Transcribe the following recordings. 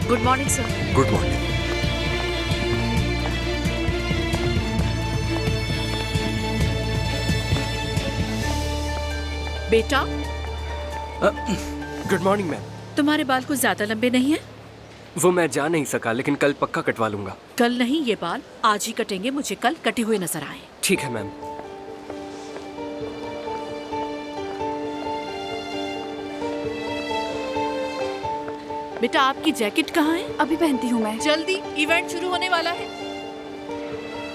Good morning sir. Good morning. बेटा, good morning ma'am. तुम्हारे बाल कुछ ज्यादा लंबे नहीं है? वो मैं जा नहीं सका, लेकिन कल पक्का कटवा लूंगा। कल नहीं, ये बाल आज ही कटेंगे। मुझे कल कटे हुए नजर आए। ठीक है मैम। बेटा, आपकी जैकेट कहाँ है? अभी पहनती हूँ मैं। जल्दी, इवेंट शुरू होने वाला है।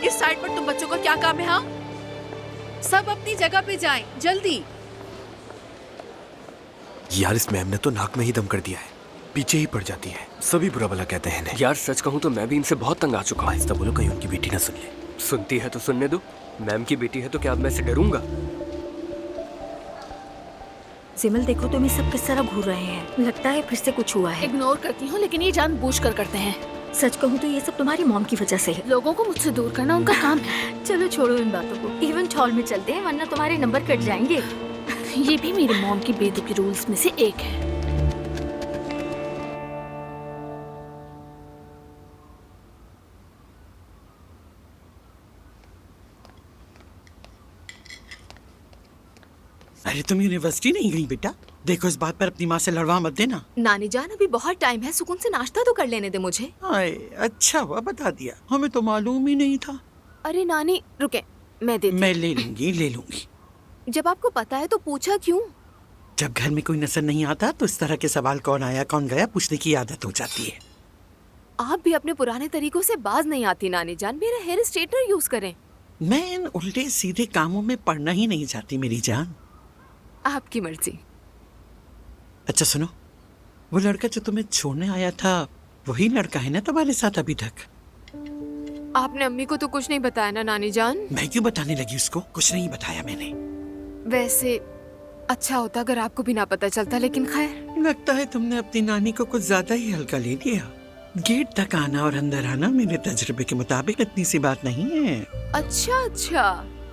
इस साइड पर तुम बच्चों का क्या काम है? हाँ, सब अपनी जगह पे जाएं, जल्दी। यार, इस मैम ने तो नाक में ही दम कर दिया है, पीछे ही पड़ जाती है। सभी बुरा भला कहते हैं इन्हें। यार सच कहूँ तो मैं भी इनसे बहुत तंग आ चुका हूँ। आहिस्ता बोलो, कहीं उनकी बेटी ना सुन ले। सुनती है तो सुनने दो। मैम की बेटी है तो क्या अब मैं से डरूंगा? सिमल, देखो तुम ये सब किस तरह घूर रहे हैं। लगता है फिर से कुछ हुआ है। इग्नोर करती हूँ, लेकिन ये जानबूझकर करते हैं। सच कहूँ तो ये सब तुम्हारी मॉम की वजह से है। लोगों को मुझसे दूर करना उनका काम है। चलो छोड़ो इन बातों को, इवेंट हॉल में चलते हैं, वरना तुम्हारे नंबर कट जाएंगे। ये भी मेरी मॉम की बेतुकी रूल्स में से एक है। अरे तुम यूनिवर्सिटी नहीं गई बेटा? देखो, इस बात पर अपनी माँ से लड़वा मत देना। नानी जान, अभी बहुत टाइम है, सुकून से नाश्ता तो कर लेने दे मुझे। आए, अच्छा हुआ बता दिया, हमें तो मालूम ही नहीं था। अरे नानी रुके, मैं देती। मैं ले लूंगी। जब आपको पता है तो पूछा क्यों? जब घर में कोई नजर नहीं आता तो इस तरह के सवाल कौन आया कौन गया पूछने की आदत हो जाती है। आप भी अपने पुराने तरीकों से बाज नहीं आती नानी जान। मेरा हेयर स्ट्रेटनर यूज करें। मैं इन उल्टे सीधे कामों में पड़ना ही नहीं चाहती मेरी जान। आपकी मर्जी। अच्छा सुनो, वो लड़का जो तुम्हें छोड़ने आया था वही लड़का है ना तुम्हारे साथ अभी तक? आपने अम्मी को तो कुछ नहीं बताया ना नानी जान? मैं क्यों बताने लगी उसको? कुछ नहीं बताया मैंने। वैसे अच्छा होता अगर आपको भी ना पता चलता, लेकिन खैर। लगता है तुमने अपनी नानी को कुछ ज्यादा ही हल्का ले लिया। गेट तक आना और अंदर आना मेरे तजुर्बे के मुताबिक इतनी सी बात नहीं है। अच्छा,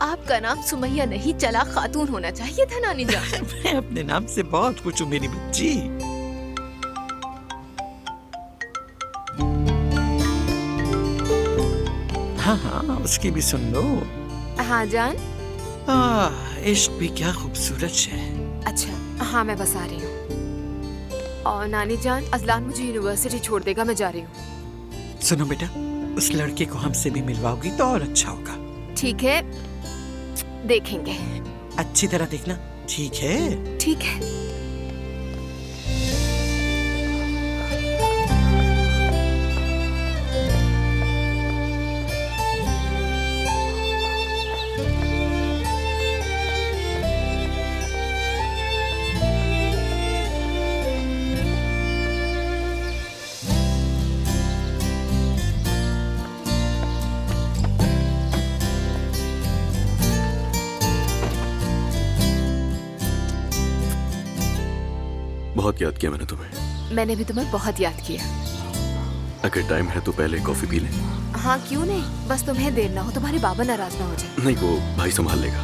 आपका नाम सुमैया नहीं चला खातून होना चाहिए था नानी जान। मैं अपने नाम से बहुत खुश हूँ मेरी बच्ची। हाँ, उसकी भी सुन लो। हाँ जान। इश्क भी क्या खूबसूरत है। अच्छा हाँ, मैं बस आ रही हूँ। और नानी जान, अजलान मुझे यूनिवर्सिटी छोड़ देगा, मैं जा रही हूँ। सुनो बेटा, उस लड़के को हमसे भी मिलवाओगी तो और अच्छा होगा। ठीक है, देखेंगे। अच्छी तरह देखना, ठीक है? ठीक है। बहुत याद किया मैंने तुम्हें। मैंने भी तुम्हें बहुत याद किया। अगर टाइम है तो पहले कॉफी पी लें। हाँ क्यों नहीं, बस तुम्हें देर ना हो, तुम्हारे बाबा नाराज ना हो जाए। नहीं, वो भाई संभाल लेगा।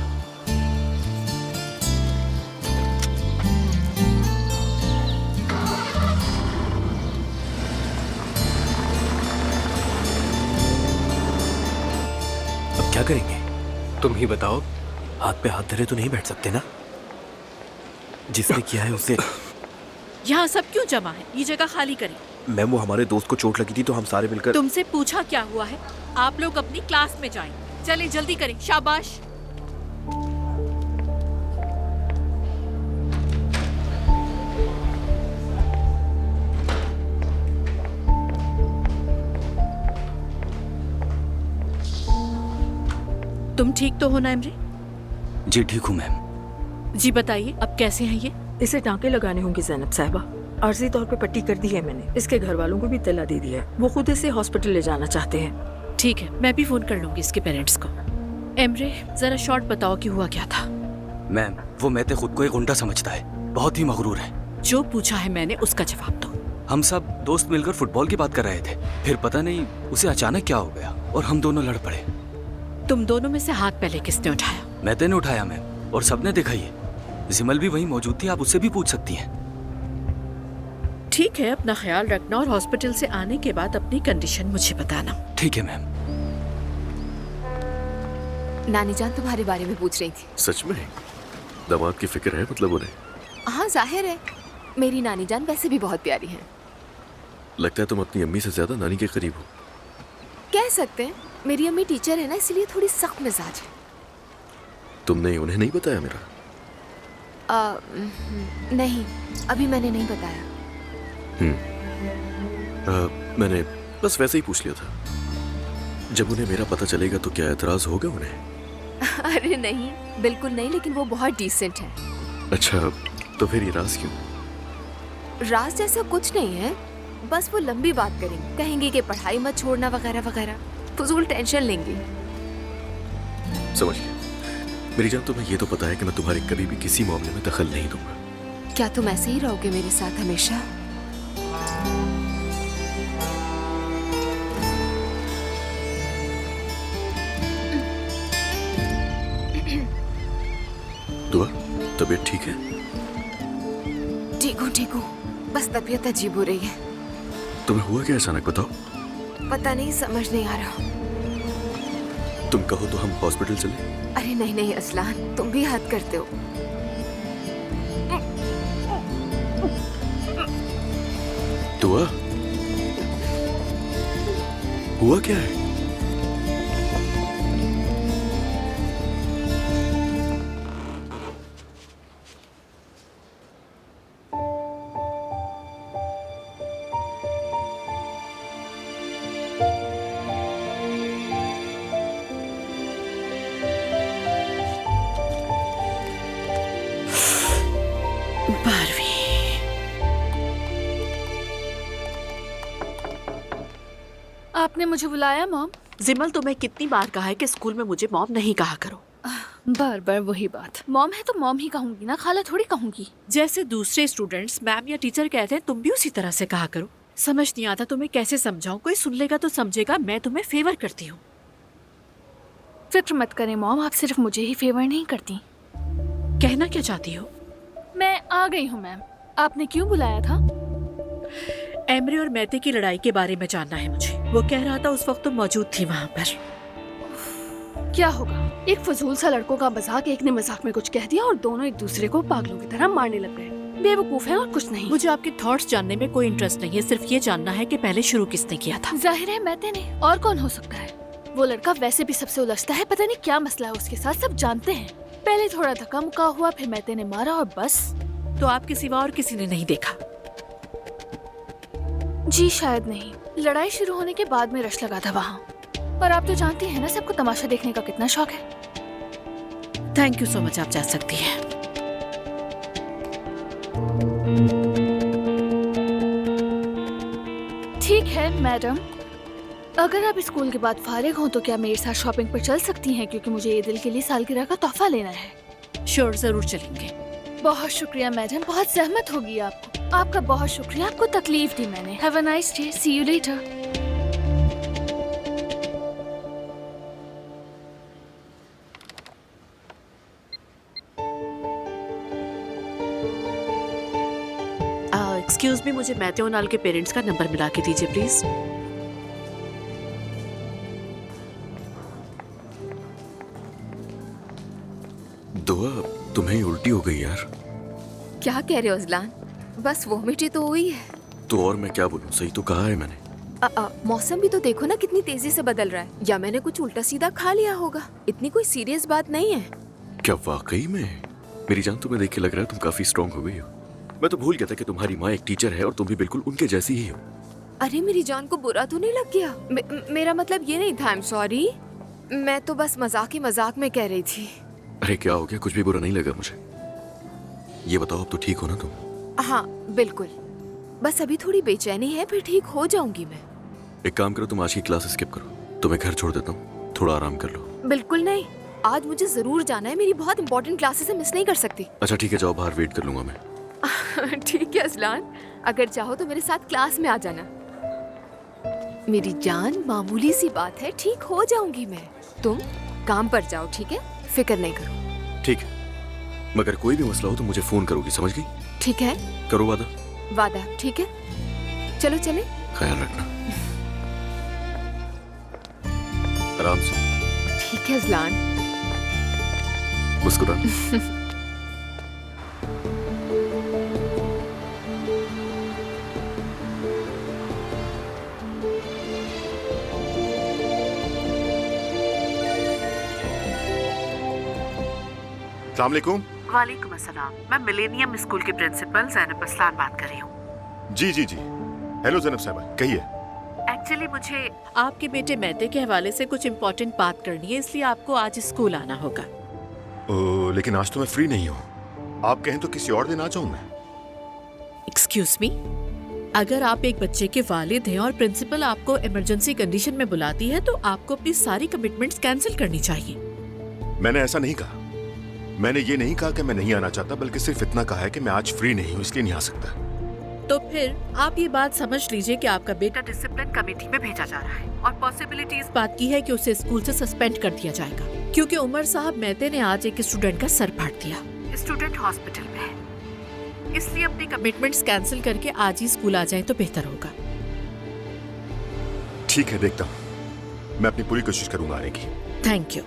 अब क्या करेंगे? तुम ही बताओ। हाथ पे हाथ धरे तो नहीं बैठ सकते ना? जिसने किया है उसे। यहाँ सब क्यों जमा है? ये जगह खाली करें। मैम, वो हमारे दोस्त को चोट लगी थी तो हम सारे मिलकर। तुमसे पूछा क्या हुआ है? आप लोग अपनी क्लास में जाएं। चले जल्दी करें, शाबाश। तुम ठीक तो हो ना इमरे? जी ठीक हूँ मैम। जी बताइए, अब कैसे हैं ये? इसे टांके लगाने होंगे जैनब साहिबा। आर्जी तौर पे पट्टी कर दी है मैंने। इसके घर वालों को भी इत्तला दे दिया है, वो खुद इसे हॉस्पिटल ले जाना चाहते हैं। ठीक है, मैं भी फोन कर लूंगी इसके पेरेंट्स को। एमरे, जरा शॉर्ट बताओ कि हुआ क्या था। मैम, वो मैते खुद को एक गुंडा समझता है, बहुत ही मगरूर है। जो पूछा है मैंने उसका जवाब दो। हम सब दोस्त मिलकर फुटबॉल की बात कर रहे थे, फिर पता नहीं उसे अचानक क्या हो गया और हम दोनों लड़ पड़े। तुम दोनों में से हाथ पहले किसने उठाया? मैते ने उठाया मैम, और सबने देखा ही है। जिमल भी वहीं मौजूद थी, आप उससे भी पूछ सकती हैं। ठीक है, अपना ख्याल रखना और हॉस्पिटल से आने के बाद अपनी कंडीशन मुझे बताना। ठीक है मैम। नानी जान तुम्हारे बारे में पूछ रही थी। सच में? दामाद की फिक्र है मतलब उन्हें? हाँ जाहिर है, मेरी नानी जान वैसे भी बहुत प्यारी हैं। लगता है तुम अपनी अम्मी से ज्यादा नानी के करीब हो। कह सकते हैं, मेरी अम्मी टीचर है ना, इसलिए थोड़ी सख्त मिजाज है। तुमने उन्हें नहीं बताया मेरा? नहीं, अभी मैंने नहीं बताया। मैंने बस वैसे ही पूछ लिया था। जब उन्हें मेरा पता चलेगा तो क्या एतराज होगा उन्हें? अरे नहीं, बिल्कुल नहीं, लेकिन वो बहुत डिसेंट है। अच्छा, तो फिर ये राज क्यों? राज जैसा कुछ नहीं है, बस वो लंबी बात करेंगे, कहेंगे कि पढ़ाई मत छोड़ना वगैरह वगैरह, फजूल टेंशन लेंगे। समझ गया। मेरी जान, तुम्हें ये तो पता है कि मैं तुम्हारे कभी भी किसी मामले में दखल नहीं दूंगा। क्या तुम ऐसे ही रहोगे मेरे साथ हमेशा? दुआ, तबीयत ठीक है? ठीक हूँ, बस तबीयत अजीब हो रही है। तुम्हें हुआ क्या अचानक, बताओ। पता नहीं, समझ नहीं आ रहा। तुम कहो तो हम हॉस्पिटल चले? अरे नहीं नहीं असलान, तुम भी हद करते हो। दुआ, हुआ क्या है? आपने मुझे बुलाया मॉम? जिमल, तुम्हें कितनी बार कहा है कि स्कूल में मुझे मॉम नहीं कहा करो। बार बार वही बात। मॉम है तो मॉम ही कहूंगी ना, खाला थोड़ी कहूंगी। जैसे दूसरे स्टूडेंट्स मैम या टीचर कहते हैं, तुम भी उसी तरह से कहा करो। समझ नहीं आता तुम्हें कैसे समझाऊं, कोई सुन लेगा तो समझेगा मैं तुम्हें फेवर करती हूँ। फिक्र मत करें मॉम, आप सिर्फ मुझे ही फेवर नहीं करती। कहना क्या चाहती हो? मैं आ गई हूँ मैम, आपने क्यों बुलाया था? एमरे और मैते की लड़ाई के बारे में जानना है मुझे। वो कह रहा था उस वक्त तुम मौजूद थी वहाँ पर। क्या होगा, एक फजूल सा लड़कों का मजाक, एक ने मजाक में कुछ कह दिया और दोनों एक दूसरे को पागलों की तरह मारने लग गए। बेवकूफ है और कुछ नहीं। मुझे आपके थॉट्स जानने में कोई इंटरेस्ट नहीं है, सिर्फ ये जानना है कि पहले शुरू किसने किया था। जाहिर है मैते ने, और कौन हो सकता है? वो लड़का वैसे भी सबसे उलझता है, पता नहीं क्या मसला है उसके साथ, सब जानते हैं। पहले थोड़ा धक्का मुक्का हुआ, फिर मैते ने मारा और बस। तो आपके सिवा और किसी ने नहीं देखा? जी शायद नहीं, लड़ाई शुरू होने के बाद में रश लगा था वहाँ। और आप तो जानती हैं ना सबको तमाशा देखने का कितना शौक है। थैंक यू सो मच, आप जा सकती हैं। ठीक है मैडम, अगर आप स्कूल के बाद फारिग हों तो क्या मेरे साथ शॉपिंग पर चल सकती हैं, क्योंकि मुझे ईद के लिए सालगिरह का तोहफा लेना है। श्योर, जरूर चलेंगे। बहुत शुक्रिया मैडम, बहुत जहमत होगी आपको। आपका बहुत शुक्रिया, आपको तकलीफ दी मैंने। Have a nice day, see you later. Excuse me, मुझे मैथ्यू नाल के पेरेंट्स का नंबर मिला के दीजिए प्लीज। दुआ, तुम्हें उल्टी हो गई यार। क्या कह रहे हो अजलान? बस वोमिट ही तो हुई है। तो और मैं क्या बोलूं, सही तो कहा है मैंने। मौसम भी तो देखो ना कितनी तेजी से बदल रहा है, या मैंने कुछ उल्टा सीधा खा लिया होगा। इतनी कोई सीरियस बात नहीं है। क्या वाकई में? मेरी जान, तुम्हें देख के लग रहा है तुम काफी स्ट्रांग हो गई हो। मैं तो भूल गया था कि तुम्हारी माँ एक टीचर है और तुम भी बिल्कुल उनके जैसी ही हो। अरे मेरी जान को बुरा तो नहीं लग गया? मेरा मतलब ये नहीं था, आई एम सॉरी। मैं तो बस मजाक ही मजाक में कह रही थी। अरे क्या हो गया, कुछ भी बुरा नहीं लगा मुझे। ये बताओ, अब तो ठीक हो ना तुम? हाँ बिल्कुल, बस अभी थोड़ी बेचैनी है, फिर ठीक हो जाऊंगी मैं। एक काम करो, तुम आज की क्लास स्किप करो, तुम्हें घर छोड़ देता हूँ, थोड़ा आराम कर लो। बिल्कुल नहीं, आज मुझे जरूर जाना है, मेरी बहुत इंपॉर्टेंट क्लासेस है, मिस नहीं कर सकती। अच्छा ठीक है, जाओ बाहर वेट कर लूंगा मैं। ठीक है अजलान, अगर चाहो तो मेरे साथ क्लास में आ जाना। मेरी जान, मामूली सी बात है, ठीक हो जाऊंगी मैं। तुम काम पर जाओ, ठीक है? फिक्र नहीं करो। ठीक है, मगर कोई भी मसला हो तो मुझे फोन करोगी, समझ गई? ठीक है, करो वादा। वादा, ठीक है? चलो चले। ख्याल रखना। आराम से। ठीक है अजलान। मुस्कुराना। अस्सलाम वालेकुम। वालेकुम अस्सलाम। मैं मिलेनियम स्कूल की प्रिंसिपल जैनब असलान बात कर रही हूँ। जी जी जी। हेलो जैनब साहबा, कहिए। एक्चुअली मुझे आपके बेटे मेहते के हवाले से कुछ इम्पोर्टेंट बात करनी है, इसलिए आपको आज स्कूल आना होगा। लेकिन आज तो मैं फ्री नहीं हूँ। आप कहें तो किसी और दिन आ जाऊँ मैं। एक्सक्यूज मी, अगर आप एक बच्चे के वालिद हैं और प्रिंसिपल आपको इमरजेंसी कंडीशन में बुलाती है तो आपको अपनी सारी कमिटमेंट्स कैंसिल करनी चाहिए। मैंने ऐसा नहीं कहा। मैंने ये नहीं कहा कि मैं नहीं आना चाहता, बल्कि सिर्फ इतना कहा है कि मैं आज फ्री नहीं हूँ, इसलिए नहीं आ सकता। तो फिर आप ये बात समझ लीजिए कि आपका बेटा डिसिप्लिन कमेटी में भेजा जा रहा है और पॉसिबिलिटी इस बात की है कि उसे स्कूल से सस्पेंड कर दिया जाएगा, क्योंकि उमर साहब मेहते ने आज एक स्टूडेंट का सर फाड़ दिया। स्टूडेंट हॉस्पिटल में है, इसलिए अपनी कमिटमेंट्स कैंसिल करके आज ही स्कूल आ जाए तो बेहतर होगा। ठीक है, देखता हूँ। मैं अपनी पूरी कोशिश करूंगा आने की। Thank you.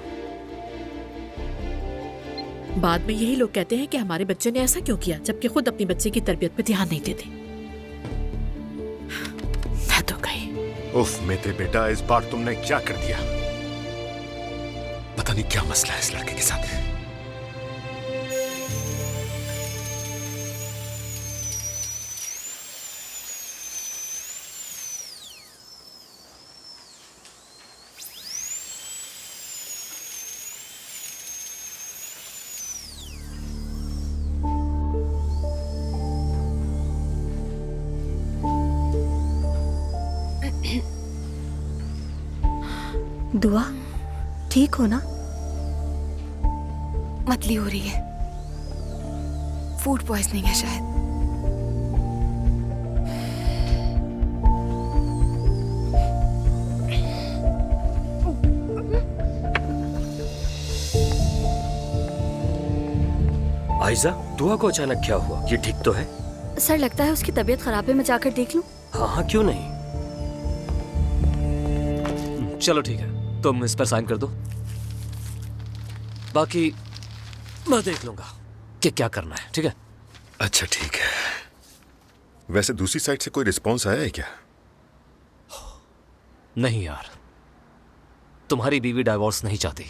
बाद में यही लोग कहते हैं कि हमारे बच्चे ने ऐसा क्यों किया, जबकि खुद अपने बच्चे की तरबियत पे ध्यान नहीं देते। मैं तो गई। उफ मेरे बेटा, इस बार तुमने क्या कर दिया? पता नहीं क्या मसला है इस लड़के के साथ। दुआ, ठीक हो ना? मतली हो रही है, फूड पॉइजनिंग है शायद। आयजा, दुआ को अचानक क्या हुआ? ये ठीक तो है? सर, लगता है उसकी तबीयत खराब है, मैं जाकर देख लूं? हाँ हाँ, क्यों नहीं। चलो ठीक है, तुम इस पर साइन कर दो, बाकी मैं देख लूंगा कि क्या करना है। ठीक है? अच्छा ठीक है। वैसे दूसरी साइड से कोई रिस्पॉन्स आया है क्या? नहीं यार, तुम्हारी बीवी डाइवोर्स नहीं चाहती।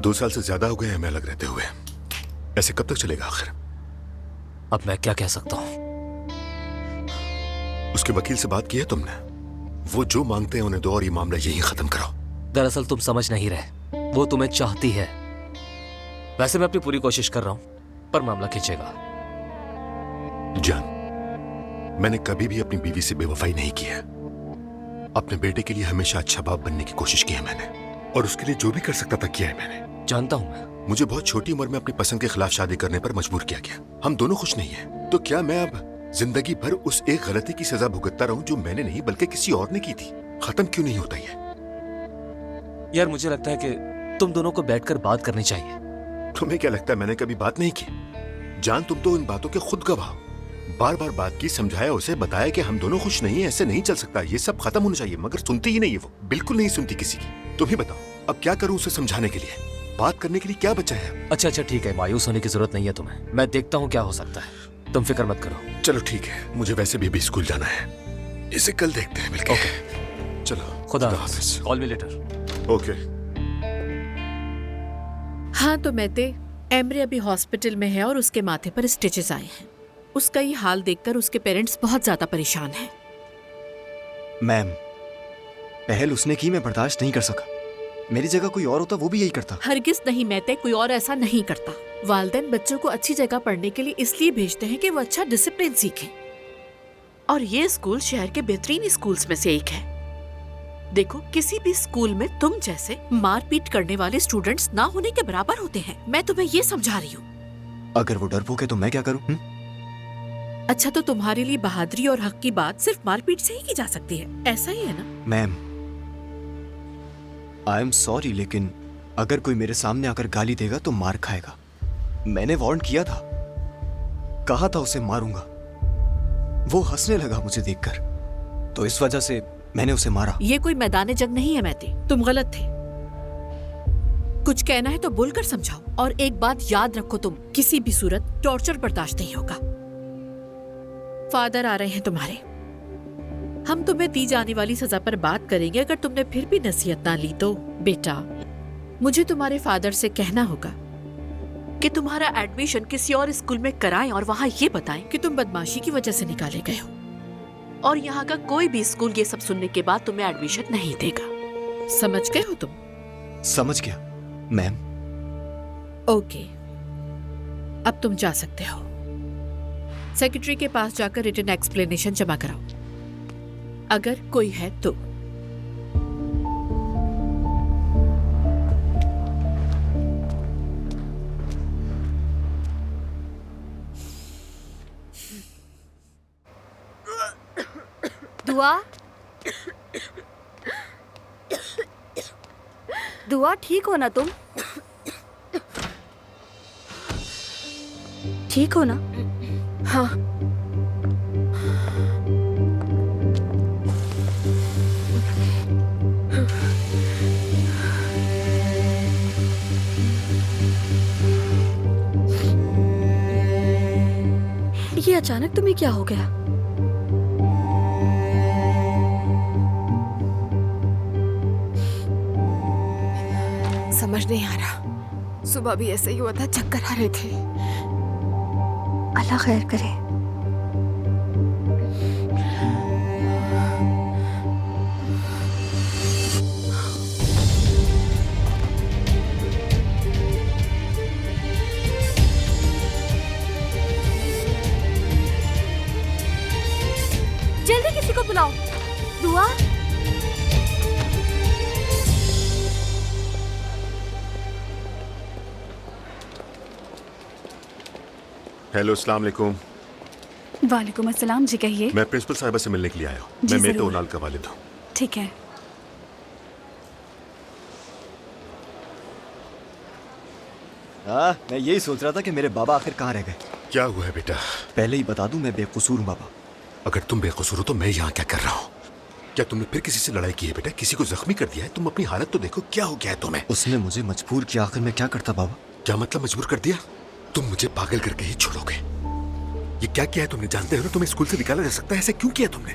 2 साल से ज्यादा हो गए हमें अलग रहते हुए। ऐसे कब तक चलेगा आखिर? अब मैं क्या कह सकता हूं? उसके वकील से बात की है तुमने? वो जो मांगते हैं उन्हें दो और ये मामला यहीं खत्म कराओ। दरअसल तुम समझ नहीं रहे, वो तुम्हें चाहती है। वैसे मैं अपनी पूरी कोशिश कर रहा हूं, पर मामला खींचेगा। जान, मैंने कभी भी अपनी बीवी से बेवफाई नहीं की है। अपने बेटे के लिए हमेशा अच्छा बाप बनने की कोशिश की है मैंने, और उसके लिए जो भी कर सकता था किया है मैंने। जानता हूं मैं। मुझे बहुत छोटी उम्र में अपनी पसंद के खिलाफ शादी करने पर मजबूर किया गया। हम दोनों खुश नहीं हैं। तो क्या मैं अब जिंदगी भर उस एक गलती की सजा भुगतता रहूं जो मैंने नहीं बल्कि किसी और ने की थी? खत्म क्यों नहीं होता ये? यार मुझे लगता है कि तुम दोनों को बैठकर बात करनी चाहिए। तुम्हें क्या लगता है मैंने कभी बात नहीं की? जान, तुम तो इन बातों के खुद गवाह हो। बार बार बात की, समझाया, उसे बताया कि हम दोनों खुश नहीं हैं, ऐसे नहीं चल सकता, ये सब खत्म होना चाहिए, मगर सुनती ही नहीं है। वो बिल्कुल नहीं सुनती किसी की। तुम ही बताओ, अब क्या करूं उसे समझाने के लिए? बात करने के लिए क्या बचा है? अच्छा ठीक है, मायूस होने की जरूरत नहीं है तुम्हें। मैं देखता हूँ क्या हो सकता है, तुम फिक्र मत करो। चलो ठीक है, मुझे वैसे भी अभी स्कूल जाना है। इसे कल देखते हैं मिलकर। ओके, चलो, खुदा हाफिज। Call me later. ओके। हाँ तो मेहते, एमरे अभी हॉस्पिटल में है और उसके माथे पर स्टिचेस आए हैं। उसका ये हाल देखकर उसके पेरेंट्स बहुत ज्यादा परेशान हैं। मैम, पहल उसने की, मैं बर्दाश्त नहीं कर सका। मेरी जगह कोई और होता वो भी यही करता। हरगिज नहीं मेहते, कोई और ऐसा नहीं करता। वालिदैन बच्चों को अच्छी जगह पढ़ने के लिए इसलिए भेजते हैं कि वो अच्छा डिसिप्लिन सीखें, और ये स्कूल शहर के बेहतरीन स्कूल्स में से एक है। देखो, किसी भी स्कूल में तुम जैसे मारपीट करने वाले स्टूडेंट्स ना होने के बराबर होते हैं। मैं तुम्हें ये समझा रही हूँ। अगर वो डरपोक है तो मैं क्या करूँ? अच्छा, तो तुम्हारे लिए बहादुरी और हक की बात सिर्फ मारपीट से ही की जा सकती है, ऐसा ही है ना? मैम, आई एम सॉरी, लेकिन अगर कोई मेरे सामने आकर गाली देगा तो मार खाएगा। मैंने वार्न किया था। कहा था उसे मारूंगा, वो हंसने लगा मुझे देखकर, तो इस वजह से मैंने उसे मारा। ये कोई मैदान जंग नहीं है मैती, तुम गलत थे। कुछ कहना है तो बोलकर समझाओ, और एक बात याद रखो, तुम किसी भी सूरत टॉर्चर बर्दाश्त नहीं होगा। फादर आ रहे हैं तुम्हारे, हम तुम्हें दी जाने वाली सजा पर बात करेंगे। अगर तुमने फिर भी नसीहत ना ली तो बेटा, मुझे तुम्हारे फादर से कहना होगा कि तुम्हारा एडमिशन किसी और स्कूल में कराएं और वहां ये बताएं कि तुम बदमाशी की वजह से निकाले गए हो, और यहाँ का कोई भी स्कूल ये सब सुनने के बाद तुम्हें एडमिशन नहीं देगा। समझ गए हो तुम? समझ गया मैम। ओके, अब तुम जा सकते हो। सेक्रेटरी के पास जाकर रिटन एक्सप्लेनेशन जमा कराओ, अगर कोई है तो। दुआ, दुआ ठीक हो ना तुम? ठीक हो ना? हाँ। ये अचानक तुम्हें क्या हो गया? समझ नहीं आ रहा, सुबह भी ऐसे ही हुआ था, चक्कर आ रहे थे। अल्लाह खैर करे। जल्दी किसी को बुलाओ। दुआ, हेलो, अस्सलाम वालेकुम। वालेकुम अस्सलाम जी, कहिए। मैं प्रिंसिपल साहिबा से मिलने के लिए आया हूँ। जी, मैं मेतो जरूर। उनाल का वालिद हूँ। ठीक है। मैं यही सोच रहा था कि मेरे बाबा आखिर कहाँ रह गए। क्या हुआ है बेटा? पहले ही बता दूं, मैं बेकसूर हूँ बाबा। अगर तुम बेकसूर हो तो मैं यहाँ क्या कर रहा हूँ? क्या तुमने फिर किसी से लड़ाई की है बेटा? किसी को जख्मी कर दिया है? तुम अपनी हालत तो देखो, क्या हो गया है तुम्हें? उसने मुझे मजबूर किया, आखिर मैं क्या करता बाबा? क्या मतलब मजबूर कर दिया? तुम मुझे पागल करके ही छोड़ोगे। ये क्या किया है तुमने? जानते हो ना तुम्हें स्कूल से निकाला जा सकता है। ऐसे क्यों किया तुमने?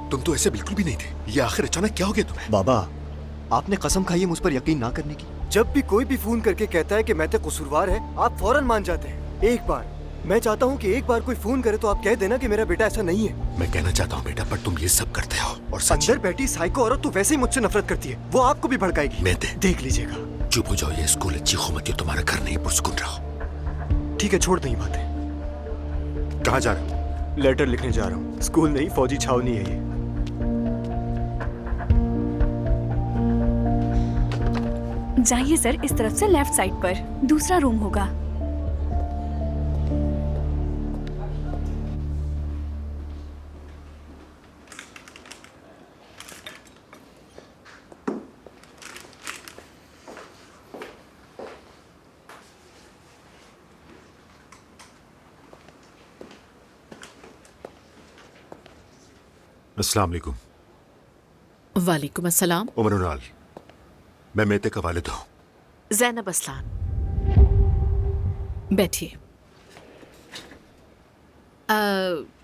तुम तो ऐसे बिल्कुल भी नहीं थे। ये आखिर अचानक क्या हो गया तुम्हें? बाबा, आपने कसम खाई है मुझ पर यकीन ना करने की। जब भी कोई भी फोन करके कहता है कि मैं तो कसूरवार है, आप फौरन मान जाते हैं। एक बार मैं चाहता हूँ कि एक बार कोई फोन करे तो आप कह देना कि मेरा बेटा ऐसा नहीं है। मैं कहना चाहता हूँ बेटा, पर तुम ये सब करते हो। और अंदर बैठी साइको औरत तो वैसे ही मुझसे नफरत करती है, वो आपको भी भड़काएगी। मैं देख लीजिएगा। चुप हो जाओ, ये स्कूल अच्छी खुमत, तुम्हारा घर नहीं, पुरसुकून रहो। ठीक है, छोड़ दो ये बातें। कहाँ जा रहे हो? लेटर लिखने जा रहा हूँ। स्कूल नहीं, फौजी छावनी है ये। जाइए सर, इस तरफ से लेफ्ट साइड पर दूसरा रूम होगा। अस्सलाम वालेकुम। वालेकुम अस्सलाम। उमर उनाल, मैं मेते का वालिद हूँ। ज़ैनब असलान, बैठिए।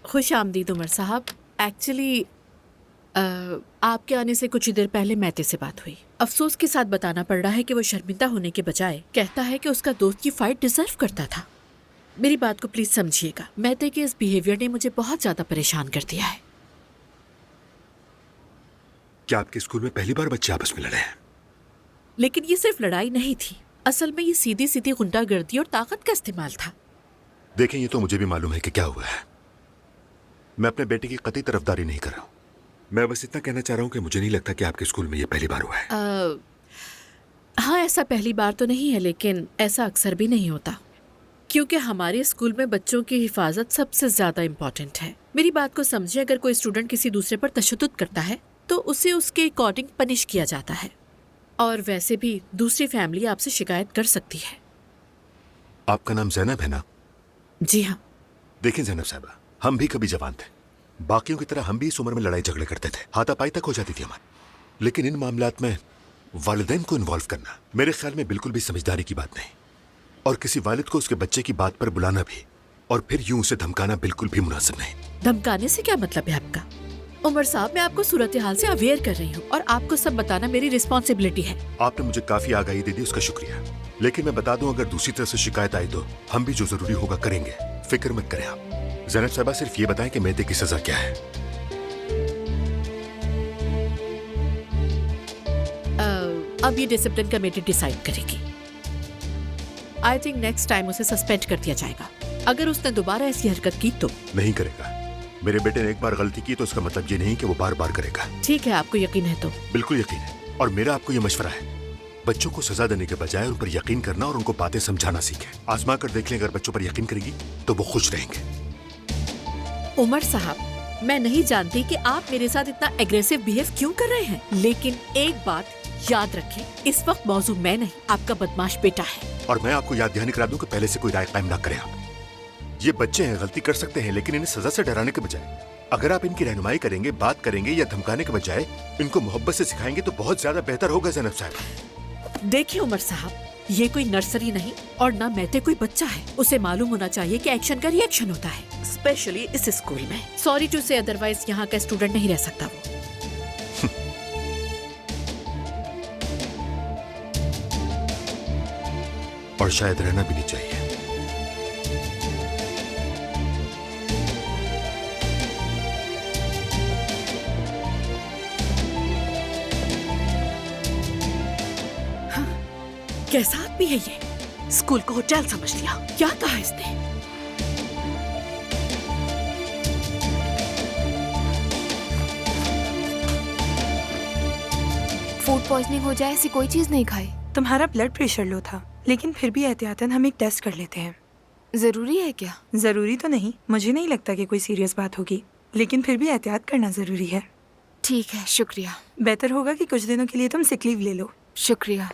खुश आमदीद उमर साहब। एक्चुअली आपके आने से कुछ ही देर पहले मैते से बात हुई। अफसोस के साथ बताना पड़ रहा है कि वो शर्मिंदा होने के बजाय कहता है कि उसका दोस्त की फाइट डिजर्व करता था। मेरी बात को प्लीज समझिएगा। मैते के इस बिहेवियर ने मुझे बहुत ज्यादा परेशान कर दिया है। क्या आपके स्कूल में पहली बार बच्चे आपस में लड़े हैं? लेकिन ये सिर्फ लड़ाई नहीं थी, असल में ये सीधी सीधी गुंडागर्दी और ताकत का इस्तेमाल था। देखें, ये तो मुझे भी मालूम है कि क्या हुआ है। मैं अपने बेटे की कतई तरफदारी नहीं कर रहा हूँ। मैं बस इतना कहना चाह रहा हूँ कि मुझे नहीं लगता कि आपके स्कूल में ये पहली बार हुआ है। हाँ, ऐसा पहली बार तो नहीं है, लेकिन ऐसा अक्सर भी नहीं होता, क्योंकि हमारे स्कूल में बच्चों की हिफाजत सबसे ज्यादा इम्पोर्टेंट है। मेरी बात को समझिए, अगर कोई स्टूडेंट किसी दूसरे पर तशद्दुद करता है तो उसे उसके अकॉर्डिंग पनिश किया जाता है, और वैसे भी दूसरी फैमिली आपसे शिकायत कर सकती है। आपका नाम ज़ैनब है ना? जी हाँ। देखें जैनब साहबा, हम भी कभी जवान थे, बाकियों की तरह हम भी इस उम्र में लड़ाई झगड़े करते थे, हाथापाई तक हो जाती थी हमारी। लेकिन इन मामलात में वालिदैन को इन्वॉल्व करना मेरे ख्याल में बिल्कुल भी समझदारी की बात नहीं, और किसी वालिद को उसके बच्चे की बात पर बुलाना भी और फिर यूं उसे धमकाना बिल्कुल भी मुनासिब नहीं। धमकाने से क्या मतलब है आपका? उमर साहब, मैं आपको सूरत हाल से अवेयर कर रही हूँ और आपको सब बताना मेरी रिस्पॉन्सिबिलिटी है। आपने मुझे काफी आगाही दे दी, उसका शुक्रिया। लेकिन मैं बता दूं, अगर दूसरी तरफ से शिकायत आई तो हम भी जो जरूरी होगा करेंगे, फिक्र मत करें आप। जैनब साहबा, सिर्फ ये बताएं कि मेते की सजा क्या है। अब ये डिसिप्लिन कमेटी डिसाइड करेगी। आई थिंक नेक्स्ट टाइम उसे सस्पेंड कर दिया जाएगा। अगर उसने दोबारा ऐसी हरकत की तो नहीं करेगा। मेरे बेटे ने एक बार गलती की तो इसका मतलब ये नहीं कि वो बार बार करेगा। ठीक है, आपको यकीन है तो? बिल्कुल यकीन है, और मेरा आपको ये मशवरा है, बच्चों को सजा देने के बजाय उन पर यकीन करना और उनको बातें समझाना सीखें। आजमा कर देख लें, अगर बच्चों पर यकीन करेगी तो वो खुश रहेंगे। उमर साहब, मैं नहीं जानती कि आप मेरे साथ इतना एग्रेसिव बिहेव क्यों कर रहे हैं, लेकिन एक बात याद रखें, इस वक्त मौजू मैं नहीं, आपका बदमाश बेटा है। और मैं आपको याद दहानी करा दूं कि पहले से कोई राय कायम ना करें आप। ये बच्चे हैं, गलती कर सकते हैं, लेकिन इन्हें सजा से डराने के बजाय अगर आप इनकी रहनुमाई करेंगे, बात करेंगे या धमकाने के बजाय इनको मोहब्बत से सिखाएंगे तो बहुत ज्यादा बेहतर होगा। जैनब साहब, देखिए उमर साहब, ये कोई नर्सरी नहीं और ना मैते कोई बच्चा है। उसे मालूम होना चाहिए कि एक्शन का रिएक्शन होता है, स्पेशली इस स्कूल में। सॉरी टू से, अदरवाइज यहाँ का स्टूडेंट नहीं रह सकता वो। और शायद रहना भी नहीं चाहिए। कैसा आदमी है ये? स्कूल को होटल समझ लिया। क्या कहा इसने? फूड पॉइजनिंग हो जाए ऐसी कोई चीज नहीं खाई। तुम्हारा ब्लड प्रेशर लो था, लेकिन फिर भी एहतियातन हम एक टेस्ट कर लेते हैं। जरूरी है क्या? जरूरी तो नहीं, मुझे नहीं लगता कि कोई सीरियस बात होगी, लेकिन फिर भी एहतियात करना जरूरी है। ठीक है, शुक्रिया। बेहतर होगा कि कुछ दिनों के लिए तुम सिक लीव ले लो। शुक्रिया।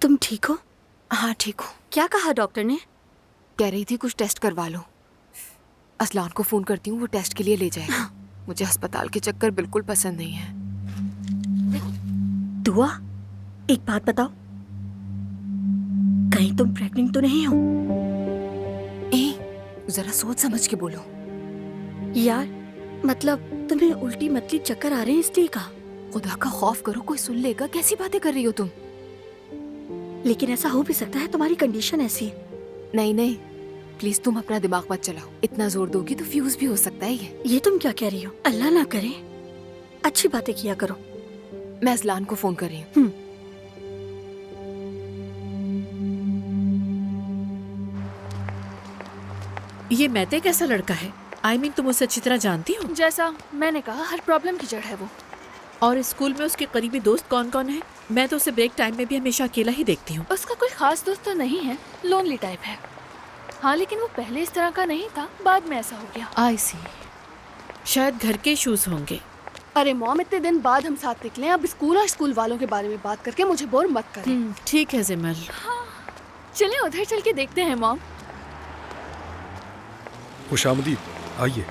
तुम ठीक हो? हाँ ठीक हूँ। क्या कहा डॉक्टर ने? कह रही थी कुछ टेस्ट करवा लो। असलान को फोन करती हूँ, वो टेस्ट के लिए ले जाएगा। मुझे अस्पताल के चक्कर बिल्कुल पसंद नहीं है। दुआ, एक बात बताओ, कहीं तुम प्रेग्नेंट तो नहीं हो? जरा सोच समझ के बोलो यार, मतलब तुम्हें उल्टी मतली चक्कर आ रहे हैं इसलिए कहा। खुदा का खौफ करो, कोई सुन लेगा। कैसी बातें कर रही हो तुम? लेकिन ऐसा हो भी सकता है, तुम्हारी कंडीशन ऐसी है। नहीं नहीं, प्लीज तुम अपना दिमाग मत चलाओ। इतना जोर दोगी तो फ्यूज भी हो सकता है ये तुम क्या कह रही हो? अल्लाह ना करे। अच्छी बातें किया करो। मैं असलान को फोन कर रही हूँ। ये मैते कैसा लड़का है? I mean, तुम उसे अच्छी तरह जानती हो? जैसा मैंने कहा, हर प्रॉब्लम की जड़ है वो। और स्कूल में उसके करीबी दोस्त कौन कौन है? मैं तो उसे ब्रेक टाइम में भी हमेशा अकेला ही देखती हूँ। उसका कोई खास दोस्त तो नहीं है, लोनली टाइप है। हाँ, लेकिन वो पहले इस तरह का नहीं था, बाद में ऐसा हो गया। आई सी, शायद घर के इश्यूज होंगे। अरे मॉम, इतने दिन बाद हम साथ निकले, अब स्कूल और स्कूल वालों के बारे में बात करके मुझे बोर मत करें। ठीक है जिमल। हाँ, चलिए उधर चल के देखते हैं मॉम। खुशामदीद, आइए।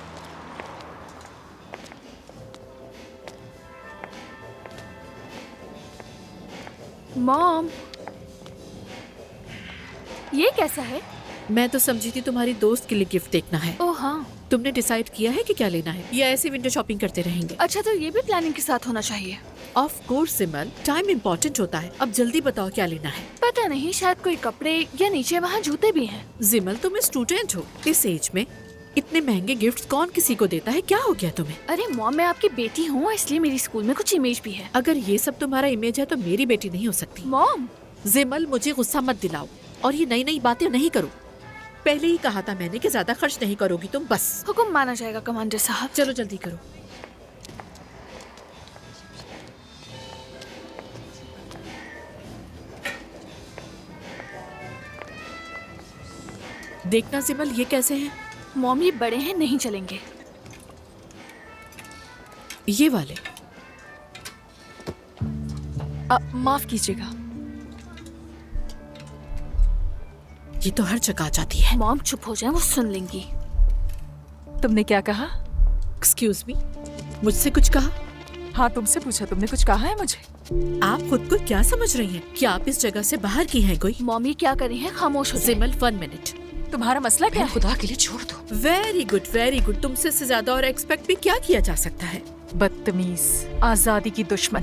मॉम, ये कैसा है? मैं तो समझी थी तुम्हारी दोस्त के लिए गिफ्ट देखना है। ओह हाँ। तुमने डिसाइड किया है कि क्या लेना है, या ऐसे विंडो शॉपिंग करते रहेंगे? अच्छा, तो ये भी प्लानिंग के साथ होना चाहिए। ऑफ कोर्स जिमल, टाइम इम्पोर्टेंट होता है। अब जल्दी बताओ क्या लेना है। पता नहीं, शायद कोई कपड़े या नीचे वहाँ जूते भी हैं। जिमल, तुम स्टूडेंट हो, इस एज में इतने महंगे गिफ्ट्स कौन किसी को देता है? क्या हो गया तुम्हें? अरे मॉम, मैं आपकी बेटी हूँ, इसलिए मेरी स्कूल में कुछ इमेज भी है। अगर ये सब तुम्हारा इमेज है तो मेरी बेटी नहीं हो सकती। मॉम, जिमल, मुझे गुस्सा मत दिलाओ और ये नई नई बातें नहीं करो। पहले ही कहा था मैंने कि ज्यादा खर्च नहीं करोगी तुम, बस। हुक्म माना जाएगा कमांडर साहब। चलो जल्दी करो। देखना जिमल, ये कैसे हैं? मॉम, ये बड़े हैं, नहीं चलेंगे। ये वाले? माफ कीजिएगा। ये तो हर जगह आ जाती है। मॉम चुप हो जाए, वो सुन लेंगी। तुमने क्या कहा? एक्सक्यूज मी, मुझसे कुछ कहा? हाँ, तुमसे पूछा। तुमने कुछ कहा है मुझे? आप खुद को क्या समझ रही हैं? क्या आप इस जगह से बाहर की हैं कोई? मॉम ये क्या कर रही हैं? खामोश हो जाए। सिमल 1 मिनट। तुम्हारा मसला क्या है? खुदा के लिए छोड़ दो। Very good, very good. तुमसे से ज्यादा और एक्सपेक्ट भी क्या किया जा सकता है? बदतमीज, आजादी की दुश्मन।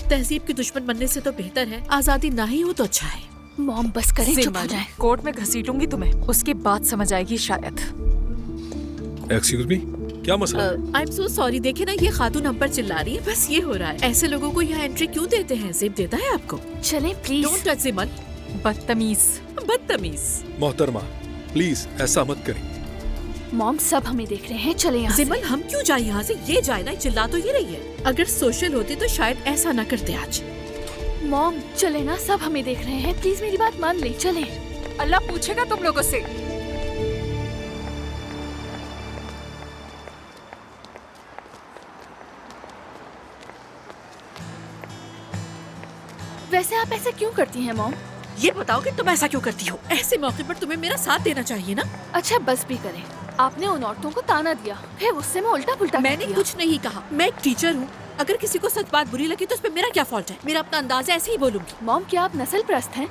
तहजीब की दुश्मन बनने से तो बेहतर है आजादी ना ही हो तो अच्छा है। मॉम बस करें, चुप हो जाए। कोर्ट में घसीटूंगी तुम्हें, उसके बाद समझ आएगी शायद। एक्सक्यूज मी, क्या मसला है? I am so sorry. देखे ना, ये खातून हम पर चिल्ला रही है। बस ये हो रहा है। ऐसे लोगों को यहाँ एंट्री क्यों देते हैं? जिप देता है आपको? चलें प्लीज। डोंट टच सिमल। बदतमीज, बदतमीज। मोहतरमा प्लीज ऐसा मत करें। मॉम सब हमें देख रहे हैं, चले यहाँ से। सिमल हम क्यों जाए यहाँ से? ये जाए ना, चिल्ला तो ये रही है। अगर सोशल होती तो शायद ऐसा ना करते आज। मॉम चले ना, सब हमें देख रहे हैं, प्लीज मेरी बात मान ले। चले। अल्लाह पूछेगा तुम लोगों से। वैसे आप ऐसे क्यों करती हैं मॉम? ये बताओ कि तुम ऐसा क्यों करती हो? ऐसे मौके पर तुम्हें मेरा साथ देना चाहिए ना। अच्छा बस भी करें। आपने उन औरतों को ताना दिया, फिर उससे मैं उल्टा पुल्टा मैंने कुछ नहीं कहा। मैं एक टीचर हूँ। अगर किसी को सच बात बुरी लगी तो उसपे मेरा क्या फॉल्ट है? मेरा अपना अंदाज है, ऐसे ही बोलूंगी। मॉम क्या आप नस्ल परस्त हैं?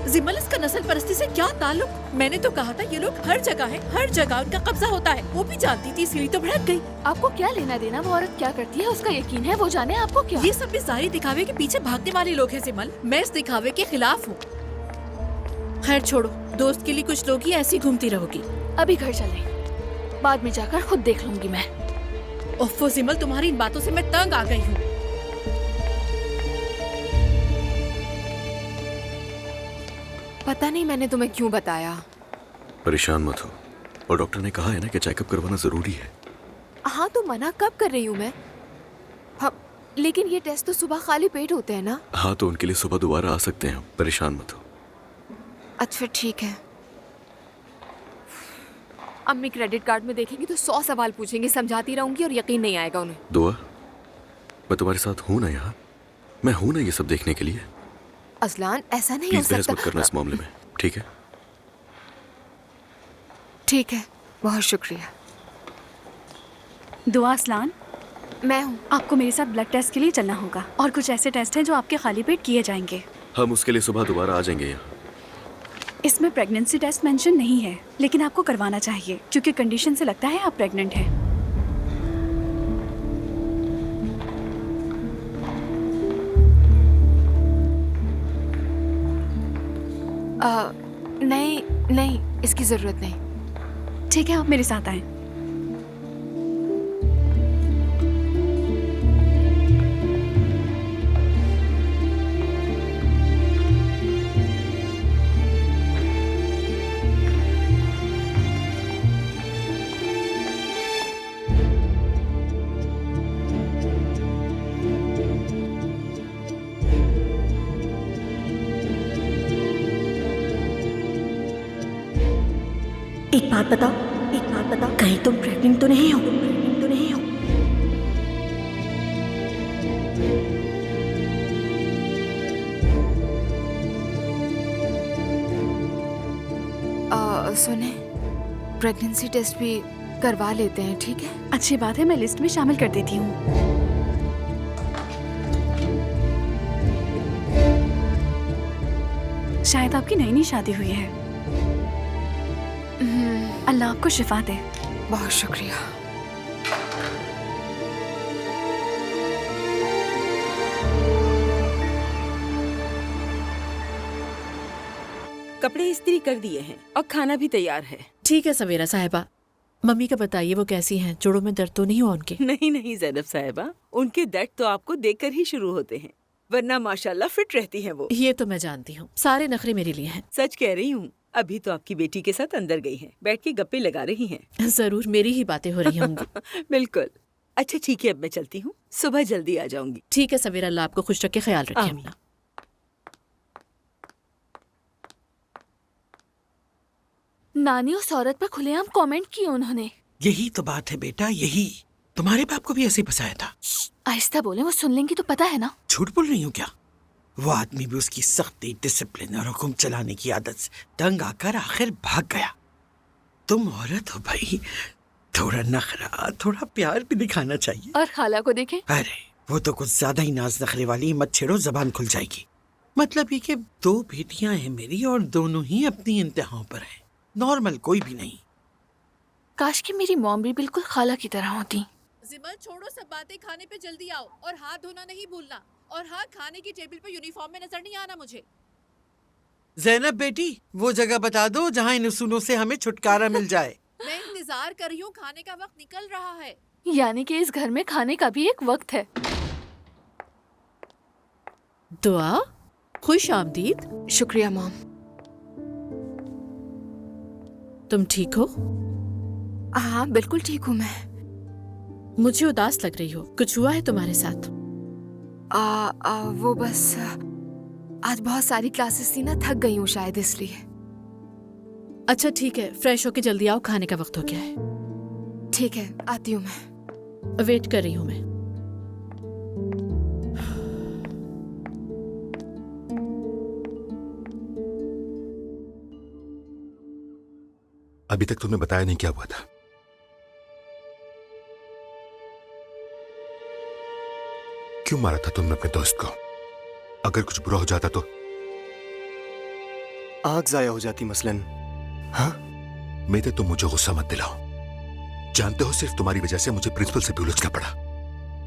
जिमल, इसका नस्ल परस्ती से क्या ताल्लुक? मैंने तो कहा था ये लोग हर जगह है, हर जगह उनका कब्जा होता है। वो भी जानती थी, इसीलिए तो भड़क गई। आपको क्या लेना देना वो औरत क्या करती है? उसका यकीन है, वो जाने आपको क्या। ये सब भी जाहिर दिखावे के पीछे भागने वाले लोग हैं जिमल। मैं इस दिखावे के खिलाफ हूँ। खैर छोड़ो, दोस्त के लिए कुछ लोग ही ऐसी घूमती रहोगी। अभी घर चले, बाद में जाकर खुद देख लूंगी मैं। ओफो जिमल, तुम्हारी इन बातों से मैं तंग आ गई हूँ। पता नहीं मैंने तुम्हें क्यों बताया। परेशान मत हो, और डॉक्टर ने कहा है ना कि चेकअप करवाना जरूरी है। हाँ तो मना कब कर रही हूँ मैं? हाँ, लेकिन ये टेस्ट तो सुबह खाली पेट होते हैं ना। हाँ तो उनके लिए सुबह दोबारा आ सकते हैं, परेशान मत हो। अच्छा ठीक है। अम्मी क्रेडिट कार्ड में देखेंगी तो 100 सवाल पूछेंगी, समझाती रहूंगी और यकीन नहीं आएगा उन्हें। दुआ, मैं तुम्हारे साथ हूँ ना यहाँ, मैं हूँ ना ये सब देखने के लिए। अजलान ऐसा नहीं हो प्लीज बहस मत करना सकता। इस मामले में, ठीक है? ठीक है, बहुत शुक्रिया। दुआ असलान, मैं हूँ। आपको मेरे साथ ब्लड टेस्ट के लिए चलना होगा और कुछ ऐसे टेस्ट हैं जो आपके खाली पेट किए जाएंगे। हम उसके लिए सुबह दोबारा आ जाएंगे यहाँ। इसमें प्रेगनेंसी टेस्ट मेंशन नहीं है, लेकिन आपको करवाना चाहिए क्योंकि कंडीशन से लगता है आप प्रेग्नेंट हैं। नहीं नहीं, इसकी जरूरत नहीं। ठीक है, आप मेरे साथ आएं। एक बात बताओ, कहीं तुम प्रेग्नेंट तो नहीं हो? सुने, प्रेगनेंसी टेस्ट भी करवा लेते हैं, ठीक है? अच्छी बात है, मैं लिस्ट में शामिल कर देती हूँ। शायद आपकी नई शादी हुई है। अल्लाह आपको शिफा दे। बहुत शुक्रिया। कपड़े इस्त्री कर दिए हैं और खाना भी तैयार है। ठीक है सवेरा साहिबा। मम्मी का बताइए, वो कैसी हैं? जोड़ों में दर्द तो नहीं हुआ उनके? नहीं नहीं ज़ैनब साहिबा, उनके दर्द तो आपको देखकर ही शुरू होते हैं, वरना माशाल्लाह फिट रहती हैं वो। ये तो मैं जानती हूँ, सारे नखरे मेरे लिए हैं। सच कह रही हूँ, अभी तो आपकी बेटी के साथ अंदर गई हैं, बैठ के गप्पे लगा रही हैं। जरूर मेरी ही बातें हो रही होंगी। बिल्कुल। अच्छा ठीक है, अब मैं चलती हूँ, सुबह जल्दी आ जाऊंगी। ठीक है सवेरा, अल्लाह आपको खुश रखे, ख्याल रखिए अपना। नानी उस औरत पर खुलेआम कमेंट किए उन्होंने। यही तो बात है बेटा, यही। तुम्हारे बाप को भी ऐसे फंसाया था। आहिस्ता बोले, वो सुन लेंगी तो पता है ना। झूठ बोल रही हूँ क्या? वो आदमी भी उसकी सख्ती, डिसिप्लिन और हुक्म चलाने की आदत से तंग आकर आखिर भाग गया। तुम औरत हो भाई, थोड़ा नखरा, थोड़ा प्यार भी दिखाना चाहिए। और खाला को देखें। अरे वो तो कुछ ज्यादा ही नाज नखरे वाली, मत छेड़ो, जबान खुल जाएगी। मतलब ये कि 2 बेटियां हैं मेरी और दोनों ही अपनी इंतहाओं पर हैं, नॉर्मल कोई भी नहीं। काश कि मेरी मॉम भी बिल्कुल खाला की तरह होती। जिमल छोड़ो सब बातें, खाने पे जल्दी आओ और हाथ धोना नहीं भूलना। और हाँ, खाने की टेबल पे यूनिफॉर्म में नजर नहीं आना मुझे। ज़ैनब बेटी, वो जगह बता दो जहाँ इन उसूलों से हमें छुटकारा मिल जाए। मैं इंतजार कर रही हूँ, खाने का वक्त निकल रहा है। यानी कि इस घर में खाने का भी एक वक्त है। दुआ, खुश आमदीद। शुक्रिया मॉम। तुम ठीक हो? हाँ बिल्कुल ठीक हूँ मैं। मुझे उदास लग रही हो, कुछ हुआ है तुम्हारे साथ? वो बस आज बहुत सारी क्लासेस थी ना, थक गई हूँ शायद इसलिए। अच्छा ठीक है, फ्रेश होके जल्दी आओ, खाने का वक्त हो गया है। ठीक है, आती हूँ मैं। वेट कर रही हूँ मैं। अभी तक तुमने बताया नहीं क्या हुआ था। क्यों मारा था तुमने अपने दोस्त को? अगर कुछ बुरा हो जाता तो? आग जाया हो जाती मसलन। हाँ? मेरे तुम मुझे गुस्सा मत दिलाओ। जानते हो सिर्फ तुम्हारी वजह से मुझे प्रिंसिपल से भी उलझना पड़ा।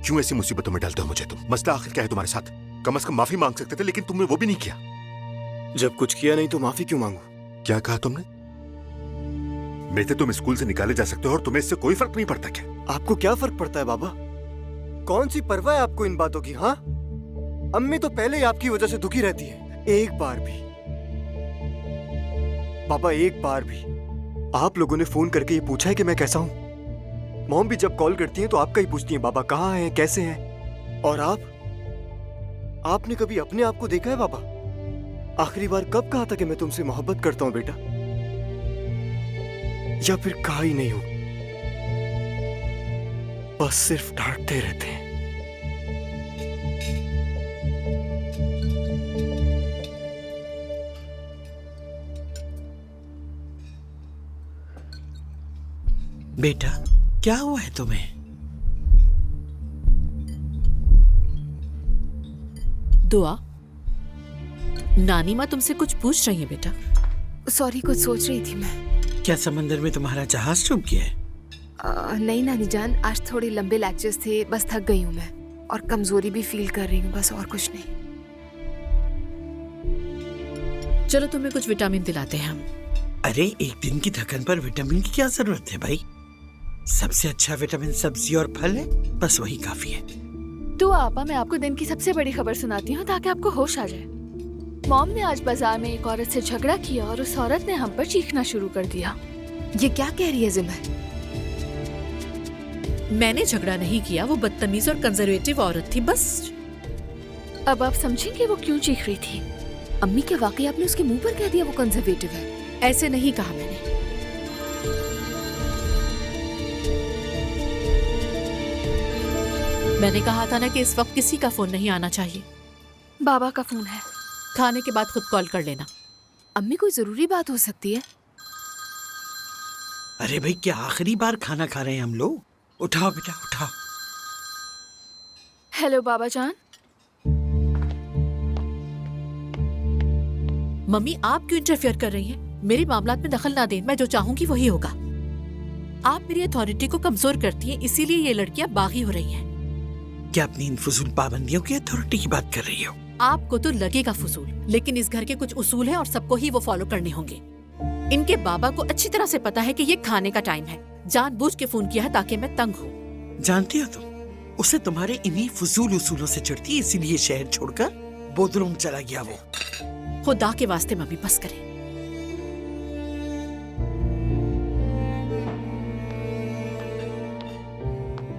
क्यों ऐसी मुसीबतों में डालते हो मुझे तुम? मसला आखिर क्या है तुम्हारे साथ? कम से कम माफी मांग सकते थे, लेकिन तुमने वो भी नहीं किया। जब कुछ किया नहीं तो माफी क्यों मांगू? क्या कहा तुमने? मेरे तुम स्कूल से निकाले जा सकते हो और तुम्हें इससे कोई फर्क नहीं पड़ता क्या? आपको क्या फर्क पड़ता है बाबा? कौन सी परवाह है आपको इन बातों की? हाँ, अम्मी तो पहले ही आपकी वजह से दुखी रहती है। एक बार भी बाबा, एक बार भी आप लोगों ने फोन करके ये पूछा है कि मैं कैसा हूं? मॉम भी जब कॉल करती हैं तो आपका ही पूछती हैं, बाबा कहाँ हैं, कैसे हैं? और आपने कभी अपने आप को देखा है बाबा? आखिरी बार कब कहा था कि मैं तुमसे मोहब्बत करता हूं बेटा? या फिर कहा ही नहीं हूं? बस सिर्फ डांटते रहते हैं। बेटा क्या हुआ है तुम्हें? दुआ, नानी माँ तुमसे कुछ पूछ रही है बेटा। सॉरी, कुछ सोच रही थी मैं। क्या समंदर में तुम्हारा जहाज डूब गया है? नहीं नानी जान, आज थोड़े लंबे लेक्चर्स थे, बस थक गई हूँ मैं और कमजोरी भी फील कर रही हूँ, बस और कुछ नहीं। चलो तुम्हें कुछ विटामिन दिलाते हैं हम। अरे एक दिन की थकन पर विटामिन की क्या जरूरत है भाई? सबसे अच्छा विटामिन सब्जी और फल है, बस वही काफी है। तो आपा, मैं आपको दिन की सबसे बड़ी खबर सुनाती हूँ ताकि आपको होश आ जाए। मॉम ने आज बाजार में एक औरत से झगड़ा किया और उस औरत ने हम पर चीखना शुरू कर दिया। ये क्या कह रही है जिमल? मैंने झगड़ा नहीं किया, वो बदतमीज और कंजर्वेटिव औरत थी बस। अब आप समझेंगे वो क्यों चीख रही थी। अम्मी क्या वाकई आपने उसके मुंह पर कह दिया वो कंजर्वेटिव है? ऐसे नहीं कहा मैंने। मैंने कहा था ना कि इस वक्त किसी का फोन नहीं आना चाहिए। बाबा का फोन है। खाने के बाद खुद कॉल कर लेना। अम्मी कोई जरूरी बात हो सकती है। अरे भाई क्या आखिरी बार खाना खा रहे हैं हम लोग? उठाओ बेटा उठाओ। हेलो बाबा जान। मम्मी आप क्यों इंटरफेयर कर रही हैं? मेरे मामलात में दखल ना दें, मैं जो चाहूंगी वही होगा। आप मेरी अथॉरिटी को कमजोर करती हैं, इसीलिए ये लड़कियां बागी हो रही हैं। क्या अपनी इन फजूल पाबंदियों की अथॉरिटी की बात कर रही हो? आपको तो लगेगा फजूल, लेकिन इस घर के कुछ उसूल हैं और सबको ही वो फॉलो करने होंगे। इनके बाबा को अच्छी तरह से पता है कि ये खाने का टाइम है। जानबूझ के फोन किया है ताकि मैं तंग हूँ। जानती हो तुम, उसे तुम्हारे इन्हीं फजूल उसूलों से चिढ़ती है, इसीलिए शहर छोड़कर बोधरूम चला गया वो। खुदा के वास्ते मम्मी बस करें।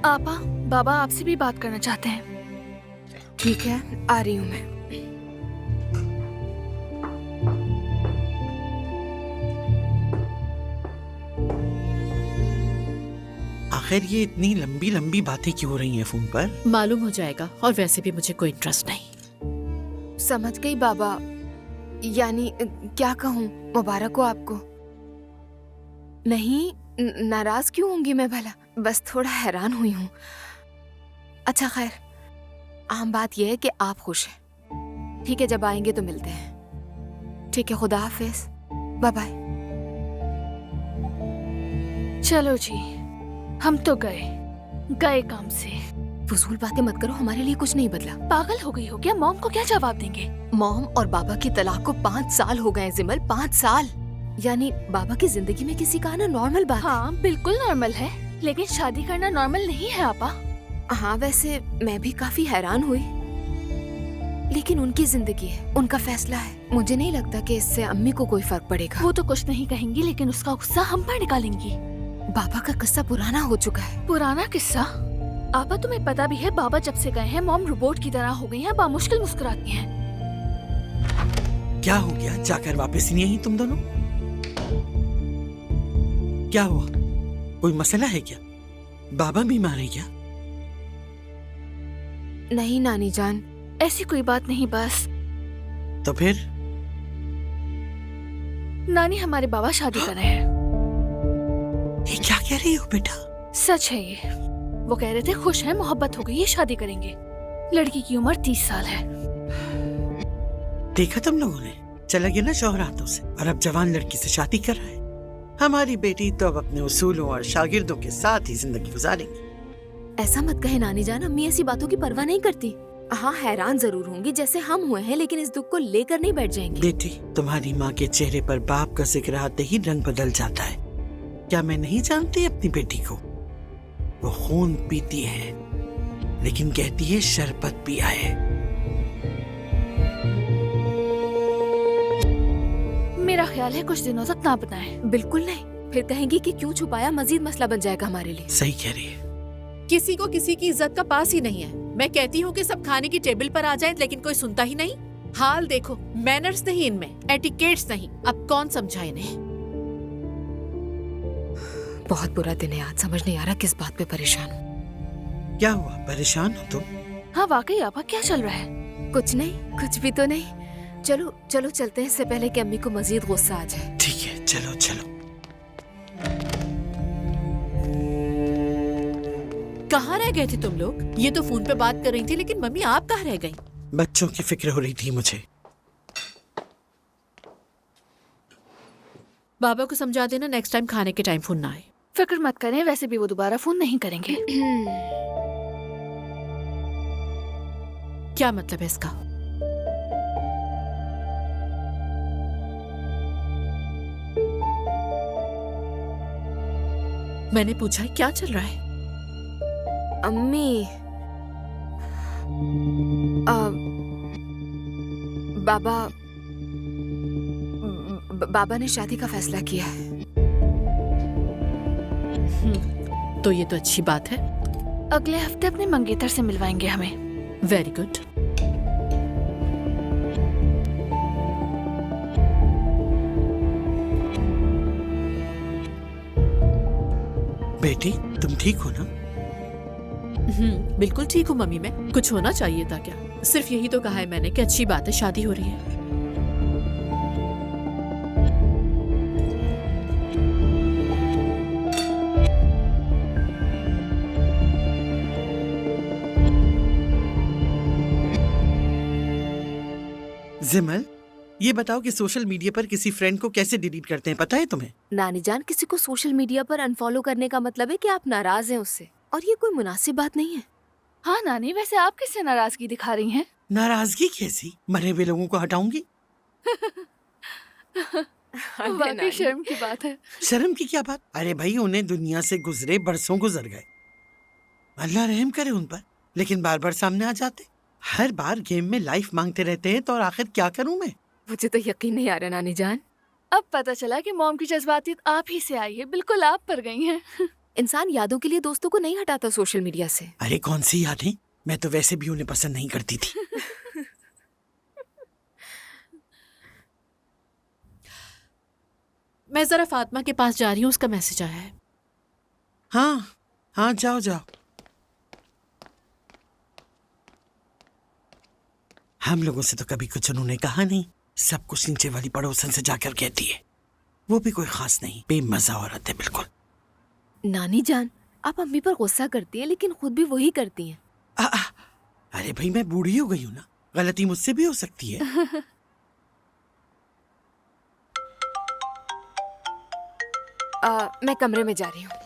आपा, बाबा आपसे भी बात करना चाहते हैं। ठीक है, आ रही हूँ मैं। आखिर ये इतनी लंबी लंबी बातें क्यों हो रही हैं फोन पर? मालूम हो जाएगा, और वैसे भी मुझे कोई इंटरेस्ट नहीं। समझ गई बाबा, यानी क्या कहूँ, मुबारक हो आपको। नहीं, नाराज क्यों होंगी मैं भला, बस थोड़ा हैरान हुई हूँ। अच्छा खैर, आम बात यह है कि आप खुश हैं। ठीक है, जब आएंगे तो मिलते हैं। ठीक है, खुदा हाफिज, बाय बाय। चलो जी, हम तो गए काम से। फजूल बातें मत करो, हमारे लिए कुछ नहीं बदला। पागल हो गई हो क्या? मॉम को क्या जवाब देंगे? मॉम और बाबा की तलाक को 5 साल हो गए जिमल, 5 साल। यानी बाबा की जिंदगी में किसी का आना नॉर्मल बात है। हाँ बिल्कुल नॉर्मल है, लेकिन शादी करना नॉर्मल नहीं है आपा। हाँ वैसे मैं भी काफी हैरान हुई, लेकिन उनकी जिंदगी है, उनका फैसला है। मुझे नहीं लगता कि इससे अम्मी को कोई फर्क पड़ेगा। वो तो कुछ नहीं कहेंगी, लेकिन उसका गुस्सा हम पर निकालेंगी। बाबा का किस्सा पुराना हो चुका है। पुराना किस्सा? आपा तुम्हें पता भी है, बाबा जब से गए हैं मॉम रोबोट की तरह हो गई हैं, बामुश्किल मुस्कुराती हैं। क्या हो गया, जाकर वापस नहीं आई तुम दोनों? क्या हुआ, कोई मसला है क्या? बाबा बीमार है क्या? नहीं नानी जान, ऐसी कोई बात नहीं, बस। तो फिर? नानी हमारे बाबा शादी कर रहे हैं। ये क्या कह रही हो बेटा? सच है ये। वो कह रहे थे खुश हैं, मोहब्बत हो गई है, शादी करेंगे। लड़की की उम्र 30 साल है। देखा तुम लोगों ने, चला गया ना शौहर हाथों से, और अब जवान लड़की से शादी कर रहा है। हमारी बेटी तो अब अपने उसूलों और शागिर्दों के साथ ही जिंदगी गुजारेंगी। ऐसा मत कहे नानी जान, अम्मी ऐसी बातों की परवाह नहीं करती। हाँ हैरान जरूर होंगी जैसे हम हुए हैं, लेकिन इस दुख को लेकर नहीं बैठ जाएंगी। बेटी, तुम्हारी माँ के चेहरे पर बाप का जिक्र आते ही रंग बदल जाता है। क्या मैं नहीं जानती अपनी बेटी को? वो खून पीती है, लेकिन कहती है शरबत पिया है। मेरा ख्याल है कुछ दिनों तक ना बताएं। बिल्कुल नहीं, फिर कहेंगी कि क्यों छुपाया, मजीद मसला बन जाएगा हमारे लिए। सही कह रही है। किसी को किसी की इज्जत का पास ही नहीं है। मैं कहती हूँ कि सब खाने की टेबल पर आ जाएं, लेकिन कोई सुनता ही नहीं। हाल देखो, मैनर्स नहीं इनमें, एटिकेट्स नहीं। अब कौन समझाए इन्हें? बहुत बुरा दिन है आज, समझ नहीं आ रहा किस बात पे परेशान हूँ। क्या हुआ, परेशान हो तुम? हाँ वाकई आपा, क्या चल रहा है? कुछ नहीं, कुछ भी तो नहीं। चलो चलो चलते हैं, इससे पहले कि अम्मी को मजीद गुस्सा आ जाए। ठीक है, चलो चलो। कहाँ रह गए थे तुम लोग? ये तो फोन पे बात कर रही थी, लेकिन मम्मी आप कहाँ रह गई? बच्चों की फिक्र हो रही थी मुझे। बाबा को समझा देना नेक्स्ट टाइम खाने के टाइम फोन ना आए। फिक्र मत करें, वैसे भी वो दोबारा फोन नहीं करेंगे। क्या मतलब है इसका? मैंने पूछा है क्या चल रहा है? अम्मी, बाबा ने शादी का फैसला किया है। तो ये तो अच्छी बात है। अगले हफ्ते अपने मंगेतर से मिलवाएंगे हमें। Very good. बेटी, तुम ठीक हो ना? बिल्कुल ठीक हूँ मम्मी। मैं कुछ होना चाहिए था क्या? सिर्फ यही तो कहा है मैंने कि अच्छी बात है, शादी हो रही है। जिमल, ये बताओ कि सोशल मीडिया पर किसी फ्रेंड को कैसे डिलीट करते हैं, पता है तुम्हें? नानी जान, किसी को सोशल मीडिया पर अनफॉलो करने का मतलब है कि आप नाराज हैं उससे, और ये कोई मुनासिब बात नहीं है। हाँ नानी, वैसे आप किससे नाराजगी दिखा रही हैं? नाराजगी कैसी? मरे हुए लोगों को हटाऊंगी? वाकई शर्म की बात है। शर्म की क्या बात? अरे भाई, उन्हें दुनिया से गुजरे बरसों गुजर गए, अल्लाह रहम करे उन पर, लेकिन बार बार सामने आ जाते। हर बार गेम में लाइफ मांगते रहते हैं, तो और आखिर क्या करूं मैं? मुझे तो यकीन नहीं आ रहा नानी जान। अब पता चला कि मॉम की जज्बातियत आप ही से आई है, बिल्कुल आप पर गई हैं। इंसान यादों के लिए दोस्तों को नहीं हटाता सोशल मीडिया से। अरे कौन सी यादें, मैं तो वैसे भी उन्हें पसंद नहीं करती थी। मैं जरा फातिमा के पास जा रही हूँ, उसका मैसेज आया है। हाँ हाँ, जाओ जाओ। हम लोगों से तो कभी कुछ उन्होंने कहा नहीं, सब कुछ नीचे वाली पड़ोसन से जाकर कहती है। वो भी कोई खास नहीं, बेमजा औरत है बिल्कुल। नानी जान, आप अम्मी पर गुस्सा करती हैं लेकिन खुद भी वही करती हैं। अरे भाई मैं बूढ़ी हो गई हूँ ना, गलती मुझसे भी हो सकती है। मैं कमरे में जा रही हूँ।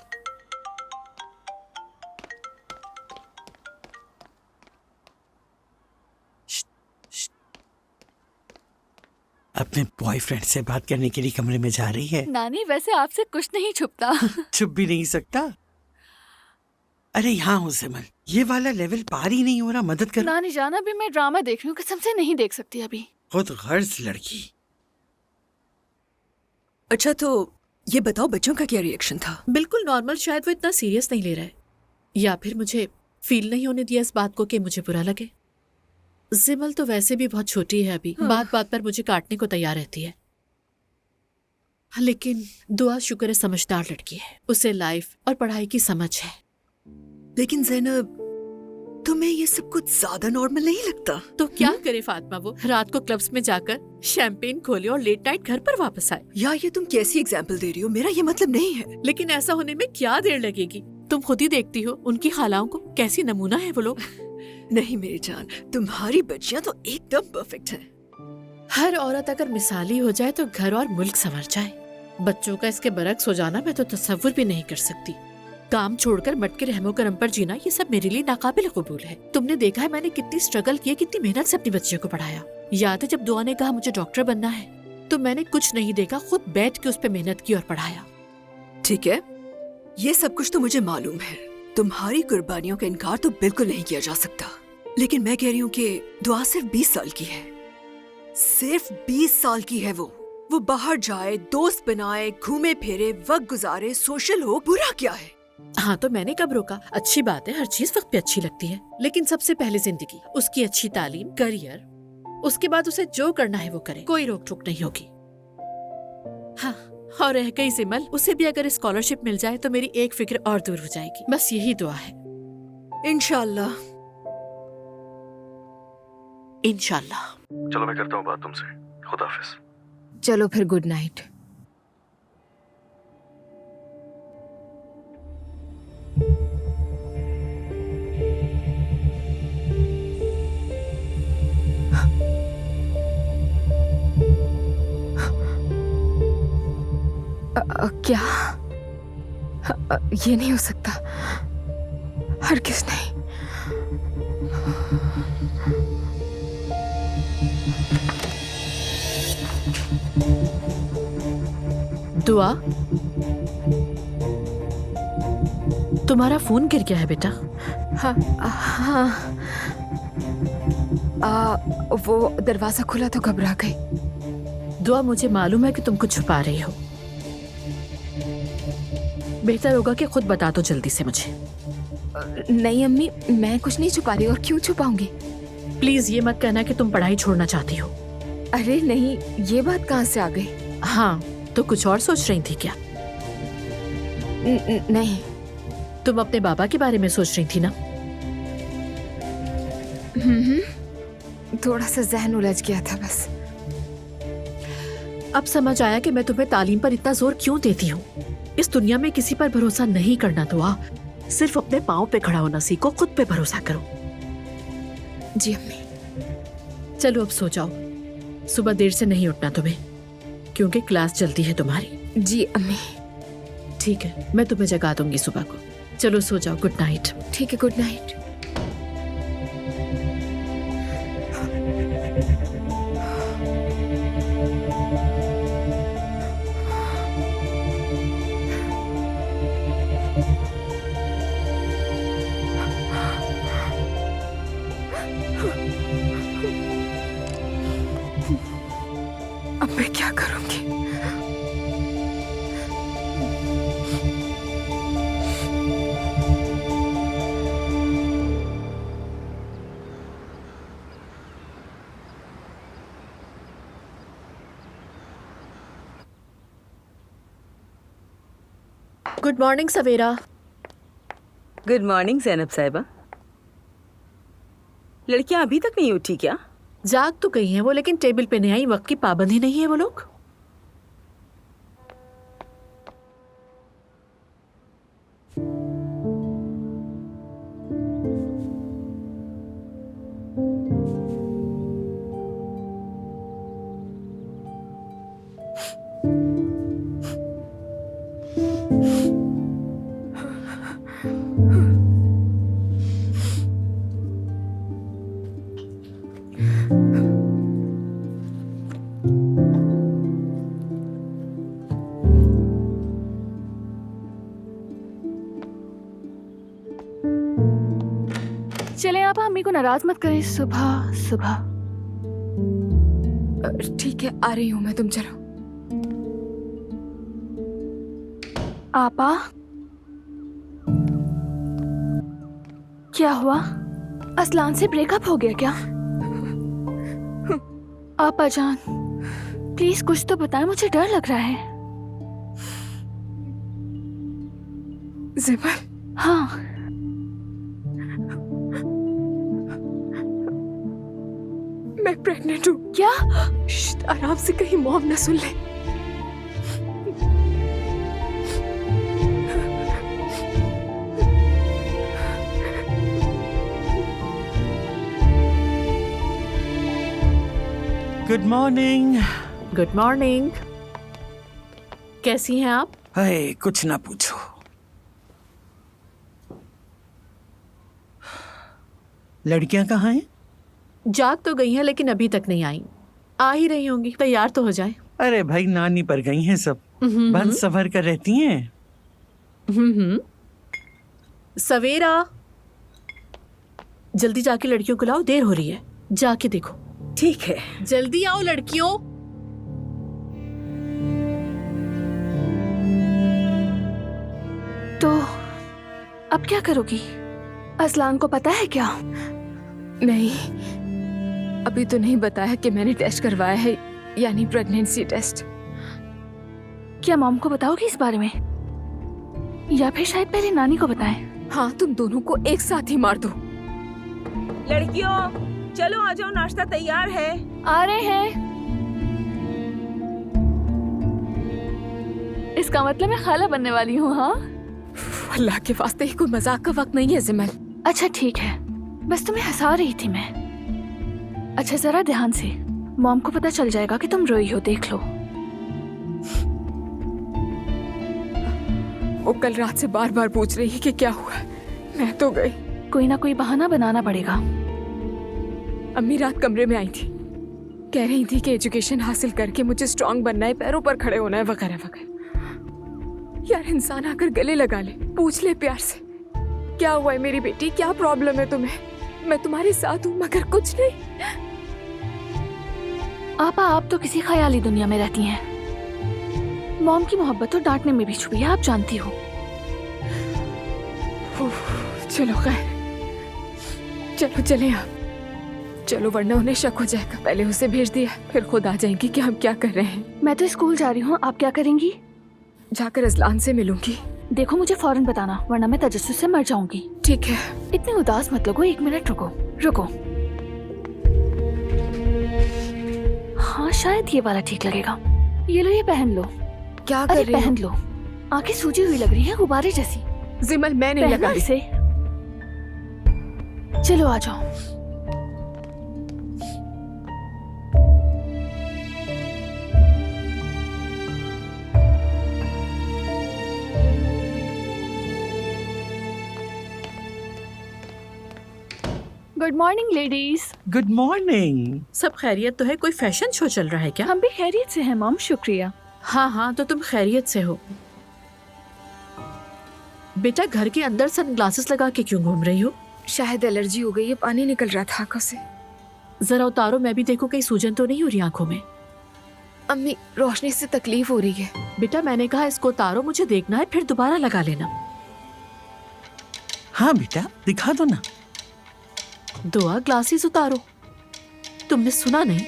अपने बॉयफ्रेंड से बात करने के लिए कमरे में जा रही है। नानी वैसे आपसे कुछ नहीं छुपता। छुप भी नहीं सकता। अरे यहाँ हो सिमल, ये वाला लेवल पार ही नहीं हो रहा, मदद कर। नानी जान, अभी मैं ड्रामा देख रही हूँ, कसम से नहीं देख सकती अभी। खुद गर्ज लड़की। अच्छा तो ये बताओ बच्चों का क्या रिएक्शन था? बिल्कुल नॉर्मल, शायद वो इतना सीरियस नहीं ले रहा है, या फिर मुझे फील नहीं होने दिया इस बात को कि मुझे बुरा लगे। जिमल तो वैसे भी बहुत छोटी है अभी, बात बात पर मुझे काटने को तैयार रहती है। लेकिन दुआ शुक्र है समझदार लड़की है, उसे लाइफ और पढ़ाई की समझ है। लेकिन जैनब, तुम्हें ये सब कुछ ज्यादा नॉर्मल नहीं लगता? तो क्या करे फातिमा, वो रात को क्लब्स में जाकर शैंपेन खोले और लेट नाइट घर पर वापस आए। यार ये तुम कैसी एग्जाम्पल दे रही हो, मेरा ये मतलब नहीं है। लेकिन ऐसा होने में क्या देर लगेगी? तुम खुद ही देखती हो उनकी खालाओं को, कैसी नमूना है वो लोग। नहीं मेरी जान, तुम्हारी बच्चियां तो एकदम परफेक्ट हैं। हर औरत अगर मिसाली हो जाए तो घर और मुल्क संवर जाए। बच्चों का इसके बरक्स हो जाना मैं तो तसव्वुर भी नहीं कर सकती। काम छोड़कर मटके रहमो करम पर जीना, ये सब मेरे लिए नाकाबिल कबूल है। तुमने देखा है मैंने कितनी स्ट्रगल की, कितनी मेहनत से अपनी बच्चियों को पढ़ाया। याद है जब दुआ ने कहा मुझे डॉक्टर बनना है, तो मैंने कुछ नहीं देखा, खुद बैठ के उस पर मेहनत की और पढ़ाया। ठीक है, ये सब कुछ तो मुझे मालूम है, तुम्हारी कुर्बानियों का इनकार तो बिल्कुल नहीं किया जा सकता। लेकिन मैं कह रही हूँ कि दुआ सिर्फ 20 साल की है, सिर्फ 20 साल की है। वो बाहर जाए, दोस्त बनाए, घूमे फिरे, वक्त गुजारे, सोशल हो, बुरा क्या है? हाँ तो मैंने कब रोका? अच्छी बात है, हर चीज वक्त पे अच्छी लगती है, लेकिन सबसे पहले जिंदगी, उसकी अच्छी तालीम, करियर, उसके बाद उसे जो करना है वो करे, कोई रोक टोक नहीं होगी। हाँ, और रह गई जिमल, उसे भी अगर स्कॉलरशिप मिल जाए तो मेरी एक फिक्र और दूर हो जाएगी। बस यही दुआ है। इंशाल्लाह। इंशाल्लाह। चलो मैं करता हूँ बात तुमसे। खुदा हाफिज। चलो फिर, गुड नाइट। क्या? ये नहीं हो सकता, हरगिज़ नहीं। दुआ, तुम्हारा फोन गिर गया है बेटा। हाँ हाँ, वो दरवाजा खुला तो घबरा गई। दुआ, मुझे मालूम है कि तुम कुछ छुपा रही हो, बेहतर होगा कि खुद बता दो जल्दी से मुझे। नहीं अम्मी, मैं कुछ नहीं छुपा रही, और क्यों छुपाऊंगी? प्लीज ये मत कहना कि तुम पढ़ाई छोड़ना चाहती हो। अरे नहीं, ये बात कहाँ से आ गई? हाँ तो कुछ और सोच रही थी क्या? नहीं। तुम अपने बाबा के बारे में सोच रही थी ना? थोड़ा सा जहन उलझ गया था बस। अब समझ आया कि मैं तुम्हें तालीम पर इतना जोर क्यों देती हूँ। इस दुनिया में किसी पर भरोसा नहीं करना दुआ, सिर्फ अपने पाँव पे खड़ा होना सीखो, खुद पे भरोसा करो। जी अम्मी। चलो अब सो जाओ, सुबह देर से नहीं उठना तुम्हें, क्योंकि क्लास जल्दी है तुम्हारी। जी अम्मी। ठीक है, मैं तुम्हें जगा दूंगी सुबह को। चलो सो जाओ, गुड नाइट। ठीक है, गुड नाइट। अब मैं क्या करूंगी? गुड मॉर्निंग सवेरा। गुड मॉर्निंग जैनब साहिबा। लड़कियां अभी तक नहीं उठी क्या? जाग तो गई हैं वो, लेकिन टेबल पे नहीं आई। वक्त की पाबंदी नहीं है वो लोग। चले आप अम्मी को नाराज मत करें सुबह सुबह। ठीक है, आ रही हूँ मैं, तुम चलो। आपा क्या हुआ? असलान से ब्रेकअप हो गया क्या? आपा जान प्लीज कुछ तो बताएं, मुझे डर लग रहा है। ज़िमल। हाँ मैं प्रेग्नेंट हूँ। क्या? आराम से, कहीं मॉम न सुन ले। Good morning. Good morning. कैसी हैं आप? हाय, कुछ ना पूछो। लड़कियां कहाँ हैं? जाग तो गई हैं लेकिन अभी तक नहीं आई। आ ही रही होंगी, तैयार तो हो जाए। अरे भाई, नानी पर गई हैं सब। बन सवर कर रहती हैं। सवेरा, जल्दी जाके लड़कियों को लाओ, देर हो रही है। जाके देखो। ठीक है, जल्दी आओ लड़कियों। तो अब क्या करोगी? असलान को पता है क्या? नहीं, अभी तो नहीं बताया कि मैंने टेस्ट करवाया है, यानी प्रेगनेंसी टेस्ट। क्या मॉम को बताओगी इस बारे में, या फिर शायद पहले नानी को बताएं? हाँ, तुम दोनों को एक साथ ही मार दो। लड़कियों चलो आ जाओ, नाश्ता तैयार है। आ रहे हैं। इसका मतलब मैं खाला बनने वाली हूँ। हाँ, अल्लाह के वास्ते, कोई मजाक का वक्त नहीं है ज़िमल। अच्छा ठीक है, बस तुम्हें हंसा रही थी मैं। अच्छा जरा ध्यान से, मॉम को पता चल जाएगा कि तुम रोई हो, देख लो। वो कल रात से बार बार पूछ रही है कि क्या हुआ। मैं तो गई। कोई ना कोई बहाना बनाना पड़ेगा। अम्मी रात कमरे में आई थी, कह रही थी कि एजुकेशन हासिल करके मुझे स्ट्रांग बनना है, पैरों पर खड़े होना है, वगैरह वगैरह। यार, इंसान आकर गले लगा ले, पूछ ले प्यार से, क्या हुआ है मेरी बेटी, क्या प्रॉब्लम है तुम्हें? मैं तुम्हारे साथ हूँ, मगर कुछ नहीं। आपा, आप तो किसी ख्याली दुनिया में रहती हैं। मॉम की मोहब्बत तो डांटने में भी छुपी है, आप जानती हो। चलो खैर, चलो चले आप। चलो, वरना उन्हें शक हो जाएगा। पहले उसे भेज दिया, फिर खुद आ जाएंगी कि हम क्या कर रहे हैं। मैं तो स्कूल जा रही हूँ, आप क्या करेंगी? जाकर अजलान से मिलूंगी। देखो मुझे फौरन बताना, वरना मैं तजस्सुस से मर जाऊंगी। ठीक है। इतने उदास मत लगो, 1 मिनट रुको रुको। हाँ, शायद ये वाला ठीक लगेगा। ये लो, ये पहन लो। क्या कर रही हो? पहन लो। आंखें सूजी हुई लग रही है, गुब्बारे जैसी। ज़िमल, मैं नहीं लगा से। चलो आ जाओ। Good morning ladies. Good morning. सब खैरियत तो है? कोई फैशन शो चल रहा है क्या? हम भी खैरियत से हैं मॉम, शुक्रिया। हाँ हाँ, तो तुम खैरियत से हो। बेटा, घर के अंदर सनग्लासेस लगा के क्यों घूम रही हो? शायद एलर्जी हो गई है, पानी निकल रहा था आंखों से। जरा उतारो, मैं भी देखो कहीं सूजन तो नहीं हो रही आंखों में। अम्मी, रोशनी से तकलीफ हो रही है। बेटा, मैंने कहा इसको उतारो, मुझे देखना है, फिर दोबारा लगा लेना। हाँ बेटा, दिखा दो ना। दुआ, ग्लासेस उतारो। तुमने सुना नहीं?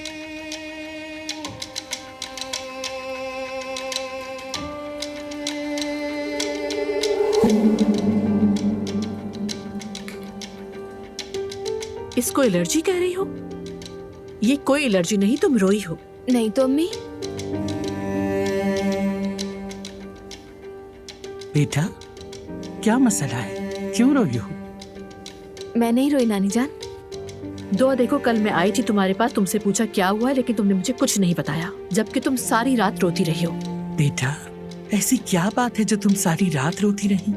इसको एलर्जी कह रही हो? ये कोई एलर्जी नहीं, तुम रोई हो। नहीं तो अम्मी। बेटा क्या मसला है, क्यों रोई हो? मैं नहीं रोई नानी जान। दुआ देखो, कल मैं आई थी तुम्हारे पास, तुमसे पूछा क्या हुआ है, लेकिन तुमने मुझे कुछ नहीं बताया, जबकि तुम सारी रात रोती रही हो। बेटा ऐसी क्या बात है जो तुम सारी रात रोती रही?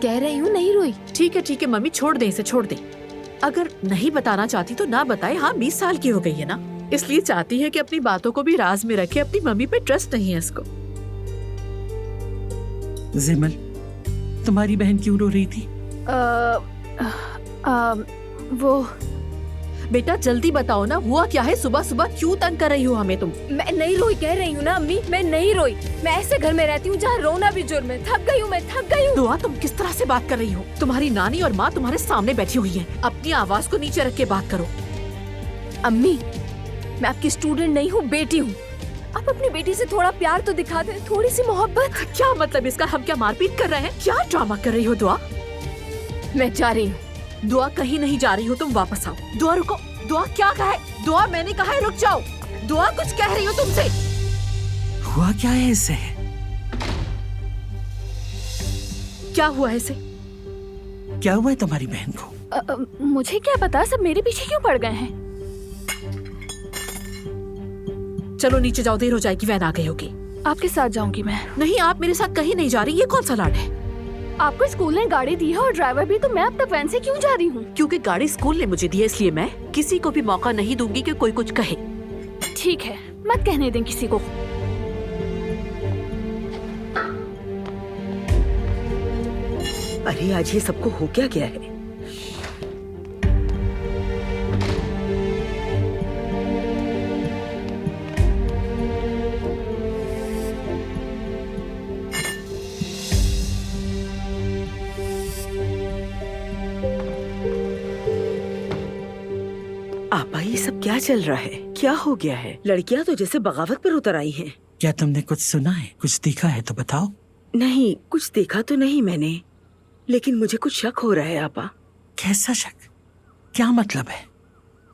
कह रही हूँ नहीं रोई। ठीक है मम्मी, छोड़ दे इसे, छोड़ दे। अगर नहीं बताना चाहती तो ना बताए। हाँ 20 साल की हो गई है ना, इसलिए चाहती है कि अपनी बातों को भी राज में रखे। अपनी मम्मी पे ट्रस्ट नहीं है इसको। जिमल, तुम्हारी बहन क्यों रो रही थी? वो बेटा जल्दी बताओ ना, हुआ क्या है? सुबह सुबह क्यों तंग कर रही हो हमें तुम? मैं नहीं रोई कह रही हूँ ना अम्मी, मैं नहीं रोई। मैं ऐसे घर में रहती हूँ जहाँ रोना भी जुर्म है। थक गई हूँ, मैं थक गई हूँ। दुआ तुम किस तरह से बात कर रही हो? तुम्हारी नानी और माँ तुम्हारे सामने बैठी हुई हैं। अपनी आवाज को नीचे रख के बात करो। अम्मी मैं आपकी स्टूडेंट नहीं हूँ, बेटी हूँ। आप अपनी बेटी से थोड़ा प्यार तो दिखा दें, थोड़ी सी मोहब्बत। क्या मतलब इसका? हम क्या मारपीट कर रहे हैं? क्या ड्रामा कर रही हो दुआ? मैं जा रही हूँ। दुआ कहीं नहीं जा रही हो, तुम वापस आओ। दुआ रुको। दुआ क्या कहा है? दुआ मैंने कहा है रुक जाओ। दुआ कुछ कह रही हो तुमसे। हुआ क्या है इसे? क्या हुआ है इसे? क्या हुआ है तुम्हारी बहन को? मुझे क्या पता, सब मेरे पीछे क्यों पड़ गए हैं? चलो नीचे जाओ, देर हो जाएगी, वैन आ गई होगी। आपके साथ जाऊंगी मैं। नहीं, आप मेरे साथ कहीं नहीं जा रही। ये कौन सा लाड है? आपको स्कूल ने गाड़ी दी है और ड्राइवर भी, तो मैं अब तक वैन से क्यों जा रही हूँ? क्योंकि गाड़ी स्कूल ने मुझे दी है, इसलिए मैं किसी को भी मौका नहीं दूंगी कि कोई कुछ कहे। ठीक है, मत कहने दें किसी को। अरे आज ये सबको हो क्या गया है? आपा ये सब क्या चल रहा है? क्या हो गया है? लड़कियां तो जैसे बगावत पर उतर आई हैं। क्या तुमने कुछ सुना है, कुछ देखा है तो बताओ। नहीं, कुछ देखा तो नहीं मैंने, लेकिन मुझे कुछ शक हो रहा है आपा। कैसा शक? क्या मतलब है?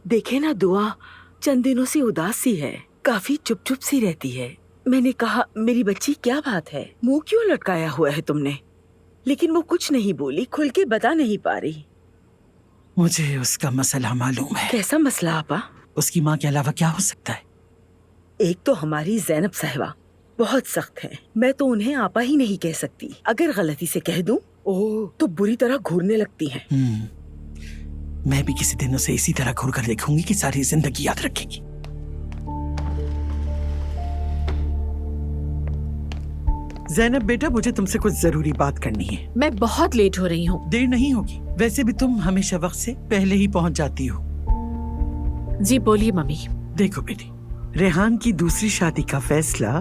देखे ना, दुआ चंद दिनों से उदास सी है, काफी चुप चुप सी रहती है। मैंने कहा मेरी बच्ची क्या बात है, मुंह क्यों लटकाया हुआ है तुमने? लेकिन वो कुछ नहीं बोली, खुल के बता नहीं पा रही। मुझे उसका मसला मालूम है। कैसा मसला आपा? उसकी माँ के अलावा क्या हो सकता है? एक तो हमारी जैनब साहिबा बहुत सख्त है, मैं तो उन्हें आपा ही नहीं कह सकती। अगर गलती से कह दूं, ओह तो बुरी तरह घूरने लगती हैं। मैं भी किसी दिन उसे इसी तरह घूर कर देखूंगी कि सारी जिंदगी याद रखेगी। जैनब बेटा, मुझे तुमसे कुछ जरूरी बात करनी है। मैं बहुत लेट हो रही हूँ। देर नहीं होगी, वैसे भी तुम हमेशा वक्त से पहले ही पहुँच जाती हो। जी बोलिए मम्मी। देखो बेटी, रेहान की दूसरी शादी का फैसला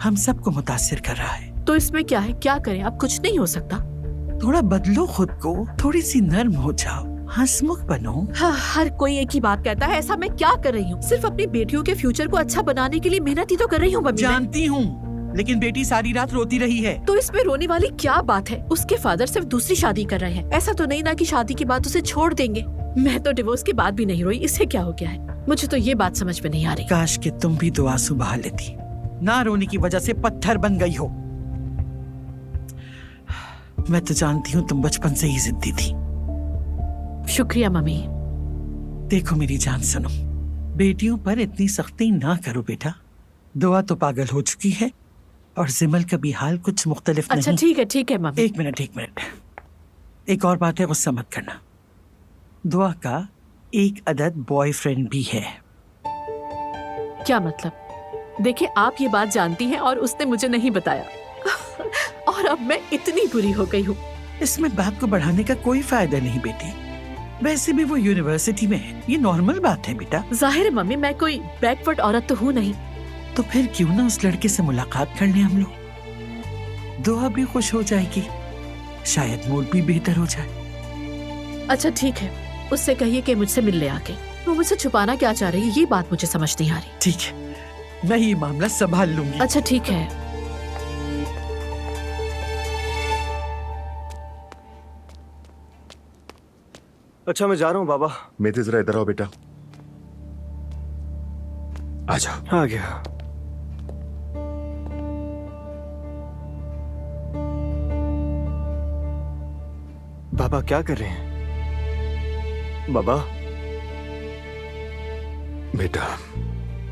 हम सबको मुतासिर कर रहा है। तो इसमें क्या है? क्या करें? अब कुछ नहीं हो सकता। थोड़ा बदलो खुद को, थोड़ी सी नर्म हो जाओ, हंसमुख बनो। हाँ, हर कोई एक ही बात कहता है, ऐसा मैं क्या कर रही हूँ? सिर्फ अपनी बेटियों के फ्यूचर को अच्छा बनाने के लिए मेहनत ही तो कर रही हूँ मम्मी। जानती हूँ, लेकिन बेटी सारी रात रोती रही है। तो इसमें रोने वाली क्या बात है? उसके फादर सिर्फ दूसरी शादी कर रहे हैं। ऐसा तो नहीं ना कि शादी के बाद उसे छोड़ देंगे। मैं तो डिवोर्स के बाद भी नहीं रोई, इससे क्या हो गया है? मुझे तो ये बात समझ में नहीं आ रही। काश कि तुम भी दो आंसू बहा लेती, ना रोने की वजह से पत्थर बन गई हो। मैं तो जानती हूँ तुम बचपन से ही जिद्दी थी। शुक्रिया मम्मी। देखो मेरी जान, सुनो, बेटियों पर इतनी सख्ती ना करो बेटा। दुआ तो पागल हो चुकी है और जिमल का भी हाल कुछ मुख्तलिफ नहीं। अच्छा ठीक है मम्मी। एक मिनट। एक और बात है, गुस्सा मत करना। दुआ का एक अदद बॉयफ्रेंड भी है। क्या मतलब? देखिए, आप ये बात जानती हैं और उसने मुझे नहीं बताया और अब मैं इतनी बुरी हो गई हूँ। इसमें बात को बढ़ाने का कोई फायदा नहीं बेटी। वैसे भी वो यूनिवर्सिटी में है, ये नॉर्मल बात है बेटा। जाहिर है मम्मी, मैं कोई बैकवर्ड औरत तो हूँ नहीं। तो फिर क्यों ना उस लड़के से मुलाकात कर लें हम लोग। दुआ भी खुश हो जाएगी, शायद मूड भी बेहतर हो जाए। अच्छा ठीक है, उससे कहिए कि मुझसे मिल ले आके। वो मुझसे छुपाना क्या चाह रही है, ये बात मुझे समझ नहीं आ रही। ठीक है, मैं ये मामला संभाल लूंगी। अच्छा ठीक है। अच्छा मैं जा रहा हूँ बाबा। मैं तो जरा इधर आओ बेटा। आ जाओ। आ गया। बाबा क्या कर रहे हैं? बाबा। बेटा,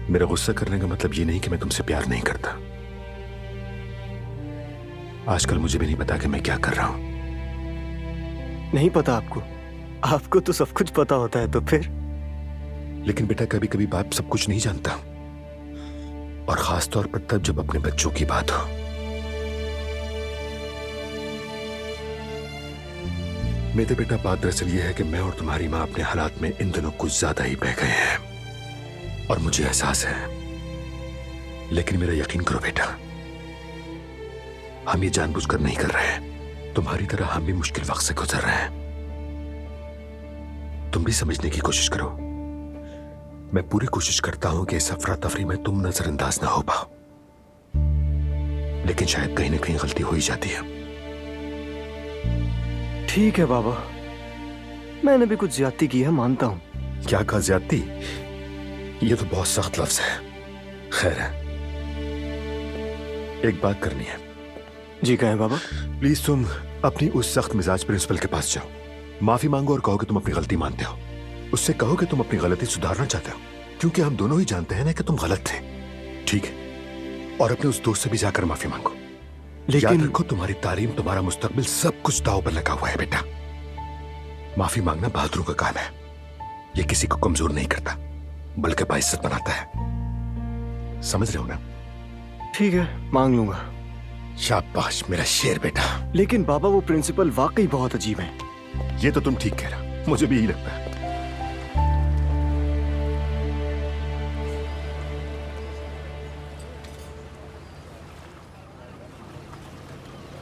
मेरा गुस्सा करने का मतलब ये नहीं कि मैं तुमसे प्यार नहीं करता। आजकल मुझे भी नहीं पता कि मैं क्या कर रहा हूं। नहीं पता आपको? आपको तो सब कुछ पता होता है, तो फिर? लेकिन बेटा, कभी कभी बाप सब कुछ नहीं जानता, और खास तौर पर तब जब अपने बच्चों की बात हो। मेरे बेटा, बात दरअसल ये है कि मैं और तुम्हारी माँ अपने हालात में इन दिनों कुछ ज्यादा ही बह गए हैं, और मुझे एहसास है। लेकिन मेरा यकीन करो बेटा, हम ये जानबूझकर नहीं कर रहे हैं। तुम्हारी तरह हम भी मुश्किल वक्त से गुजर रहे हैं। तुम भी समझने की कोशिश करो। मैं पूरी कोशिश करता हूं कि इस अफरा तफरी में तुम नजरअंदाज ना हो पाओ, लेकिन शायद कहीं ना कहीं गलती हो ही जाती है। ठीक है बाबा, मैंने भी कुछ ज्यादती की है, मानता हूं। क्या कहा ज्यादती? ये तो बहुत सख्त लफ्ज है। खैर है, एक बात करनी है। जी कहें बाबा। प्लीज तुम अपनी उस सख्त मिजाज प्रिंसिपल के पास जाओ, माफी मांगो और कहो कि तुम अपनी गलती मानते हो। उससे कहो कि तुम अपनी गलती सुधारना चाहते हो, क्योंकि हम दोनों ही जानते हैं ना कि तुम गलत थे। ठीक है? और अपने उस दोस्त से भी जाकर माफी मांगो। लेकिन याद रखो, तुम्हारी तालीम, तुम्हारा मुस्तकबिल, सब कुछ दांव पर लगा हुआ है बेटा। माफी मांगना बहादुरों का काम है। ये किसी को कमजोर नहीं करता, बल्कि बाइज्जत बनाता है। समझ रहे हो ना? ठीक है, मांग लूंगा। शाबाश मेरा शेर बेटा। लेकिन बाबा, वो प्रिंसिपल वाकई बहुत अजीब है। ये तो तुम ठीक कह रहा, मुझे भी यही लगता है।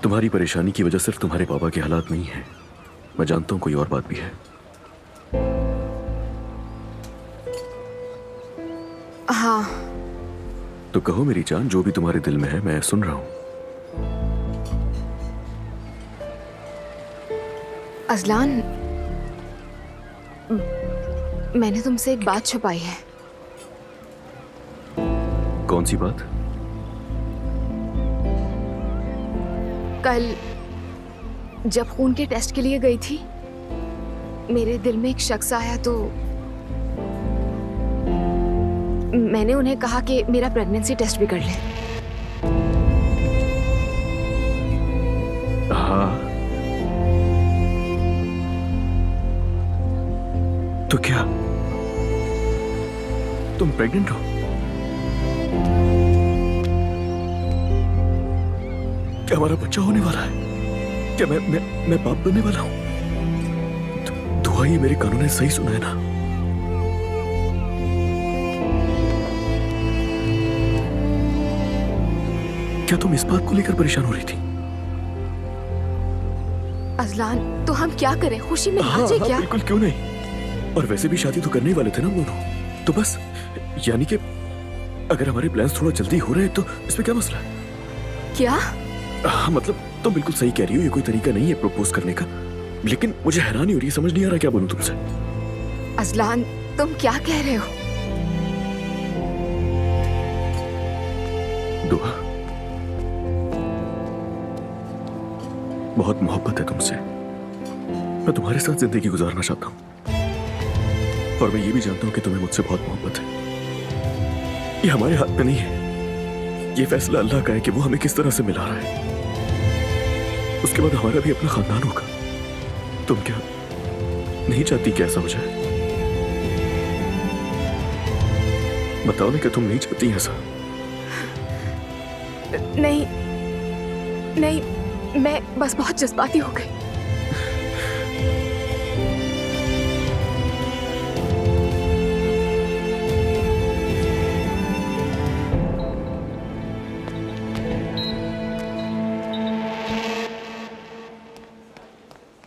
तुम्हारी परेशानी की वजह सिर्फ तुम्हारे पापा के हालात नहीं है। मैं जानता हूं कोई और बात भी है। हाँ। तो कहो मेरी जान, जो भी तुम्हारे दिल में है, मैं सुन रहा हूं। अजलान, मैंने तुमसे एक बात छुपाई है। कौन सी बात? कल जब खून के टेस्ट के लिए गई थी, मेरे दिल में एक शख्स आया, तो मैंने उन्हें कहा कि मेरा प्रेगनेंसी टेस्ट भी कर ले। हाँ, तो क्या तुम प्रेग्नेंट हो? क्या हमारा बच्चा होने वाला है? क्या मैं बाप बनने वाला हूं? दुआ, ये मेरे कानों ने सही सुना है ना? क्या तुम इस बात को लेकर परेशान हो रही थी? अजलान, तो हम क्या करें? खुशी में हाँ, आज ही क्या? बिल्कुल, क्यों नहीं। और वैसे भी शादी तो करने ही वाले थे ना हम दोनों, तो बस, यानी कि अगर हमारे प्लान्स थोड़ा जल्दी हो रहे हैं तो इसमें क्या मसला है? क्या? हाँ, मतलब तुम बिल्कुल सही कह रही हो, ये कोई तरीका नहीं है प्रपोज करने का। लेकिन मुझे हैरानी हो रही है, समझ नहीं आ रहा क्या बोलूं तुमसे। अजलान, तुम क्या कह रहे हो? दुआ, बहुत मोहब्बत है तुमसे। मैं तुम्हारे साथ जिंदगी गुजारना चाहता हूं, और मैं ये भी जानता हूं कि तुम्हें मुझसे बहुत मोहब्बत है। ये हमारे हाथ में नहीं है, ये फैसला अल्लाह का है कि वो हमें किस तरह से मिला रहा है। उसके बाद हमारा भी अपना खानदान होगा। तुम क्या नहीं चाहती कि ऐसा हो जाए? बताओ ना कि तुम नहीं चाहती ऐसा? नहीं नहीं, मैं बस बहुत जज्बाती हो गई।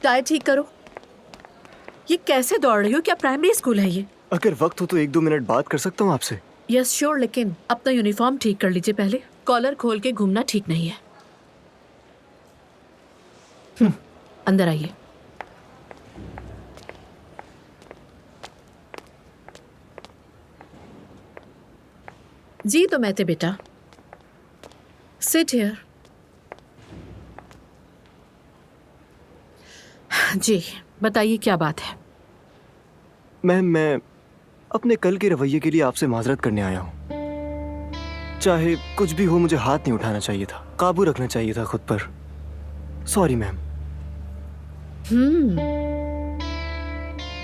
टायर ठीक करो। ये कैसे दौड़ रही हो? क्या प्राइमरी स्कूल है ये? अगर वक्त हो तो 1-2 मिनट बात कर सकता हूँ आपसे? यस श्योर, लेकिन अपना यूनिफॉर्म ठीक कर लीजिए पहले। कॉलर खोल के घूमना ठीक नहीं है। अंदर आइए। जी तो मैं थे बेटा, सिट हियर। जी बताइए क्या बात है। मैम, मैं अपने कल के रवैये के लिए आपसे माजरत करने आया हूँ। चाहे कुछ भी हो, मुझे हाथ नहीं उठाना चाहिए था, काबू रखना चाहिए था खुद पर। Sorry ma'am.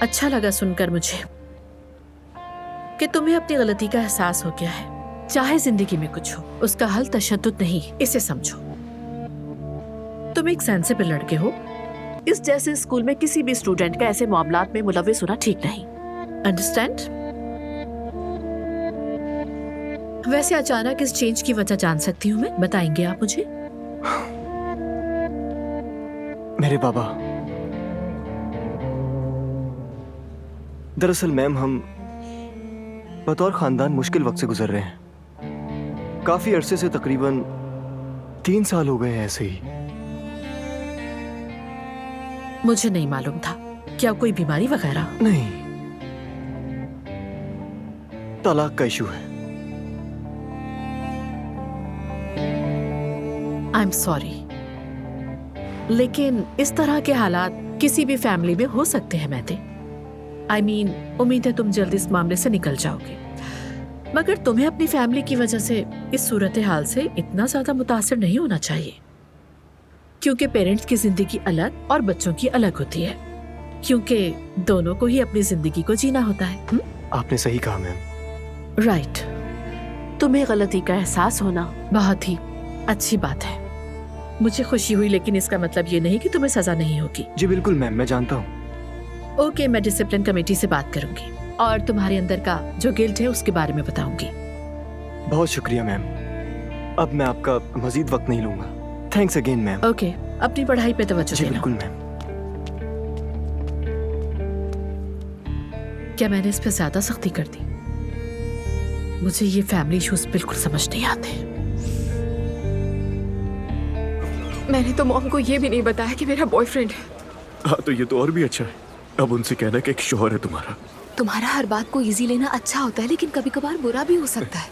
अच्छा लगा सुनकर मुझे कि तुम्हें अपनी गलती का एहसास हो गया है। चाहे जिंदगी में कुछ हो, उसका हल तशद्दुद नहीं, इसे समझो। तुम एक सेंसिबल लड़के हो। इस जैसे स्कूल में किसी भी स्टूडेंट का ऐसे मामलात में मुलव्विस होना ठीक नहीं। अंडरस्टैंड? वैसे अचानक इस चेंज की वजह जान सकती हूँ मैं? बताएंगे आप मुझे? मेरे बाबा, दरअसल मैम हम बतौर खानदान मुश्किल वक्त से गुजर रहे हैं। काफी अरसे से, तकरीबन 3 साल हो गए हैं ऐसे ही। मुझे नहीं मालूम था। क्या कोई बीमारी वगैरह? नहीं, तलाक का इशू है। आई एम सॉरी, लेकिन इस तरह के हालात किसी भी फैमिली में हो सकते हैं मैते। I mean, उम्मीद है तुम जल्दी इस मामले से निकल जाओगे, मगर तुम्हें अपनी फैमिली की वजह से इस सूरत हाल से इतना ज्यादा मुतासिर नहीं होना चाहिए, क्योंकि पेरेंट्स की जिंदगी अलग और बच्चों की अलग होती है, क्योंकि दोनों को ही अपनी जिंदगी को जीना होता है। आपने सही कहा मैम। राइट। तुम्हें गलती का एहसास होना बहुत ही अच्छी बात है। मुझे खुशी हुई, लेकिन इसका मतलब ये नहीं कि तुम्हें सजा नहीं होगी। जी बिल्कुल मैम, मैं जानता हूँ। ओके, मैं डिसिप्लिन कमेटी से बात करूंगी और तुम्हारे अंदर का जो गिल्ट है उसके बारे mit बताऊंगी। बहुत शुक्रिया मैम। अब मैं आपका मजीद वक्त नहीं लूंगा। Thanks again ma'am. ओके, अपनी पढ़ाई पे तवज्जो देना। बिल्कुल मैम। क्या मैंने इस पे ज्यादा सख्ती कर दी? मुझे ये फैमिली इश्यूज बिल्कुल समझ नहीं आते। मैंने तो मॉम को ये भी नहीं बताया कि मेरा बॉयफ्रेंड है। हाँ तो ये तो और भी अच्छा है। अब उनसे कहना कि एक शौहर है तुम्हारा। तुम्हारा हर बात को इजी लेना अच्छा होता है, लेकिन कभी कभार बुरा भी हो सकता है।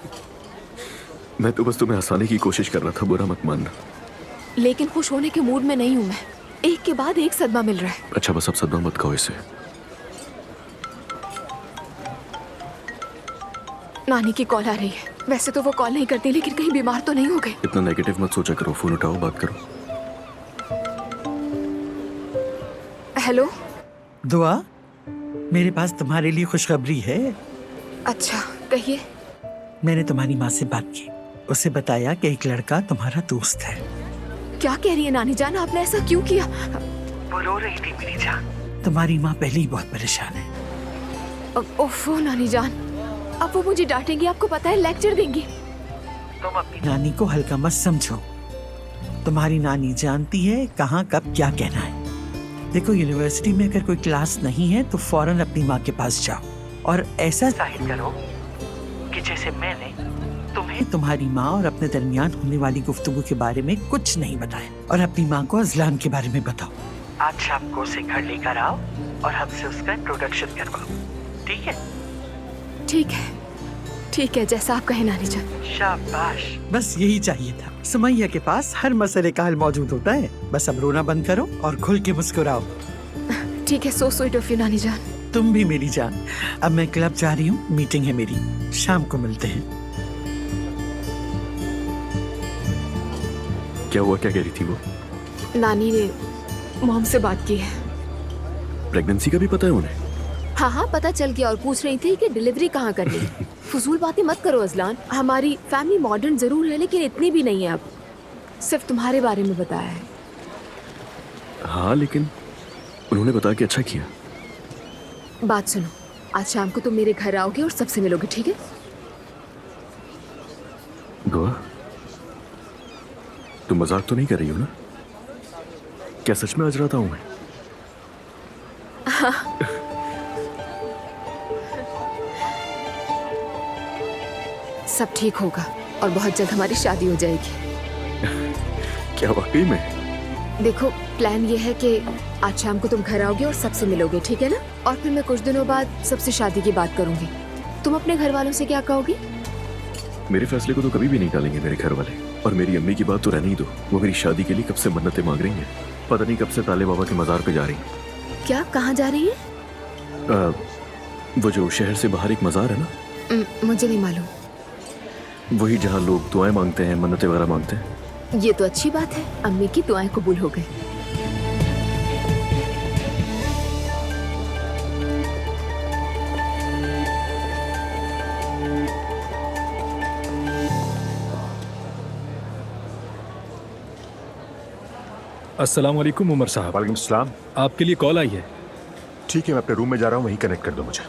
मैं तो बस तुम्हें हंसाने की कोशिश कर रहा था, बुरा मत मानना। लेकिन खुश होने के मूड में नहीं हूँ मैं। एक के बाद एक सदमा मिल रहा है। अच्छा बस अब सदमा मत खाओ इसे। नानी की कॉल आ रही है। वैसे तो वो कॉल नहीं करती, लेकिन कहीं बीमार तो नहीं हो गए। इतना नेगेटिव मत सोचा करो, फोन उठाओ, बात करो। हेलो दुआ, मेरे पास तुम्हारे लिए खुशखबरी है। अच्छा कहिए। मैंने तुम्हारी माँ से बात की, उसे बताया कि एक लड़का तुम्हारा दोस्त है। क्या कह रही है नानी जान? आपने ऐसा क्यों किया? वो रो रही थी मेरी जान। तुम्हारी माँ पहले ही बहुत परेशान है। ओफो नानी जान, अब वो मुझे डांटेंगी, आपको पता है, लेक्चर देंगी। तुम अपनी नानी को हल्का मत समझो। तुम्हारी नानी जानती है कहाँ कब क्या कहना है। देखो, यूनिवर्सिटी में अगर कोई क्लास नहीं है तो फौरन अपनी माँ के पास जाओ और ऐसा जाहिर करो कि जैसे मैंने तुम्हें तुम्हारी माँ और अपने दरमियान होने वाली गुफ्तगू के बारे में कुछ नहीं बताया, और अपनी माँ को अजलान के बारे में बताओ। आज शाम को उसे घर लेकर आओ और हमसे उसका इंट्रोडक्शन करवाओ, ठीक है? ठीक है, ठीक है, जैसा आप कहें नानी जान। शाबाश, बस यही चाहिए था। सुमैया के पास हर मसले का हल मौजूद होता है। बस अब रोना बंद करो और खुल के मुस्कुराओ। ठीक है, सो स्वीट ऑफ यू नानी जान। तुम भी मेरी जान। अब मैं क्लब जा रही हूँ, मीटिंग है मेरी, शाम को मिलते हैं। क्या हुआ, क्या कह रही थी वो? नानी ने मॉम से बात की है। प्रेगनेंसी का भी पता है उन्हें? हाँ हाँ पता चल गया, और पूछ रही थी कि डिलीवरी कहाँ करनी है। फजूल बातें मत करो अजलान। हमारी फैमिली मॉडर्न जरूर है, लेकिन इतनी भी नहीं है। अब सिर्फ तुम्हारे बारे में बताया है। हाँ लेकिन उन्होंने बताया कि अच्छा किया। बात सुनो, आज शाम को तुम मेरे घर आओगे और सबसे मिलोगे, ठीक है? दुआ, तुम मजाक तो नहीं कर रही हो ना? क्या सच में आज रात आऊं मैं? हाँ। सब ठीक होगा और बहुत जल्द हमारी शादी हो जाएगी। क्या वाकई में? देखो, प्लान ये है कि आज शाम को तुम घर आओगे और सबसे मिलोगे, ठीक है ना? और फिर मैं कुछ दिनों बाद सबसे शादी की बात करूंगी। तुम अपने घर वालों से क्या कहोगी? मेरे फैसले को तो कभी भी नहीं टालेंगे मेरे घर वाले। और मेरी अम्मी की बात तो रहने ही दो, वो मेरी शादी के लिए कब से मन्नतें मांग रही हैं। पता नहीं कब से ताले बाबा के मजार पे जा रही हैं। क्या, कहाँ जा रही है? वो जो शहर से बाहर एक मजार है ना, मुझे नहीं मालूम। वही जहाँ लोग दुआएं मांगते हैं, मन्नतें वगैरह मांगते हैं। ये तो अच्छी बात है, अम्मी की दुआएं कबूल हो गई। अस्सलाम वालेकुम उमर साहब। वालेकुम सलाम। आपके लिए कॉल आई है। ठीक है, मैं अपने रूम में जा रहा हूँ, वहीं कनेक्ट कर दो मुझे।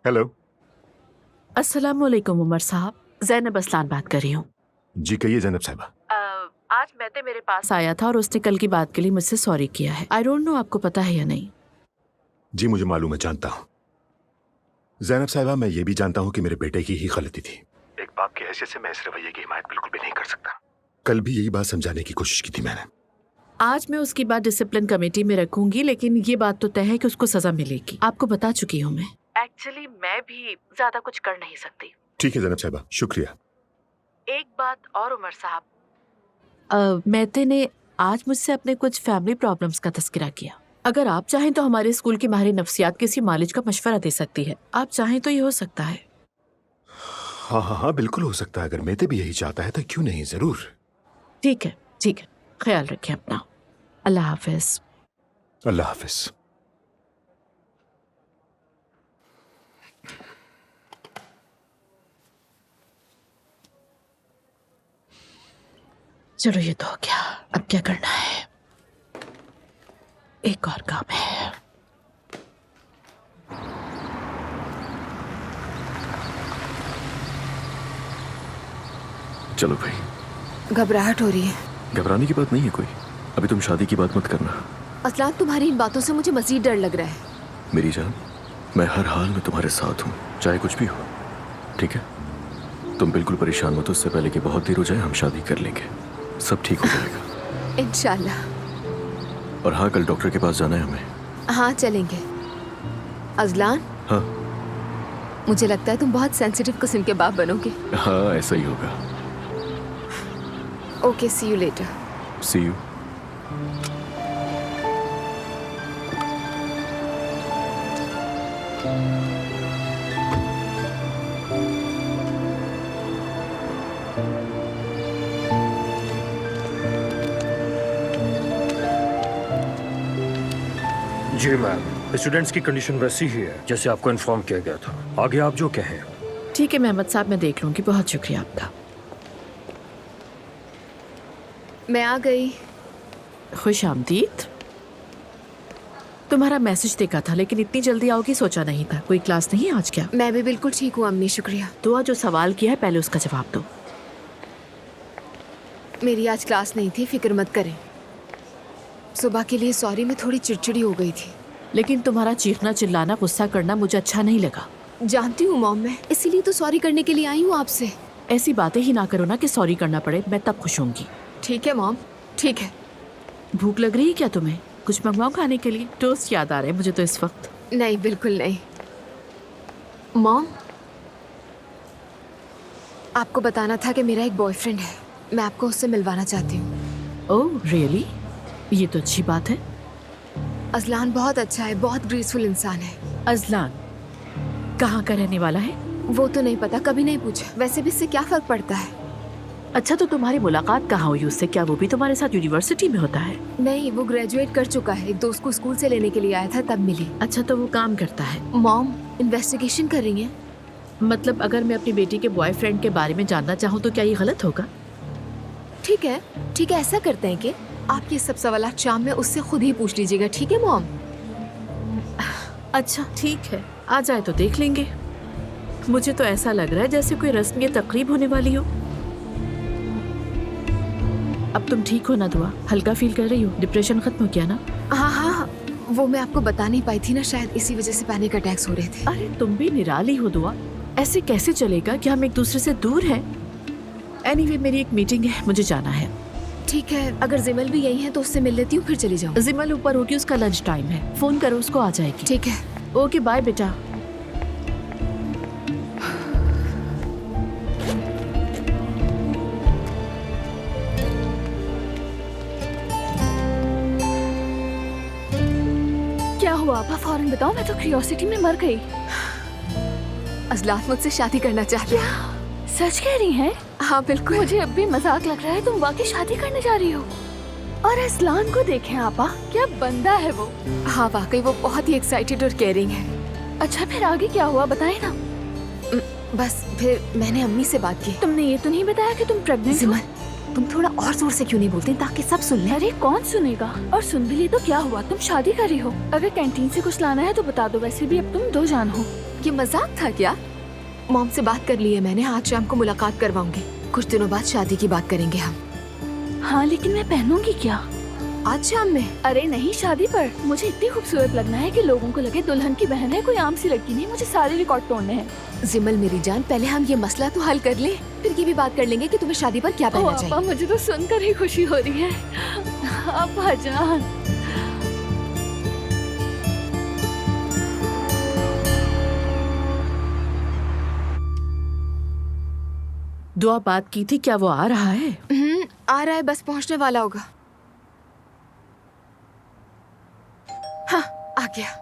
हेलो। अस्सलाम वालेकुम उमर साहब, जैनब असलान बात कर रही हूँ। जी कहिए जैनब साहिबा। आज मैते मेरे पास आया था और उसने कल की बात के लिए मुझसे सॉरी किया है। आई डोंट नो आपको पता है या नहीं। जी मुझे मालूम है, जानता हूँ जैनब साहिबा। मैं ये भी जानता हूँ कि मेरे बेटे की ही गलती थी। एक बाप की हैसियत से मैं इस रवैये की हिमायत बिल्कुल भी नहीं कर सकता। कल भी यही बात समझाने की कोशिश की थी मैंने। आज मैं उसकी बात डिसिप्लिन कमेटी में रखूंगी, लेकिन ये बात तो तय है कि उसको सजा मिलेगी। आपको बता चुकी हूँ मैं। एक्चुअली मैं भी ज्यादा कुछ कर नहीं सकती। ठीक है जैनब साहिबा, शुक्रिया। एक बात और उमर साहब, मैते ने आज मुझसे अपने कुछ फैमिली प्रॉब्लम्स का तस्करा किया। अगर आप चाहें तो हमारे स्कूल की माहिर नफ्सियात किसी मालिज का मशवरा दे सकती है। आप चाहें तो ये हो सकता है। हाँ हाँ हाँ, बिल्कुल हो सकता है। अगर मेते भी यही चाहता है तो क्यों नहीं, जरूर। ठीक है, ठीक है, ख्याल रखें अपना। अल्लाह हाफिज। अल्लाह हाफिज। चलो ये तो हो गया, अब क्या करना है? एक और काम है। चलो भाई। घबराहट हो रही है। घबराने की बात नहीं है कोई। अभी तुम शादी की बात मत करना। असलान, तुम्हारी इन बातों से मुझे मजीद डर लग रहा है। मेरी जान, मैं हर हाल में तुम्हारे साथ हूँ, चाहे कुछ भी हो। ठीक है, तुम बिल्कुल परेशान मत। उससे पहले कि बहुत देर हो जाए हम शादी कर लेंगे, सब ठीक हो जाएगा इंशाल्लाह। और हाँ, कल डॉक्टर के पास जाना है हमें। हाँ चलेंगे। अजलान, हाँ मुझे लगता है तुम बहुत सेंसिटिव किस्म के बाप बनोगे। हाँ, ऐसा ही होगा। Okay, see you later. See you. जी मैम, स्टूडेंट्स की कंडीशन वैसी ही है जैसे आपको इन्फॉर्म किया गया था। आगे आप जो कहें। ठीक है मेहमद साहब, मैं देख लूंगी। बहुत शुक्रिया आपका। मैं आ गई। खुश आमदीद। तुम्हारा मैसेज देखा था, लेकिन इतनी जल्दी आओगी सोचा नहीं था। कोई क्लास नहीं है आज क्या? मैं भी बिल्कुल ठीक हूँ अम्मी, शुक्रिया। दुआ जो सवाल किया है पहले उसका जवाब दो। मेरी आज क्लास नहीं थी, फिक्र मत करें। सुबह के लिए सॉरी, मैं थोड़ी चिड़चिड़ी हो गई थी। लेकिन तुम्हारा चीखना चिल्लाना गुस्सा करना मुझे अच्छा नहीं लगा। जानती हूँ मॉम, मैं इसीलिए तो सॉरी करने के लिए आई हूँ आपसे। ऐसी बातें ही ना करो ना कि सॉरी करना पड़े, मैं तब खुश होंगी। ठीक है मॉम, ठीक है। भूख लग रही है क्या तुम्हें? कुछ मंगवाऊं खाने के लिए? टोस्ट याद आ रहे हैं मुझे तो इस वक्त। नहीं, बिल्कुल नहीं। मॉम, आपको बताना था कि मेरा एक बॉयफ्रेंड है, मैं आपको उससे मिलवाना चाहती हूँ। Oh really? ये तो अच्छी बात है। अजलान बहुत अच्छा है, बहुत ग्रेसफुल इंसान है। अजलान कहाँ का रहने वाला है? वो तो नहीं पता, कभी नहीं पूछा। वैसे भी इससे क्या फर्क पड़ता है। अच्छा, तो तुम्हारी मुलाकात कहाँ हुई उससे? क्या वो भी तुम्हारे साथ यूनिवर्सिटी में होता है? नहीं, वो ग्रेजुएट कर चुका है। एक दोस्त को स्कूल से लेने के लिए आया था, तब मिली। अच्छा, तो वो काम करता है? मॉम इन्वेस्टिगेशन कर रही है। मतलब अगर मैं अपनी बेटी के बॉयफ्रेंड के बारे में जानना चाहूँ तो क्या ये गलत होगा? ठीक है, ठीक है, ऐसा करते हैं कि आप ये सब सवाल शाम में उससे खुद ही पूछ लीजिएगा, ठीक है मॉम? अच्छा ठीक है, आ जाए तो देख लेंगे। मुझे तो ऐसा लग रहा है जैसे कोई रस्म या तकरीब होने वाली हो। अब तुम ठीक हो ना दुआ? हल्का फील कर रही हो? डिप्रेशन खत्म हो गया ना? हाँ हाँ, वो मैं आपको बता नहीं पाई थी ना, शायद इसी वजह से पैनिक अटैक्स हो रहे थे। अरे तुम भी निराली हो दुआ, ऐसे कैसे चलेगा कि हम एक दूसरे से दूर हैं। एनीवे मेरी एक मीटिंग है, मुझे जाना है। ठीक है, अगर जिमल भी यही है तो उससे मिल लेती हूँ, फिर चली जाऊँ। जिमल ऊपर होगी, उसका लंच टाइम है, फोन करो उसको, आ जाएगी। ठीक है, ओके बाय बेटा। क्या हुआ आपा, फौरन बताओ, मैं तो क्यूरियोसिटी में मर गई। अजलान मुझसे शादी करना चाहती है। सच कह रही हैं? हाँ बिल्कुल। मुझे अब भी मजाक लग रहा है, तुम वाकई शादी करने जा रही हो। और असलान को देखें आपा, क्या बंदा है वो। हाँ वाकई वो बहुत ही एक्साइटेड और केयरिंग है। अच्छा फिर आगे क्या हुआ, बताए ना। बस फिर मैंने अम्मी से बात की। तुमने ये तो नहीं बताया कि तुम प्रेग्नेंट हो? तुम थोड़ा और जोर से क्यों नहीं बोलते ताकि सब सुन लें? अरे कौन सुनेगा, और सुन भी ली तो क्या हुआ, तुम शादी कर रही हो। अगर कैंटीन से कुछ लाना है तो बता दो, वैसे भी अब तुम 2 जान हो। ये मजाक था क्या? मॉम से बात कर ली है मैंने, आज शाम को मुलाकात करवाऊंगी। कुछ दिनों बाद शादी की बात करेंगे हम। हाँ लेकिन मैं पहनूंगी क्या? आज शाम में? अरे नहीं, शादी पर। मुझे इतनी खूबसूरत लगना है कि लोगों को लगे दुल्हन की बहन है, कोई आम सी लड़की नहीं। मुझे सारे रिकॉर्ड तोड़ने हैं। जिमल मेरी जान, पहले हम ये मसला तो हल कर ले, फिर ये भी बात कर लेंगे कि तुम्हें शादी पर क्या पहनना चाहिए। मुझे तो सुनकर ही खुशी हो रही है। अब्बा जान। दुआ बात की थी, क्या वो आ रहा है? आ रहा है, बस पहुंचने वाला होगा। हाँ आ गया।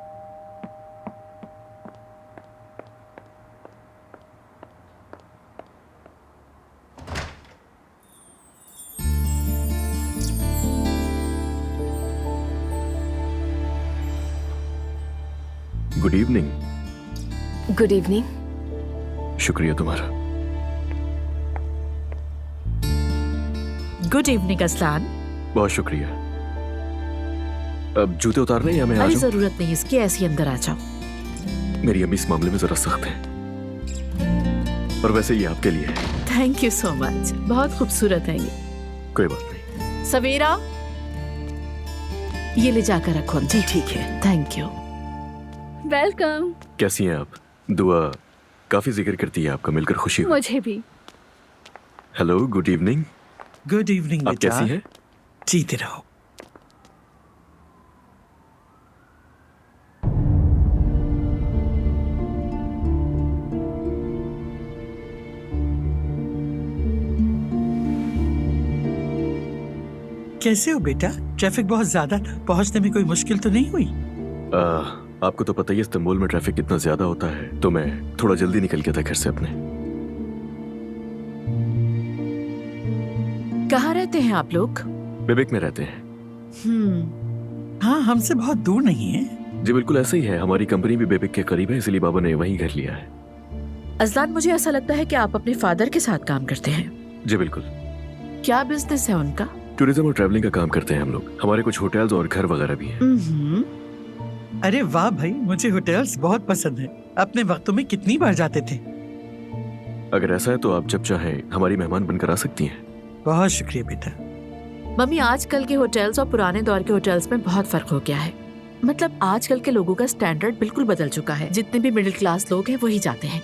Good evening. Good evening. शुक्रिया तुम्हारा। Good evening Aslan. बहुत शुक्रिया। अब जूते उतारने या मैं आ अरे जाऊं? जरूरत नहीं इसकी, ऐसी अंदर आ जाओ। मेरी अम्मी इस मामले में जरा सख्त है, और वैसे ये आपके लिए है। थैंक यू सो मच, बहुत खूबसूरत है ये। कोई बात नहीं। सवेरा ये ले जाकर रखो। जी ठीक है, थैंक यू। वेलकम। कैसी हैं आप? दुआ काफी जिक्र करती है आपका, मिलकर खुशी हुई। मुझे भी। Hello, good evening. Good evening आप कैसी हैं? जीते रहो। कैसे हो बेटा? ट्रैफिक बहुत ज्यादा था, पहुंचने में कोई मुश्किल तो नहीं हुई? आपको तो पता ही है इस्तांबुल में ट्रैफिक कितना ज्यादा होता है, तो मैं थोड़ा जल्दी निकल गया था घर से अपने। कहाँ रहते हैं आप लोग? बेबिक में रहते हैं। हाँ, हमसे बहुत दूर नहीं है। जी बिल्कुल ऐसा ही है, हमारी कंपनी भी बेबिक के करीब है, इसलिए बाबा ने वहीं घर लिया है। अजलान, मुझे ऐसा लगता है कि आप अपने फादर के साथ काम करते हैं। जी बिल्कुल। क्या बिजनेस है उनका? टूरिज्म और ट्रैवलिंग का काम करते हैं हम लोग। हमारे कुछ होटल्स और घर वगैरह भी हैं। अरे वाह भाई, मुझे होटल्स बहुत पसंद है। अपने वक्तों में कितनी बार जाते थे? अगर ऐसा है तो आप जब चाहें हमारी मेहमान बनकर आ सकती हैं। बहुत शुक्रिया बेटा। मम्मी, आजकल के होटल्स और पुराने दौर के होटल्स में बहुत फर्क हो गया है। मतलब आजकल के लोगों का स्टैंडर्ड बिल्कुल बदल चुका है। जितने भी मिडिल क्लास लोग हैं वही जाते हैं।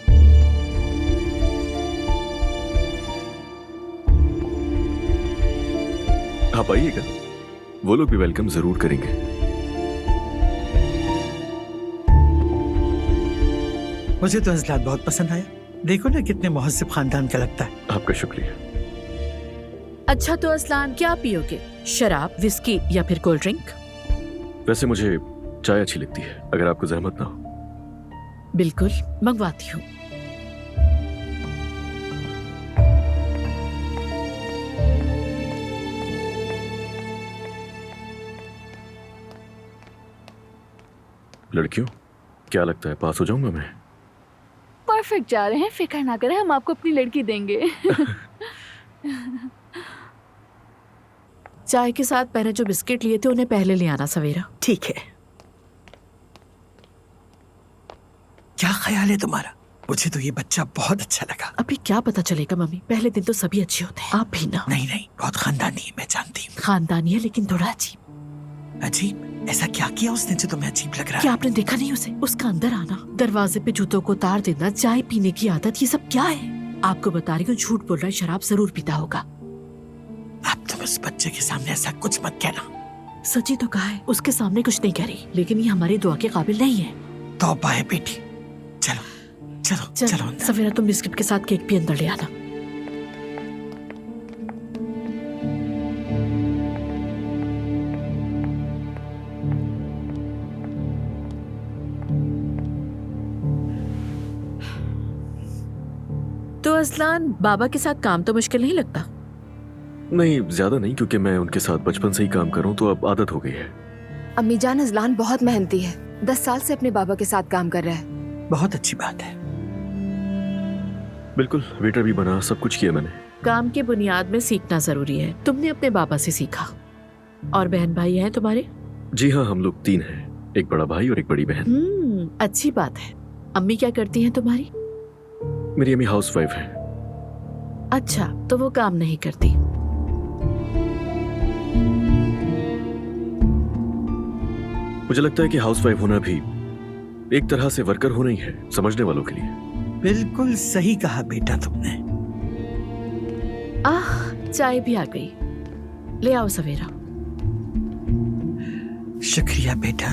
आप आइएगा, वो लोग भी वेलकम जरूर करेंगे। मुझे तो अजलान बहुत पसंद आया। देखो ना कितने मुहज्जिब खानदान का लगता है। आपका शुक्रिया। अच्छा तो असलान, क्या पियोगे? शराब, विस्की या फिर कोल्ड ड्रिंक? वैसे मुझे चाय अच्छी लगती है, अगर आपको जहमत ना हो। बिल्कुल, मंगवाती हूँ। लड़कियों, क्या लगता है पास हो जाऊंगा मैं? परफेक्ट जा रहे हैं, फिक्र ना करें, हम आपको अपनी लड़की देंगे। चाय के साथ मैंने जो बिस्किट लिए थे उन्हें पहले ले आना सवेरा। ठीक है। क्या ख्याल है तुम्हारा? मुझे तो ये बच्चा बहुत अच्छा लगा। अभी क्या पता चलेगा मम्मी, पहले दिन तो सभी अच्छे होते हैं। आप भी ना। नहीं नहीं, बहुत खानदानी है, मैं जानती हूँ। खानदानी है लेकिन थोड़ा अजीब। अजीब? ऐसा क्या किया उसने जो तुम्हें अजीब लग रहा क्या है? आपने देखा नहीं उसे? उसका अंदर आना, दरवाजे पे जूतों को उतार देना, चाय पीने की आदत, ये सब क्या है? आपको बता रही हूँ, झूठ बोल रहा है, शराब जरूर पीता होगा। अब तुम उस बच्चे के सामने ऐसा कुछ मत कहना। सच्ची तो कहा है, उसके सामने कुछ नहीं कह रही, लेकिन ये हमारी दुआ के काबिल नहीं है। तौबा है बेटी। चलो चलो चलो अंदर। सवेरा तुम बिस्किट के साथ केक भी अंदर ले आना। तो असलान, बाबा के साथ काम तो मुश्किल नहीं लगता? नहीं, ज्यादा नहीं, क्योंकि मैं उनके साथ बचपन से ही काम कर रहा हूँ, तो अब आदत हो गई है। अम्मी जान, अजलान बहुत मेहनती है, 10 साल से अपने बाबा के साथ काम कर रहा है। बहुत अच्छी बात है। बिल्कुल, वेटर भी बना, सब कुछ किया मैंने। काम की बुनियाद में सीखना जरूरी है। तुमने अपने बाबा से सीखा। और बहन भाई हैं तुम्हारे? जी हाँ, हम लोग 3 हैं, एक बड़ा भाई और एक बड़ी बहन। अच्छी बात है। अम्मी क्या करती हैं तुम्हारी? मेरी अम्मी हाउसवाइफ है। अच्छा, तो वो काम नहीं करती। मुझे लगता है कि हाउसवाइफ होना भी एक तरह से वर्कर होना ही है, समझने वालों के लिए। बिल्कुल सही कहा बेटा तुमने। चाय भी आ गई, ले आओ सवेरा। शुक्रिया बेटा।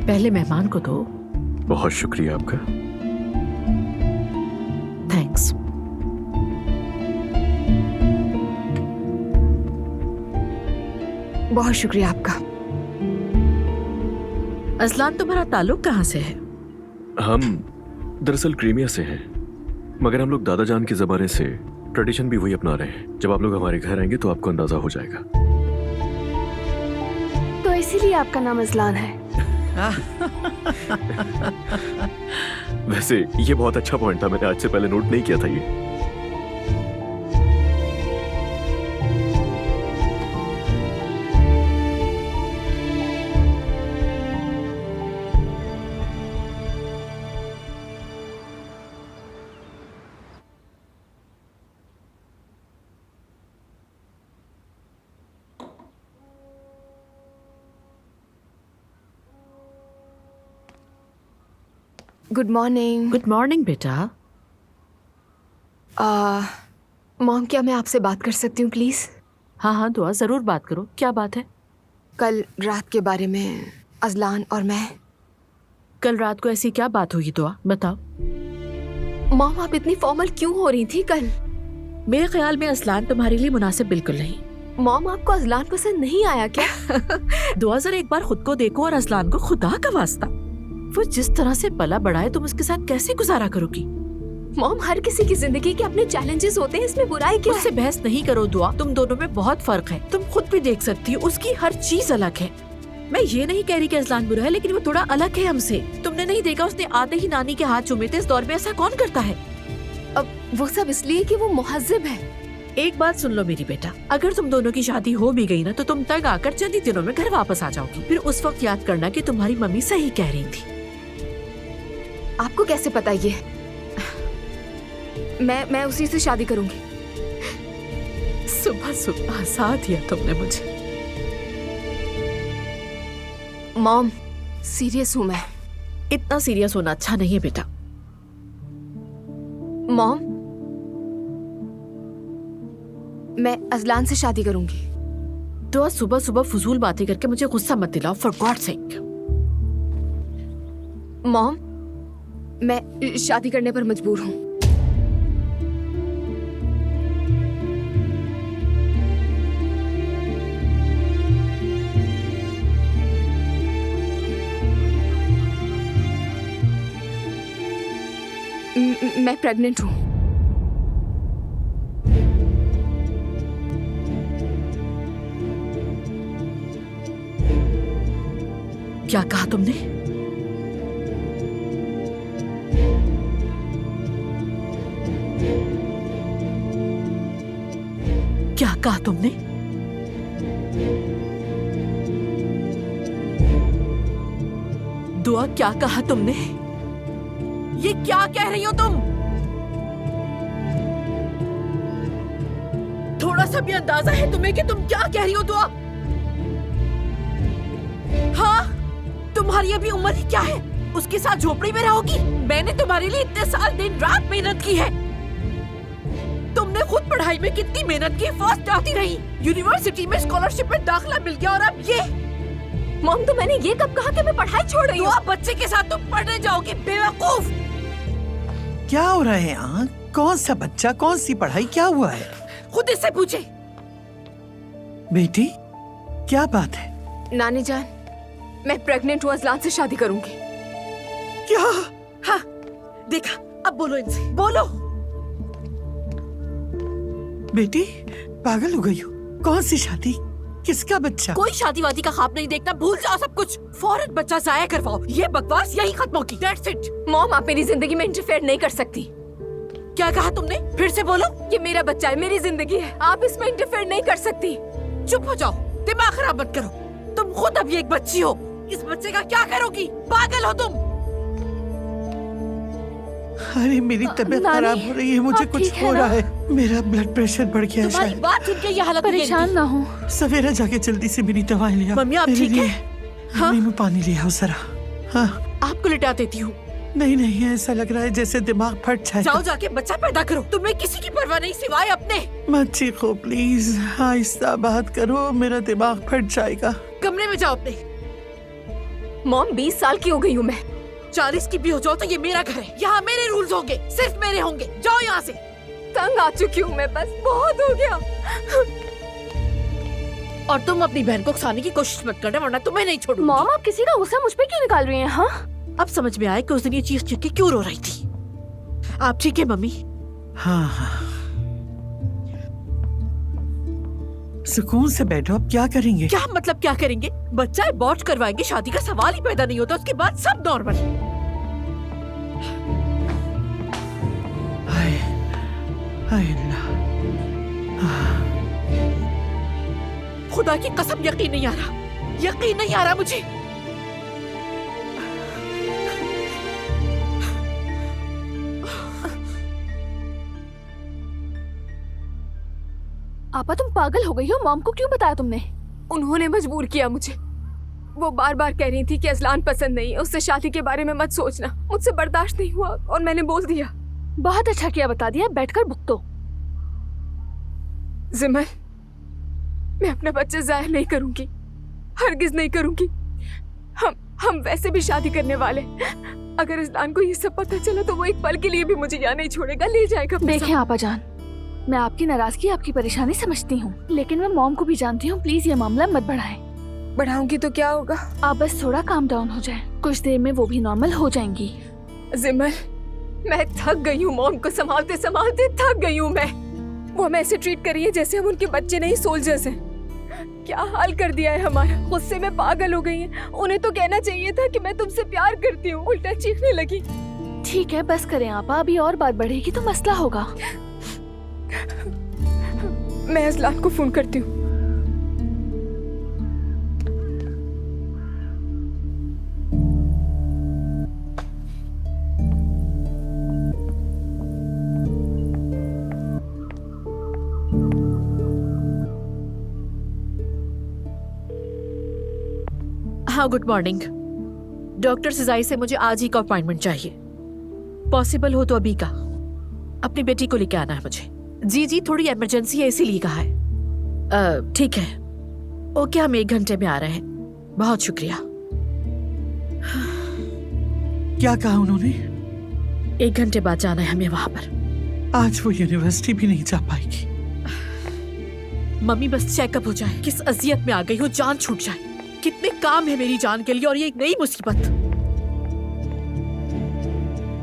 पहले मेहमान को दो। बहुत शुक्रिया आपका। थैंक्स। बहुत शुक्रिया आपका। असलान, तुम्हारा ताल्लुक कहाँ से है? हम दरअसल क्रीमिया से हैं, मगर हम लोग दादा जान के जमाने से ट्रेडिशन भी वही अपना रहे हैं। जब आप लोग हमारे घर आएंगे तो आपको अंदाजा हो जाएगा। तो इसीलिए आपका नाम असलान है। वैसे ये बहुत अच्छा पॉइंट था, मैंने आज से पहले नोट नहीं किया था ये। Good morning. गुड मॉर्निंग बेटा। मॉम, क्या मैं आपसे बात कर सकती हूँ प्लीज? हाँ हाँ दुआ, जरूर बात करो। क्या बात है? कल रात के बारे में अजलान और मैं। कल रात को ऐसी क्या बात हुई दुआ, बताओ। मॉम, आप इतनी फॉर्मल क्यों हो रही थी कल? मेरे ख्याल में असलान तुम्हारे लिए मुनासिब बिल्कुल नहीं। मॉम, आपको अजलान पसंद नहीं आया क्या? दुआ, जरा एक बार खुद को देखो और असलान को, खुदा का वास्ता। वो जिस तरह से पला बड़ा है, तुम उसके साथ कैसे गुजारा करोगी? मॉम, हर किसी की जिंदगी के अपने चैलेंजेस होते हैं, इसमें बुराई क्या है? उससे बहस नहीं करो दुआ, तुम दोनों में बहुत फर्क है। तुम खुद भी देख सकती हो, उसकी हर चीज अलग है। मैं ये नहीं कह रही कि असलान बुरा है, लेकिन वो थोड़ा अलग है हमसे। तुमने नहीं देखा उसने आते ही नानी के हाथ चूमे थे? इस दौर में ऐसा कौन करता है? अब वो सब इसलिए कि वो मुहज्जिब है। एक बात सुन लो मेरी बेटा, अगर तुम दोनों की शादी हो भी गई ना, तो तुम तक आकर चंद ही दिनों में घर वापस आ जाओगी। फिर उस वक्त याद करना कि तुम्हारी मम्मी सही कह रही थी। आपको कैसे पता ये? मैं उसी से शादी करूंगी। सुबह सुबह हंसा दिया तुमने मुझे। मॉम, सीरियस हूं मैं। इतना सीरियस होना अच्छा नहीं है बेटा। मॉम, मैं अजलान से शादी करूंगी। तो आज सुबह सुबह फजूल बातें करके मुझे गुस्सा मत दिलाओ, फॉर गॉड्स सेक। मॉम, मैं शादी करने पर मजबूर हूं। मैं प्रेग्नेंट हूं। क्या कहा तुमने? क्या कहा तुमने? दुआ, क्या कहा तुमने? ये क्या कह रही हो तुम? थोड़ा सा भी अंदाजा है तुम्हें कि तुम क्या कह रही हो दुआ? हाँ, तुम्हारी अभी उम्र ही क्या है? उसके साथ झोपड़ी में रहोगी? मैंने तुम्हारे लिए इतने साल दिन रात मेहनत की है। तुमने खुद पढ़ाई में कितनी मेहनत की, फर्स्ट आती रही, यूनिवर्सिटी में स्कॉलरशिप में दाखिला मिल गया, और अब ये। मॉम, तो मैंने ये कब कहा कि मैं पढ़ाई छोड़ रही हूँ? तो आप बच्चे के साथ तुम पढ़ने जाओगे, बेवकूफ। क्या हो रहा है यहाँ? कौन सा बच्चा, कौन सी पढ़ाई, क्या हुआ है? खुद इससे पूछे। बेटी, क्या बात है? नानी जान, मैं प्रेग्नेंट हूँ, अजलान से शादी करूंगी। क्या? हाँ, देखा, अब बोलो इनसे, बोलो। बेटी, पागल हो गई हो? कौन सी शादी, किसका बच्चा? कोई शादी वादी का ख्वाब नहीं देखना, भूल जाओ सब कुछ। फौरन बच्चा जाया करवाओ, ये बकवास यही खत्म होगी। That's it। मॉम, आप मेरी जिंदगी में इंटरफेयर नहीं कर सकती। क्या कहा तुमने? फिर से बोलो। ये मेरा बच्चा है, मेरी जिंदगी है, आप इसमें इंटरफेयर नहीं कर सकती। चुप हो जाओ, दिमाग खराब मत करो। तुम खुद अभी एक बच्ची हो, इस बच्चे का क्या करोगी? पागल हो तुम। अरे मेरी तबीयत खराब हो रही है, मुझे कुछ हो रहा है, मेरा ब्लड प्रेशर बढ़ गया है तुम्हारी शायद। बात सुन के ये हालत परेशान ना हो। सवेरे जाके जल्दी से मेरी दवाई लिया। मम्मी, आप ठीक है? हाँ? नींबू पानी लिया जरा। हाँ, आपको लिटा देती हूँ। नहीं नहीं, ऐसा लग रहा है जैसे दिमाग फट जाएगा। जाओ जाके बच्चा पैदा करो, तुम्हें किसी की परवाह नहीं सिवाय अपने। मत चीखो प्लीज, आहिस्ता बात करो, मेरा दिमाग फट जाएगा। कमरे में जाओ अपने। मॉम, 20 साल की हो गई हूँ मैं। 40 की भी हो जाओ तो ये मेरा घर है, यहाँ मेरे रूल्स होंगे, सिर्फ मेरे होंगे। जाओ यहाँ से। तंग आ चुकी हूँ मैं, बस बहुत हो गया। और तुम अपनी बहन को उकसाने की कोशिश मत करना, वरना तुम्हें नहीं छोड़ूंगी। मॉम, आप किसी का गुस्सा मुझ पे क्यों निकाल रही हैं? हाँ, अब समझ में आया कि उस दिन ये चीज के क्यों रो रही थी। आप ठीक है मम्मी? हाँ हाँ, सुकून से बैठो। अब क्या करेंगे? क्या मतलब क्या करेंगे? बच्चा अबॉर्ट करवाएंगे, शादी का सवाल ही पैदा नहीं होता, उसके बाद सब नॉर्मल। हाय हाय अल्लाह, खुदा की कसम यकीन नहीं आ रहा, यकीन नहीं आ रहा मुझे। आपा तुम पागल हो गई हो? मॉम को क्यों बताया तुमने? उन्होंने मजबूर किया मुझे। वो बार बार कह रही थी कि अजलान पसंद नहीं है, उससे शादी के बारे में मत सोचना। मुझसे बर्दाश्त नहीं हुआ और मैंने बोल दिया। बहुत अच्छा किया, बता दिया, बैठकर भुगतो। जिमल, मैं अपना बच्चा जाया नहीं करूंगी, हरगिज नहीं करूंगी। हम वैसे भी शादी करने वाले। अगर अजलान को ये सब पता चला तो वो एक पल के लिए भी मुझे यहाँ नहीं छोड़ेगा, ले जाएगा। देखें आपा जान, मैं आपकी नाराजगी, आपकी परेशानी समझती हूँ, लेकिन मैं मॉम को भी जानती हूँ। प्लीज ये मामला मत बढ़ाएं। बढ़ाऊंगी तो क्या होगा? आप बस थोड़ा काम डाउन हो जाए, कुछ देर में वो भी नॉर्मल हो जाएंगी। जिमल, मैं थक गई हूँ, मॉम को संभालते संभालते थक गई हूँ मैं। वो हमें ऐसे ट्रीट कर रही है जैसे हम उनके बच्चे नहीं, सोल्जर्स हैं। क्या हाल कर दिया है हमारा। गुस्से में पागल हो गई है। उन्हें तो कहना चाहिए था कि मैं तुमसे प्यार करती हूँ, उल्टा चीखने लगी। ठीक है, बस करें आपा, अभी और बात बढ़ेगी तो मसला होगा। मैं अजलान को फोन करती हूँ। हाँ, गुड मॉर्निंग। डॉक्टर सिजाई से मुझे आज ही का अपॉइंटमेंट चाहिए, पॉसिबल हो तो अभी का। अपनी बेटी को लेके आना है मुझे। जी, थोड़ी इमरजेंसी है इसीलिए कहा है। ठीक है, ओके, हम 1 घंटे में आ रहे हैं। बहुत शुक्रिया। क्या कहा उन्होंने? 1 घंटे बाद जाना है हमें वहां पर। आज वो यूनिवर्सिटी भी नहीं जा पाएगी। मम्मी, बस चेकअप हो जाए। किस अजियत में आ गई हो, जान छूट जाए। कितने काम है मेरी जान के लिए, और ये एक नई मुसीबत।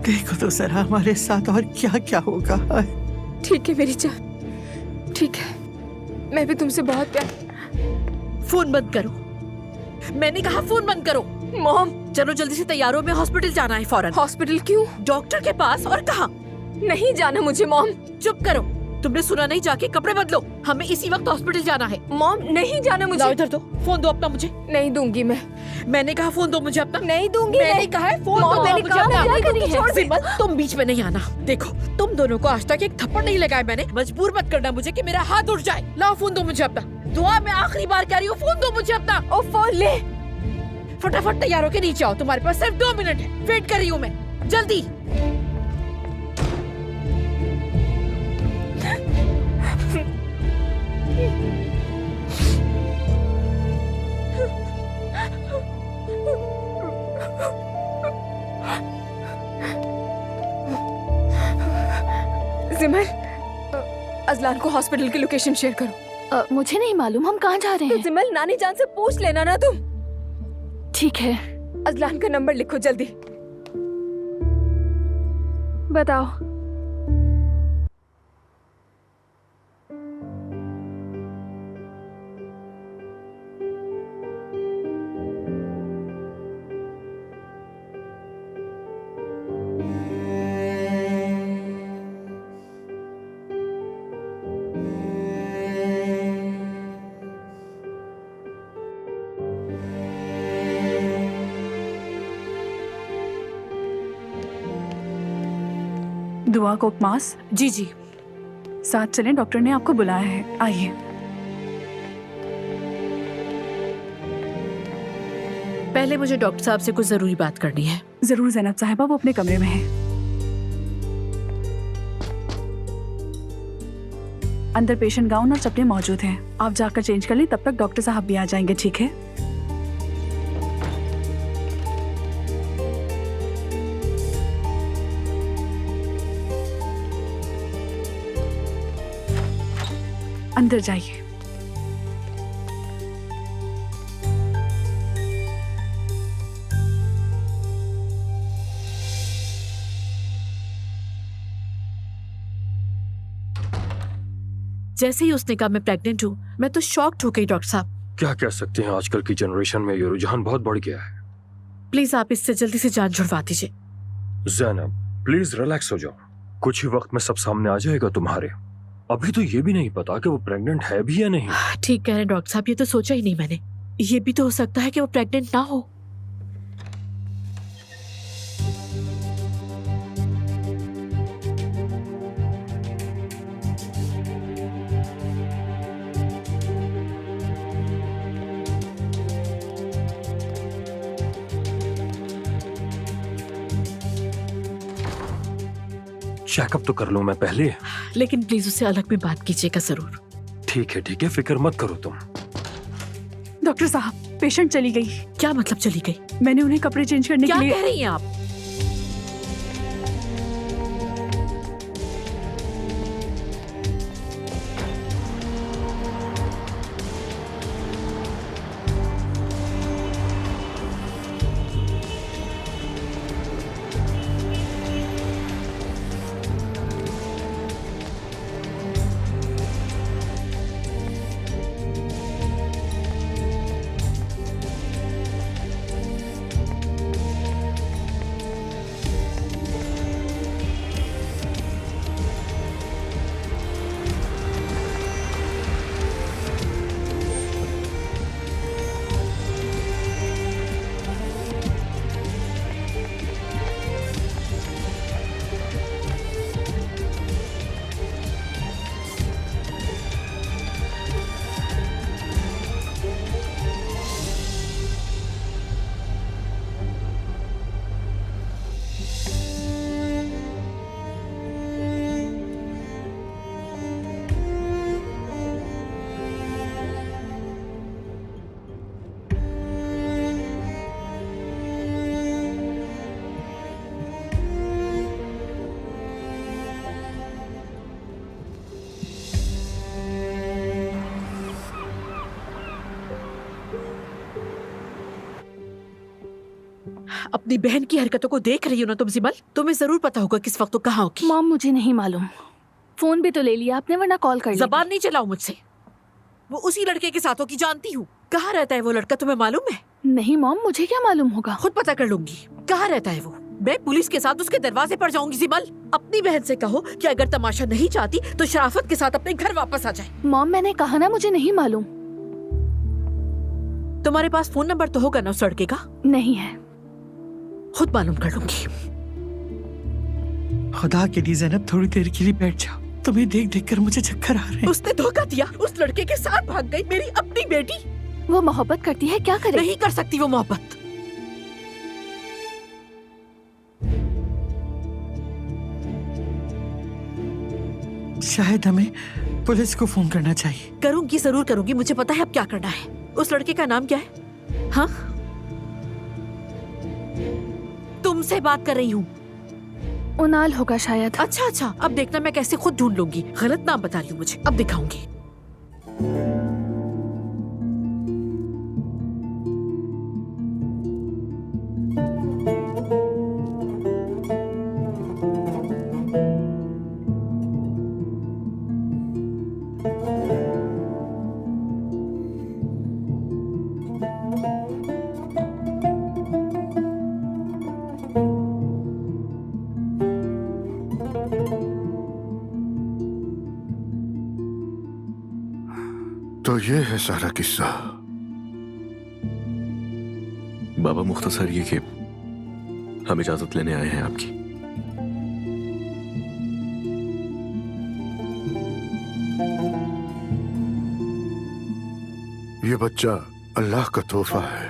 देखो तो जरा हमारे साथ और क्या क्या होगा। ठीक है मेरी जान, ठीक है, मैं भी तुमसे बहुत प्यार। फोन बंद करो, मैंने कहा फोन बंद करो। मॉम, चलो जल्दी से तैयार हो, मैं हॉस्पिटल जाना है फौरन। हॉस्पिटल क्यों? डॉक्टर के पास। और कहाँ? नहीं जाना मुझे। मॉम, चुप करो, तुमने सुना नहीं? जाके कपड़े बदलो, हमें इसी वक्त हॉस्पिटल जाना है। मॉम, नहीं जाना मुझे। लाओ इधर दो, फोन दो अपना मुझे। नहीं दूंगी मैं। मैंने कहा फोन दो मुझे अपना। नहीं दूंगी। मैंने कहा है फोन दो मैंने मुझे कहा अपना। मैं नहीं दूंगी, छोड़ दे। सिमल, तुम बीच में नहीं आना। देखो, तुम दोनों को आज तक एक थप्पड़ नहीं लगाया मैंने। मजबूर मत करना मुझे कि मेरा हाथ उठ जाए। लाओ फोन दो मुझे अपना। दुआ, मैं आखिरी बार कह रही हूँ, फोन दो मुझे अपना। ओ फोन ले। फटाफट तैयार होके नीचे आओ, तुम्हारे पास सिर्फ 2 मिनट है। वेट कर रही हूँ मैं, जल्दी। सिमर, अजलान को हॉस्पिटल की लोकेशन शेयर करो। मुझे नहीं मालूम हम कहाँ जा रहे हैं। सिमर, नानी जान से पूछ लेना ना तुम। ठीक है। अजलान का नंबर लिखो जल्दी। बताओ। दुआ को उपमास। जी जी। साथ चलें, डॉक्टर ने आपको बुलाया है, आइए। पहले मुझे डॉक्टर साहब से कुछ जरूरी बात करनी है। जरूर जैनब साहिबा, वो अपने कमरे में है। अंदर पेशेंट गाउन और चप्पलें मौजूद हैं। आप जाकर चेंज कर लें, तब तक डॉक्टर साहब भी आ जाएंगे, ठीक है? अंदर जाइए। जैसे ही उसने कहा मैं प्रेग्नेंट हूँ, मैं तो शॉक्ड हो गई डॉक्टर साहब। क्या कह सकते हैं, आजकल की जनरेशन में ये रुझान बहुत बढ़ गया है। प्लीज आप इससे जल्दी से जान छुड़वा दीजिए। ज़ैनब, प्लीज रिलैक्स हो जाओ। कुछ ही वक्त में सब सामने आ जाएगा तुम्हारे। अभी तो ये भी नहीं पता कि वो प्रेग्नेंट है भी या नहीं। ठीक कह रहे हैं डॉक्टर साहब, ये तो सोचा ही नहीं मैंने। ये भी तो हो सकता है कि वो प्रेग्नेंट ना हो। चेकअप तो कर लूं मैं पहले। लेकिन प्लीज उससे अलग में बात कीजिएगा जरूर। ठीक है, फिक्र मत करो तुम। डॉक्टर साहब, पेशेंट चली गई। क्या मतलब चली गई? मैंने उन्हें कपड़े चेंज करने के लिए। क्या कह रही हैं आप? अपनी बहन की हरकतों को देख रही हो ना तुम सिमल? तुम्हें जरूर पता होगा किस वक्त तो कहाँ होगी। मॉम, मुझे नहीं मालूम। फोन भी तो ले लिया आपने, वरना कॉल कर जबान नहीं चलाओ मुझसे। वो उसी लड़के के साथ होगी, जानती हूँ। कहाँ रहता है वो लड़का, तुम्हें मालूम है? नहीं मॉम, मुझे क्या मालूम होगा। खुद पता कर लूंगी कहाँ रहता है वो। मैं पुलिस के साथ उसके दरवाजे पर जाऊंगी। सिमल, अपनी बहन से कहो कि अगर तमाशा नहीं चाहती तो शराफत के साथ अपने घर वापस आ जाए। मॉम, मैंने कहा ना मुझे नहीं मालूम। तुम्हारे पास फोन नंबर तो होगा ना उस लड़के का? नहीं है। खुद मालूम कर लूंगी। खुदा के लिए ज़ैनब, थोड़ी देर के लिए बैठ जाओ। तुम्हें देख देख कर मुझे चक्कर आ रहे हैं। उसने धोखा दिया, उस लड़के के साथ भाग गई मेरी अपनी बेटी। वो मोहब्बत करती है, क्या करे? नहीं कर सकती वो मोहब्बत। शायद हमें पुलिस को फोन करना चाहिए। करूंगी, जरूर करूंगी। मुझे पता है अब क्या करना है। उस लड़के का नाम क्या है? हाँ, तुमसे बात कर रही हूँ। उनाल होगा शायद। अच्छा, अब देखना मैं कैसे खुद ढूंढ लूंगी। गलत नाम बता रही हूँ मुझे, अब दिखाऊंगी। तो ये है सारा किस्सा। बाबा मुख्तसर ये कि हम इजाजत लेने आए हैं आपकी। ये बच्चा अल्लाह का तोहफा है,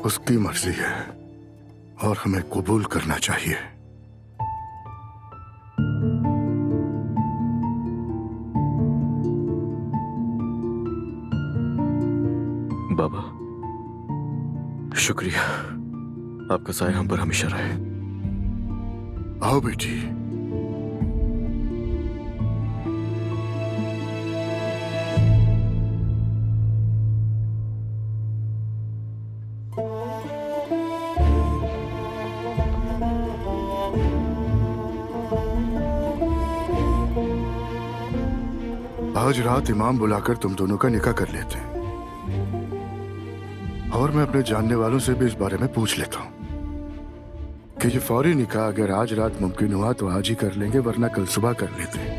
उसकी मर्जी है और हमें कबूल करना चाहिए। बाबा शुक्रिया, आपका साया हम पर हमेशा रहे। आओ बेटी। आज रात इमाम बुलाकर तुम दोनों का निकाह कर लेते हैं, और मैं अपने जानने वालों से भी इस बारे में पूछ लेता हूं कि ये फौरी निकाह अगर आज रात मुमकिन हुआ तो आज ही कर लेंगे, वरना कल सुबह कर लेते हैं।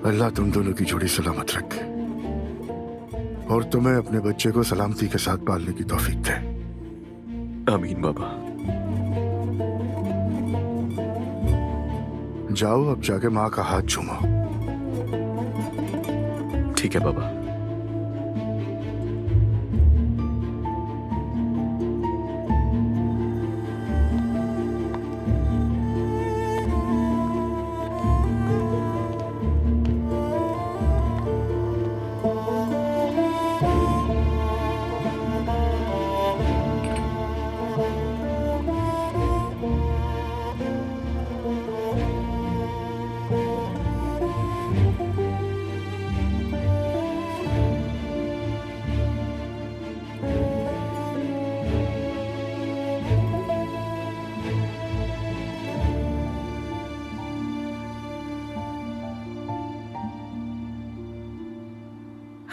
अल्लाह तुम दोनों की जोड़ी सलामत रखे और तुम्हें अपने बच्चे को सलामती के साथ पालने की तौफीक दे। आमीन बाबा। जाओ अब जाके माँ का हाथ चूमो। ठीक है बाबा।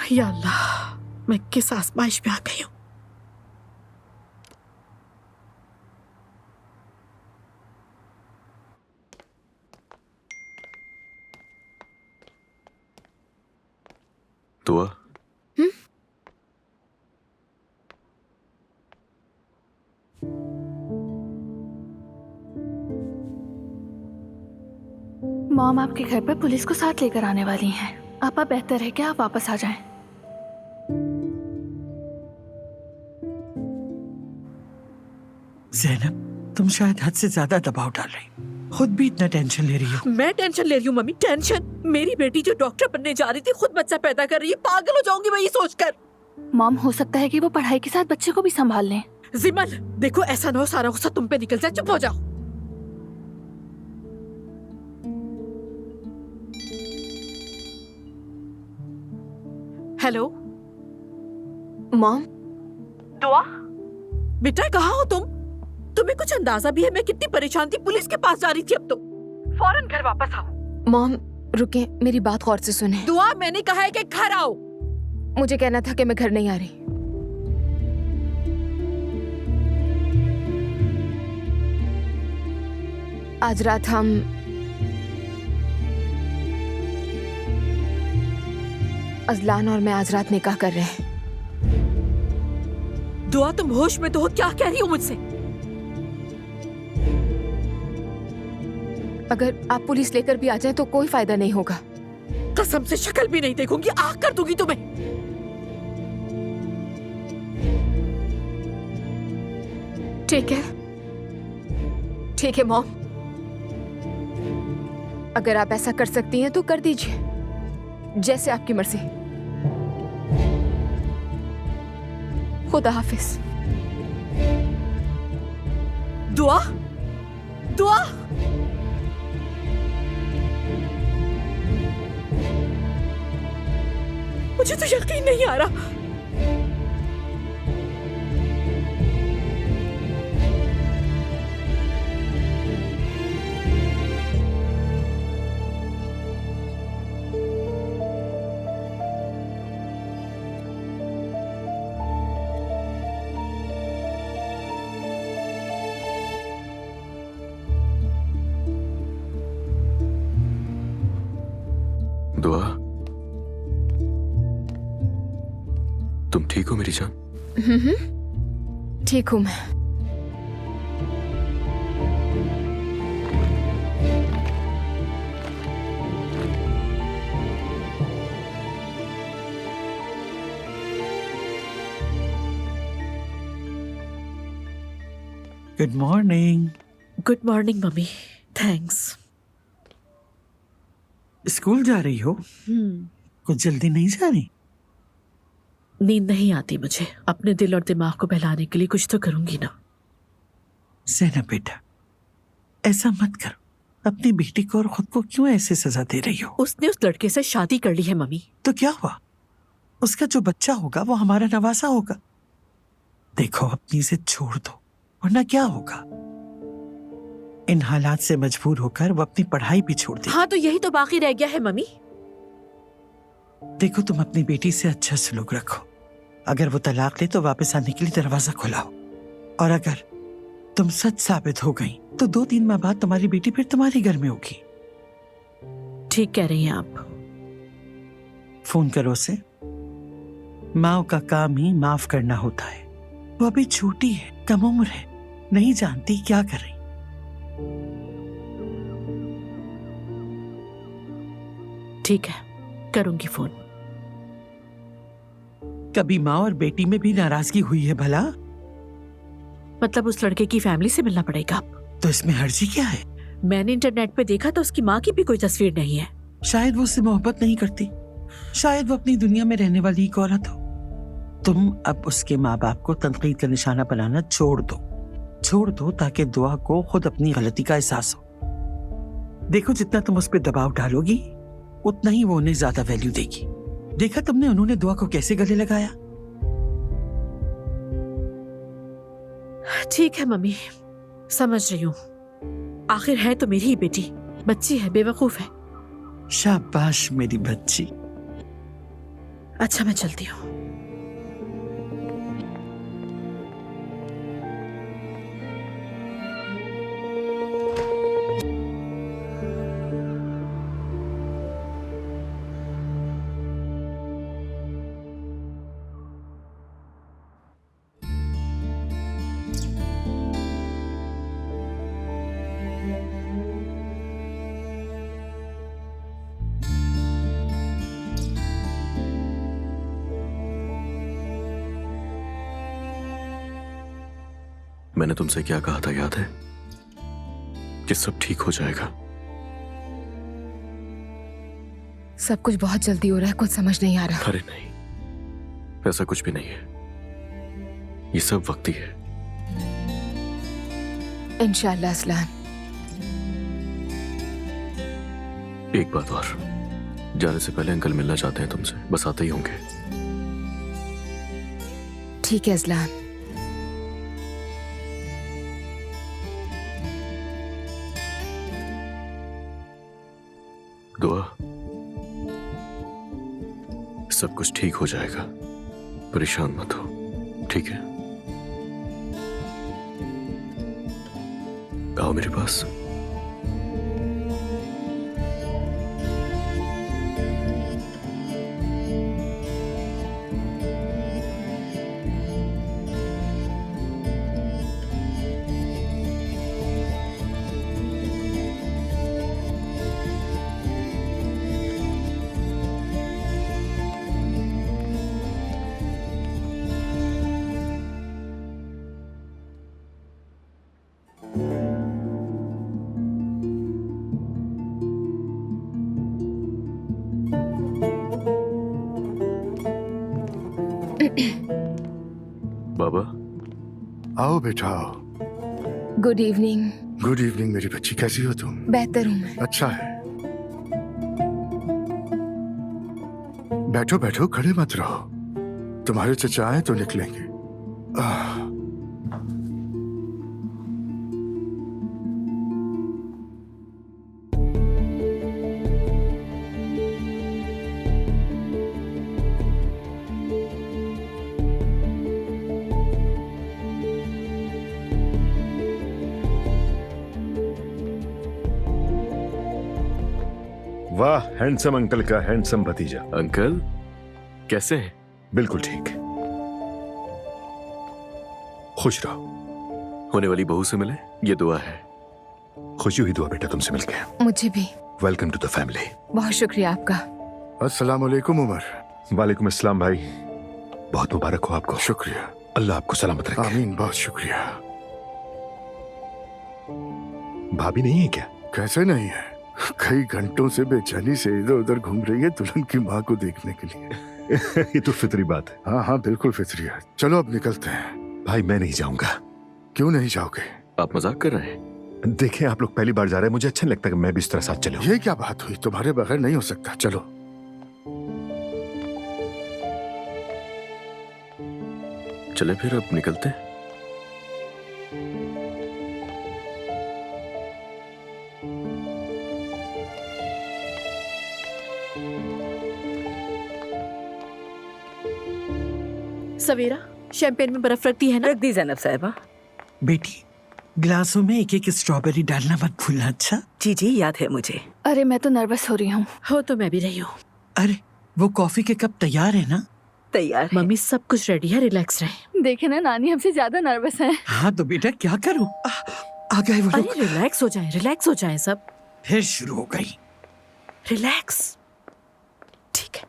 या अल्लाह, मैं किस आजमाइश में आ गई हूँ। दुआ मॉम आपके घर पर पुलिस को साथ लेकर आने वाली हैं। आपा बेहतर है कि आप वापस आ जाएं। ज़ैनब, तुम शायद हद से ज्यादा दबाव डाल रही, खुद भी इतना टेंशन ले रही हो। मैं टेंशन ले रही हूँ मम्मी? टेंशन? मेरी बेटी जो डॉक्टर बनने जा रही थी खुद बच्चा पैदा कर रही है। पागल हो जाऊंगी मैं ये सोचकर। मॉम, हो सकता है कि वो पढ़ाई के साथ बच्चे को भी संभाल लें। जिमल, देखो ऐसा ना हो सारा गुस्सा तुम पे निकल जाए। चुप हो जाओ। Hello mom. दुआ बेटा, कहाँ हो तुम? तुम्हें कुछ अंदाजा भी है मैं कितनी परेशान थी? पुलिस के पास जा रही थी। अब तो फौरन घर वापस आओ। मॉम रुके, मेरी बात गौर से सुने। दुआ, मैंने कहा है कि घर आओ। मुझे कहना था कि मैं घर नहीं आ रही। आज रात हम अजलान और मैं आज रात निकाह कर रहे हैं। दुआ, तुम होश में तो हो? क्या कह रही हो मुझसे? अगर आप पुलिस लेकर भी आ जाए तो कोई फायदा नहीं होगा। कसम से शक्ल भी नहीं देखूंगी, आग कर दूंगी तुम्हें। ठीक है, ठीक है मॉम, अगर आप ऐसा कर सकती हैं तो कर दीजिए, जैसे आपकी मर्जी। खुदा हाफिज। दुआ, दुआ। मुझे तो यकीन नहीं आ रहा। दुआ, तुम ठीक हो मेरी जान? ठीक हूं मैं। Good morning. Good morning mummy. Thanks. School जा रही हो? कुछ जल्दी नहीं जा रही? नींद नहीं आती मुझे। अपने दिल और दिमाग को बहलाने के लिए कुछ तो करूंगी ना। ज़ैनब बेटा, ऐसा मत करो। अपनी बेटी को और खुद को क्यों ऐसे सजा दे रही हो? उसने उस लड़के से शादी कर ली है मम्मी। तो क्या हुआ? उसका जो बच्चा होगा वो हमारा नवासा होगा। देखो, अपनी इसे छोड़ दो, वरना क्या होगा? इन हालात से मजबूर होकर वो अपनी पढ़ाई भी छोड़ दे। हाँ, तो यही तो बाकी रह गया है मम्मी। देखो, तुम अपनी बेटी से अच्छा सलूक रखो। अगर वो तलाक ले तो वापस आने के लिए दरवाजा खुलाओ, और अगर तुम सच साबित हो गई तो 2-3 माह बाद तुम्हारी बेटी फिर तुम्हारे घर में होगी। ठीक कह रही हैं आप। फोन करो उसे। माँ का काम ही माफ करना होता है। वो अभी छोटी है, कम उम्र है, नहीं जानती क्या कर रही। ठीक है, करूंगी फोन। कभी माँ और बेटी में भी नाराजगी हुई है भला? मतलब उस लड़के की फैमिली से मिलना पड़ेगा। तो इसमें हर्जी क्या है? मैंने इंटरनेट पे देखा तो उसकी माँ की भी कोई तस्वीर नहीं है। शायद वो उससे मोहब्बत नहीं करती, शायद वो अपनी दुनिया में रहने वाली एक औरत हो। तुम अब उसके माँ बाप को तनकीद का निशाना बनाना छोड़ दो ताकि दुआ को खुद अपनी गलती का एहसास हो। देखो, जितना तुम उस पर दबाव डालोगी उतना ही वो उन्हें ज्यादा वैल्यू देगी। देखा तुमने उन्होंने दुआ को कैसे गले लगाया? ठीक है मम्मी, समझ रही हूँ। आखिर है तो मेरी ही बेटी, बच्ची है, बेवकूफ है। शाबाश मेरी बच्ची। अच्छा, मैं चलती हूँ। मैंने तुमसे क्या कहा था याद है? कि सब ठीक हो जाएगा। सब कुछ बहुत जल्दी हो रहा है, कुछ समझ नहीं आ रहा। अरे नहीं, ऐसा कुछ भी नहीं है। ये सब वक्ती है। इंशाअल्लाह असलान। एक बात और, जाने से पहले अंकल मिलना चाहते हैं तुमसे, बस आते ही होंगे। ठीक है असलान। दुआ, सब कुछ ठीक हो जाएगा, परेशान मत हो, ठीक है? आओ मेरे पास। बाबा आओ बेटा आओ। Good evening. गुड इवनिंग मेरी बच्ची, कैसी हो तुम? बेहतर हूँ मैं। अच्छा है, बैठो बैठो, खड़े मत रहो। तुम्हारे चचा आए तो निकलेंगे। वाह, हैंडसम अंकल का हैंडसम भतीजा। अंकल कैसे हैं? बिल्कुल ठीक। खुश रहो। होने वाली बहू से मिले, ये दुआ है। खुशी हुई दुआ बेटा तुमसे मिलके। मुझे भी। Welcome to the family. बहुत शुक्रिया आपका। अस्सलाम वालेकुम उमर। वालेकुम अस्सलाम भाई, बहुत मुबारक हो आपको। शुक्रिया। अल्लाह आपको सलामत रखे। आमीन, बहुत शुक्रिया। भाभी नहीं है क्या? कैसे नहीं है, कई घंटों से बेचैनी से इधर उधर घूम रही है दुल्हन की माँ को देखने के लिए। ये तो फितरी बात है। हाँ हाँ बिल्कुल फितरी है। चलो अब निकलते हैं। भाई मैं नहीं जाऊंगा। क्यों नहीं जाओगे? आप मजाक कर रहे हैं? देखें, आप लोग पहली बार जा रहे हैं, मुझे अच्छा नहीं लगता कि मैं भी इस तरह साथ चलूं। ये क्या बात हुई, तुम्हारे बगैर नहीं हो सकता। चलो चले फिर, अब निकलते हैं। सवेरा, शैंपेन में बर्फ रखती है ना? रख दी जैनब साहिबा। बेटी, ग्लासों में एक एक स्ट्रॉबेरी डालना मत भूलना। अच्छा? जी जी याद है मुझे। अरे मैं तो नर्वस हो रही हूँ। हो तो मैं भी रही हूँ। अरे वो कॉफी के कप तैयार है ना? तैयार। मम्मी सब कुछ रेडी है, रिलैक्स रहे। देखे ना, नानी हमसे ज्यादा नर्वस है। हाँ तो बेटा क्या करूँ, आ गए वो लोग। अरे रिलैक्स हो जाएं, रिलैक्स हो जाएं सब। फिर शुरू हो गई। रिलैक्स। ठीक है।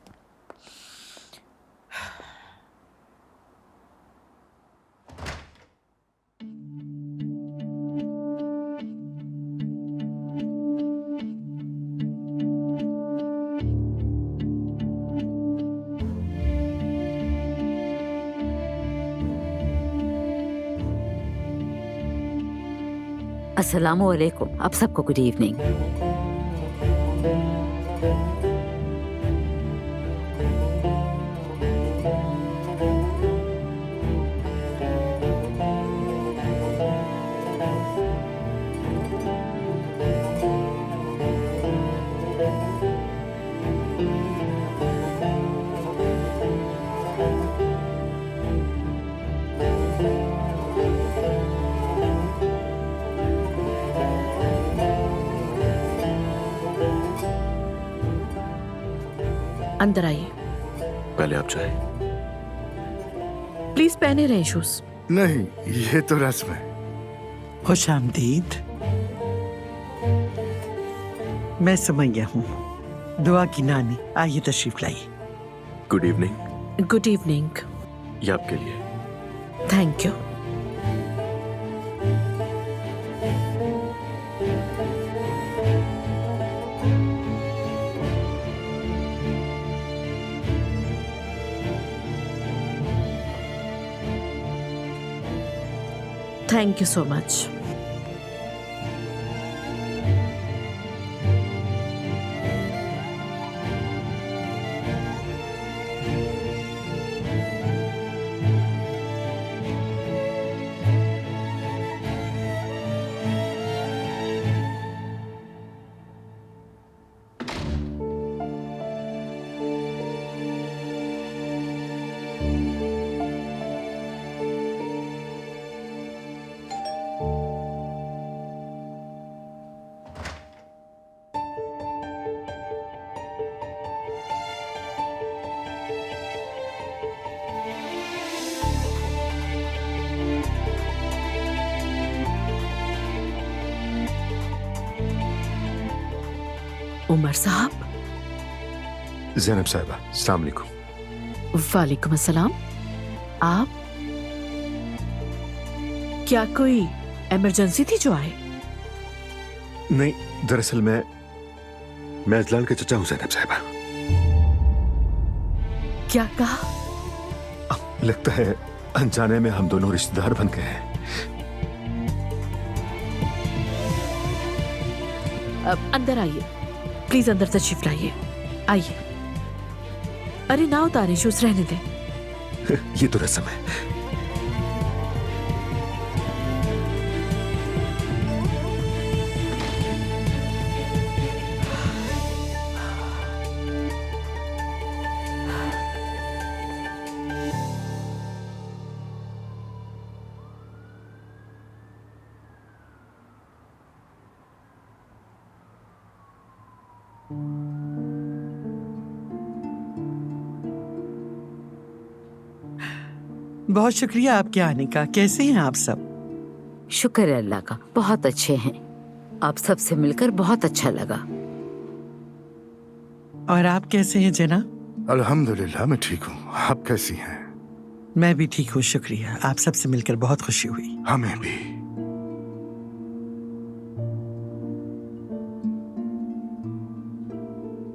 अस्सलामुअलैकुम। आप सबको गुड इवनिंग। अंदर आइए। पहले आप चाहे। प्लीज पहने रहे शूज। नहीं, ये तो रस्म है। खुश आमदीद। मैं समझ गया हूँ। दुआ की नानी, आइए तशरीफ लाइए। Good evening. Good evening. ये आपके लिए। Thank you. Thank you so much. Umar साहब। ज़ैनब साहिबा, अस्सलाम वालेकुम। वालेकुम अस्सलाम। आप? क्या कोई इमरजेंसी थी जो आए? नहीं, दरअसल मैं अजलान के चचा हूँ ज़ैनब साहिबा। क्या कहा? लगता है अनजाने में हम दोनों रिश्तेदार बन गए हैं। अब अंदर आइए, प्लीज अंदर तशरीफ लाइए, आइए। अरे ना उतारे शूज, रहने दें। ये तो रस्म है। बहुत शुक्रिया आपके आने का। कैसे हैं आप सब? शुक्र है अल्लाह का, बहुत अच्छे हैं। आप सबसे मिलकर बहुत अच्छा लगा। और आप कैसे हैं जना? अल्हम्दुलिल्लाह मैं ठीक हूँ। आप कैसी हैं? मैं भी ठीक हूँ, शुक्रिया। आप सबसे मिलकर बहुत खुशी हुई। हमें भी।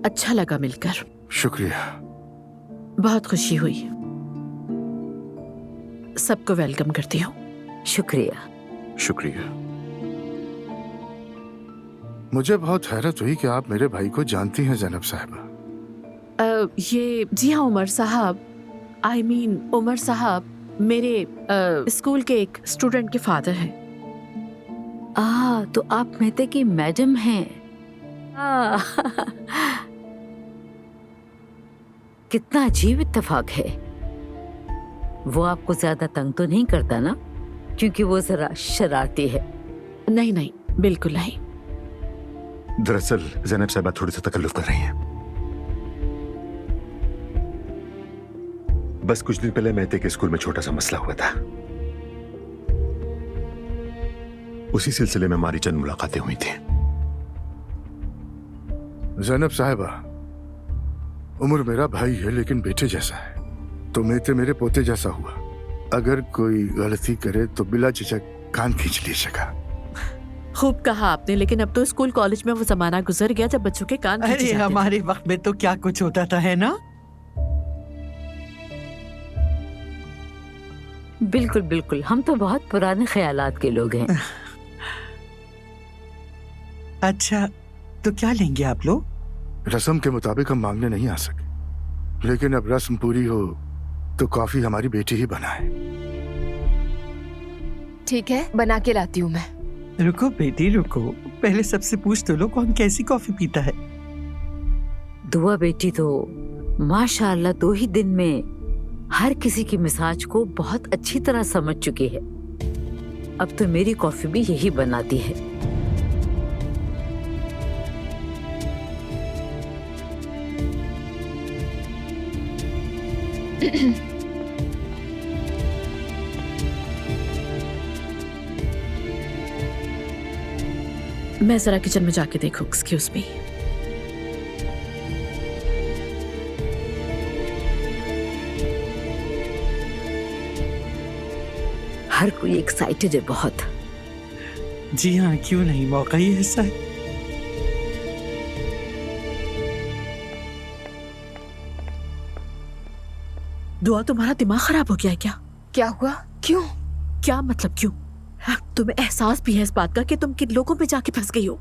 अच्छा लगा मिलकर। शुक्रिया। बहुत खुशी हुई। सबको वेलकम करती हूँ। शुक्रिया। शुक्रिया। मुझे बहुत हैरत हुई कि आप मेरे भाई को जानती हैं ज़ैनब साहिबा। ये जी हाँ उमर साहब, आई मीन उमर साहब मेरे स्कूल के एक स्टूडेंट के फादर हैं। तो आप मेहते की मैडम हैं। कितना अजीब इत्तेफाक है। वो आपको ज्यादा तंग तो नहीं करता ना? क्योंकि वो जरा शरारती है। नहीं नहीं, बिल्कुल नहीं। दरअसल ज़ैनब साहिबा थोड़ी सा तकल्लुफ कर रही हैं। बस कुछ दिन पहले मेहते के स्कूल में छोटा सा मसला हुआ था। उसी सिलसिले में हमारी चंद मुलाकातें हुई थी। ज़ैनब साहिबा, उमर मेरा भाई है लेकिन बेटे जैसा है, तो मेहते मेरे पोते जैसा हुआ। अगर कोई गलती करे तो बिला झिझक कान खींच लीजिएगा। खूब कहा आपने, लेकिन अब तो स्कूल कॉलेज में वो जमाना गुजर गया जब बच्चों के कान खींचे अरे जाते हमारे वक्त में तो क्या कुछ होता था, है ना? बिल्कुल बिल्कुल, हम तो बहुत पुराने ख्यालात के लोग हैं। अच्छा, तो क्या लेंगे आप लोग? रस्म के मुताबिक हम मांगने नहीं आ सके, लेकिन अब रस्म पूरी हो तो कॉफी हमारी बेटी ही बनाए। ठीक है, बना के लाती हूँ मैं। रुको बेटी रुको, पहले सबसे पूछ तो लो कौन कैसी कॉफी पीता है। दुआ बेटी तो माशाअल्लाह 2 ही दिन में हर किसी की मिजाज को बहुत अच्छी तरह समझ चुकी है। अब तो मेरी कॉफी भी यही बनाती है। मैं जरा किचन में जाके देखूं। Excuse me. हर कोई एक्साइटेड है बहुत। जी हाँ, क्यों नहीं, मौका ही ऐसा है। दुआ, तुम्हारा दिमाग खराब हो गया है क्या? क्या हुआ? क्यों? क्या मतलब क्यों? तुम्हें एहसास भी है इस बात का कि तुम किन लोगों पे जाके फंस गई हो?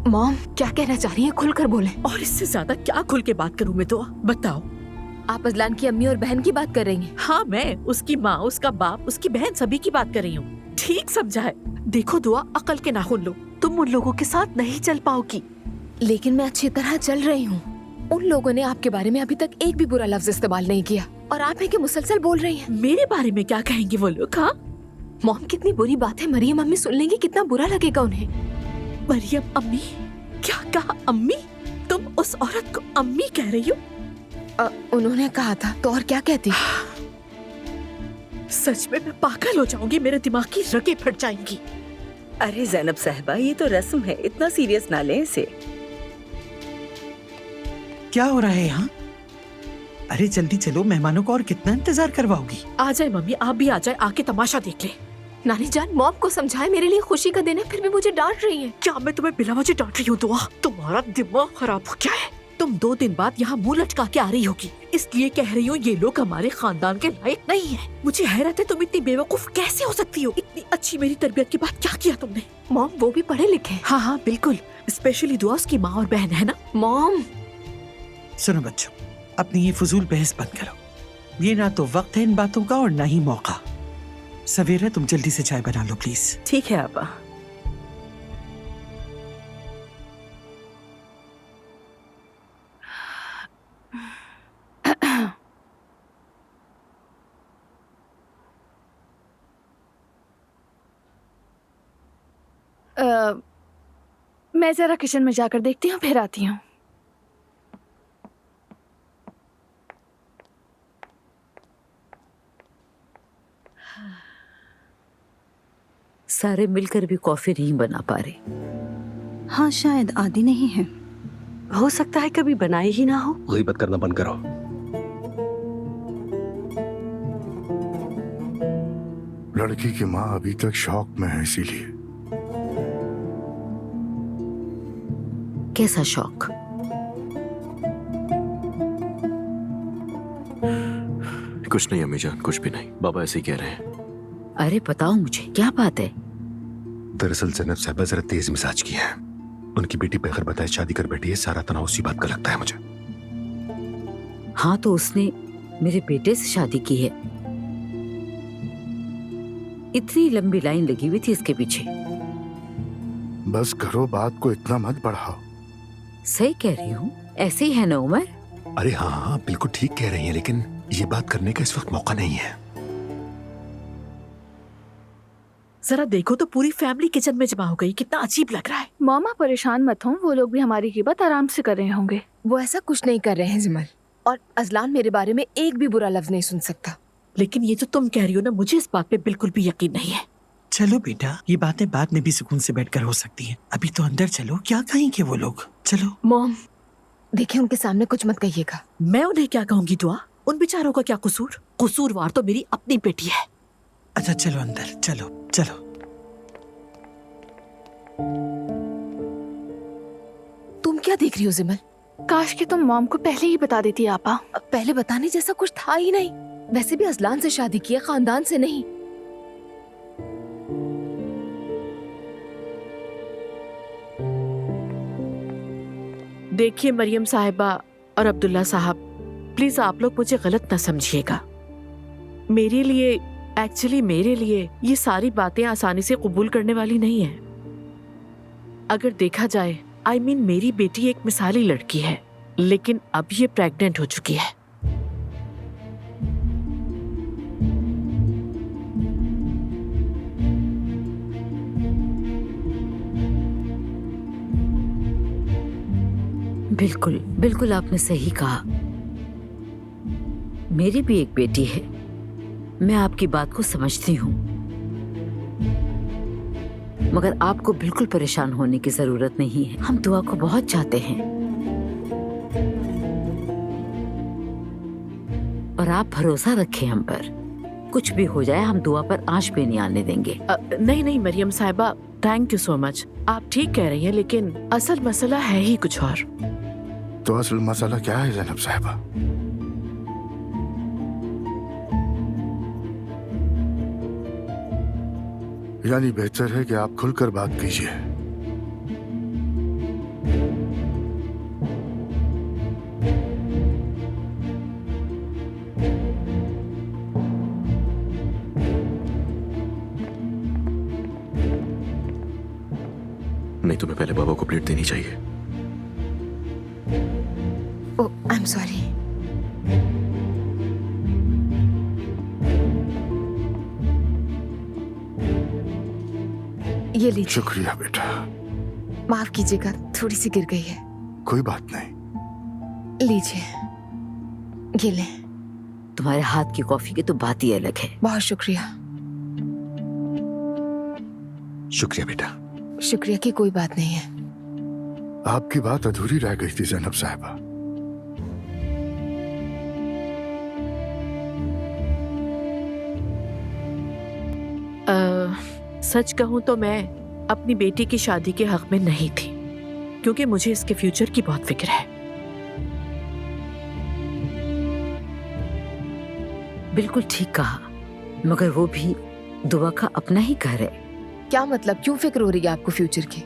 मॉम क्या कहना चाह रही हैं? खुलकर बोले। और इससे ज्यादा क्या खुल के बात करूं मैं? तो बताओ। आप अजलान की अम्मी और बहन की बात कर रही हैं? हाँ, मैं उसकी माँ, उसका बाप, उसकी बहन, सभी की बात कर रही हूँ। ठीक समझा है। देखो दुआ, अकल के नाखून लो। तुम उन लोगों के साथ नहीं चल पाओगी। लेकिन मैं अच्छी तरह चल रही हूँ। उन लोगों ने आपके बारे में अभी तक एक भी बुरा लफ्ज इस्तेमाल नहीं किया, और आप है कि मुसलसल बोल रही हैं। मेरे बारे में क्या कहेंगे वो लोग? हाँ मॉम, कितनी बुरी बात है। मरियम अम्मी सुन लेंगी, कितना बुरा लगेगा उन्हें। मरियम अम्मी? क्या कहा? अम्मी? तुम उस औरत को अम्मी कह रही हो? उन्होंने कहा था तो और क्या कहती? सच में मैं पागल हो जाऊंगी, मेरे दिमाग की रगें फट जाएंगी। अरे ज़ैनब साहिबा, ये तो रस्म है, इतना सीरियस ना लें इसे। क्या हो रहा है यहाँ? अरे जल्दी चलो, मेहमानों को और कितना इंतजार करवाओगी? आ जाए मम्मी, आप भी आ जाए, आके तमाशा देख ले। नानी जान, मॉम को समझाए, मेरे लिए खुशी का दिन है, फिर भी मुझे डांट रही है। क्या मैं तुम्हें बिना वजह डांट रही हूँ? दुआ, तुम्हारा दिमाग खराब हो गया है। तुम 2 दिन बाद यहाँ मुंह लटका के आ रही होगी, इसलिए कह रही हूँ ये लोग हमारे खानदान के लायक नहीं है। मुझे हैरत है तुम इतनी बेवकूफ कैसे हो सकती हो। इतनी अच्छी मेरी तरबियत के बाद क्या किया तुमने? मॉम वो भी पढ़े लिखे। हाँ हाँ बिल्कुल, स्पेशली दुआ उसकी माँ और बहन है ना। मॉम सुनो बच्चों, अपनी ये फजूल बहस बंद करो। ये ना तो वक्त है इन बातों का और ना ही मौका। सवेरा तुम जल्दी से चाय बना लो प्लीज। ठीक है आपा। मैं जरा किचन में जाकर देखती हूँ, फिर आती हूँ। सारे मिलकर भी कॉफी नहीं बना पा रहे। हाँ शायद आदि नहीं है, हो सकता है कभी बनाए ही ना हो। गीबत करना बंद करो। लड़की की माँ अभी तक शौक में है, इसीलिए। कैसा शौक? कुछ नहीं अम्मी जान, कुछ भी नहीं। बाबा ऐसे ही कह रहे हैं। अरे बताओ मुझे, क्या बात है? दरअसल जैनब साहबा जरा तेज मिजाज की है। उनकी बेटी बगैर बताए शादी कर बैठी है। सारा तनाव उसी बात का लगता है मुझे। हाँ तो उसने मेरे बेटे से शादी की है। इतनी लंबी लाइन लगी हुई थी इसके पीछे। बस करो, बात को इतना मत बढ़ाओ। सही कह रही हूँ, ऐसे ही है ना उमर? अरे हाँ हाँ बिल्कुल ठीक कह रही हैं, लेकिन ये बात करने का इस वक्त मौका नहीं है। जरा देखो तो पूरी फैमिली किचन में जमा हो गई, कितना अजीब लग रहा है। मामा परेशान मत हो, वो लोग भी हमारी कीमत आराम से कर रहे होंगे। वो ऐसा कुछ नहीं कर रहे हैं जिमल, और अजलान मेरे बारे में एक भी बुरा लफ्ज नहीं सुन सकता। लेकिन ये जो तुम कह रही हो ना, मुझे इस बात पे बिल्कुल भी यकीन नहीं है। चलो बेटा, ये बातें बाद में भी सुकून से बैठकर हो सकती हैं। अभी तो अंदर चलो, क्या कहेंगे वो लोग। चलो। मॉम देखिए, उनके सामने कुछ मत कहिएगा। मैं उन्हें क्या कहूंगी दुआ? उन बेचारों का क्या कसूर? कसूरवार तो मेरी अपनी बेटी है। अच्छा चलो अंदर, चलो चलो। तुम क्या देख रही हो जिमल? काश कि तुम मॉम को पहले ही बता देती आपा। पहले बताने जैसा कुछ था ही नहीं। वैसे भी अजलान से शादी की है, खानदान से नहीं। देखिए मरियम साहिबा और अब्दुल्ला साहब, प्लीज आप लोग मुझे गलत ना समझिएगा। मेरे लिए ये सारी बातें आसानी से कबूल करने वाली नहीं है। अगर देखा जाए, मेरी बेटी एक मिसाली लड़की है, लेकिन अब ये प्रेग्नेंट हो चुकी है। बिल्कुल बिल्कुल आपने सही कहा। मेरी भी एक बेटी है, मैं आपकी बात को समझती हूँ, मगर आपको बिल्कुल परेशान होने की जरूरत नहीं है। हम दुआ को बहुत चाहते हैं और आप भरोसा रखें हम पर। कुछ भी हो जाए, हम दुआ पर आंच भी नहीं आने देंगे। नहीं मरियम साहिबा, थैंक यू सो मच। आप ठीक कह रही हैं, लेकिन असल मसला है ही कुछ और। तो असल मसला क्या है जैनब साहिबा? यानी बेहतर है कि आप खुलकर बात कीजिए। नहीं, तुम्हें पहले बाबा को प्लेट देनी चाहिए। ओह, आई एम सॉरी। ये लीजिए। शुक्रिया बेटा। माफ कीजिएगा, थोड़ी सी गिर गई है। कोई बात नहीं। लीजिए, ये ले। तुम्हारे हाथ की कॉफी की तो बात ही अलग है। बहुत शुक्रिया। शुक्रिया बेटा। शुक्रिया की कोई बात नहीं है। आपकी बात अधूरी रह गई थी जैनब साहिबा। सच कहूं तो मैं अपनी बेटी की शादी के हक में नहीं थी, क्योंकि मुझे इसके फ्यूचर की बहुत फिक्र है। बिल्कुल ठीक कहा, मगर वो भी दुआ का अपना ही घर है। क्या मतलब, क्यों फिक्र हो रही है आपको फ्यूचर की?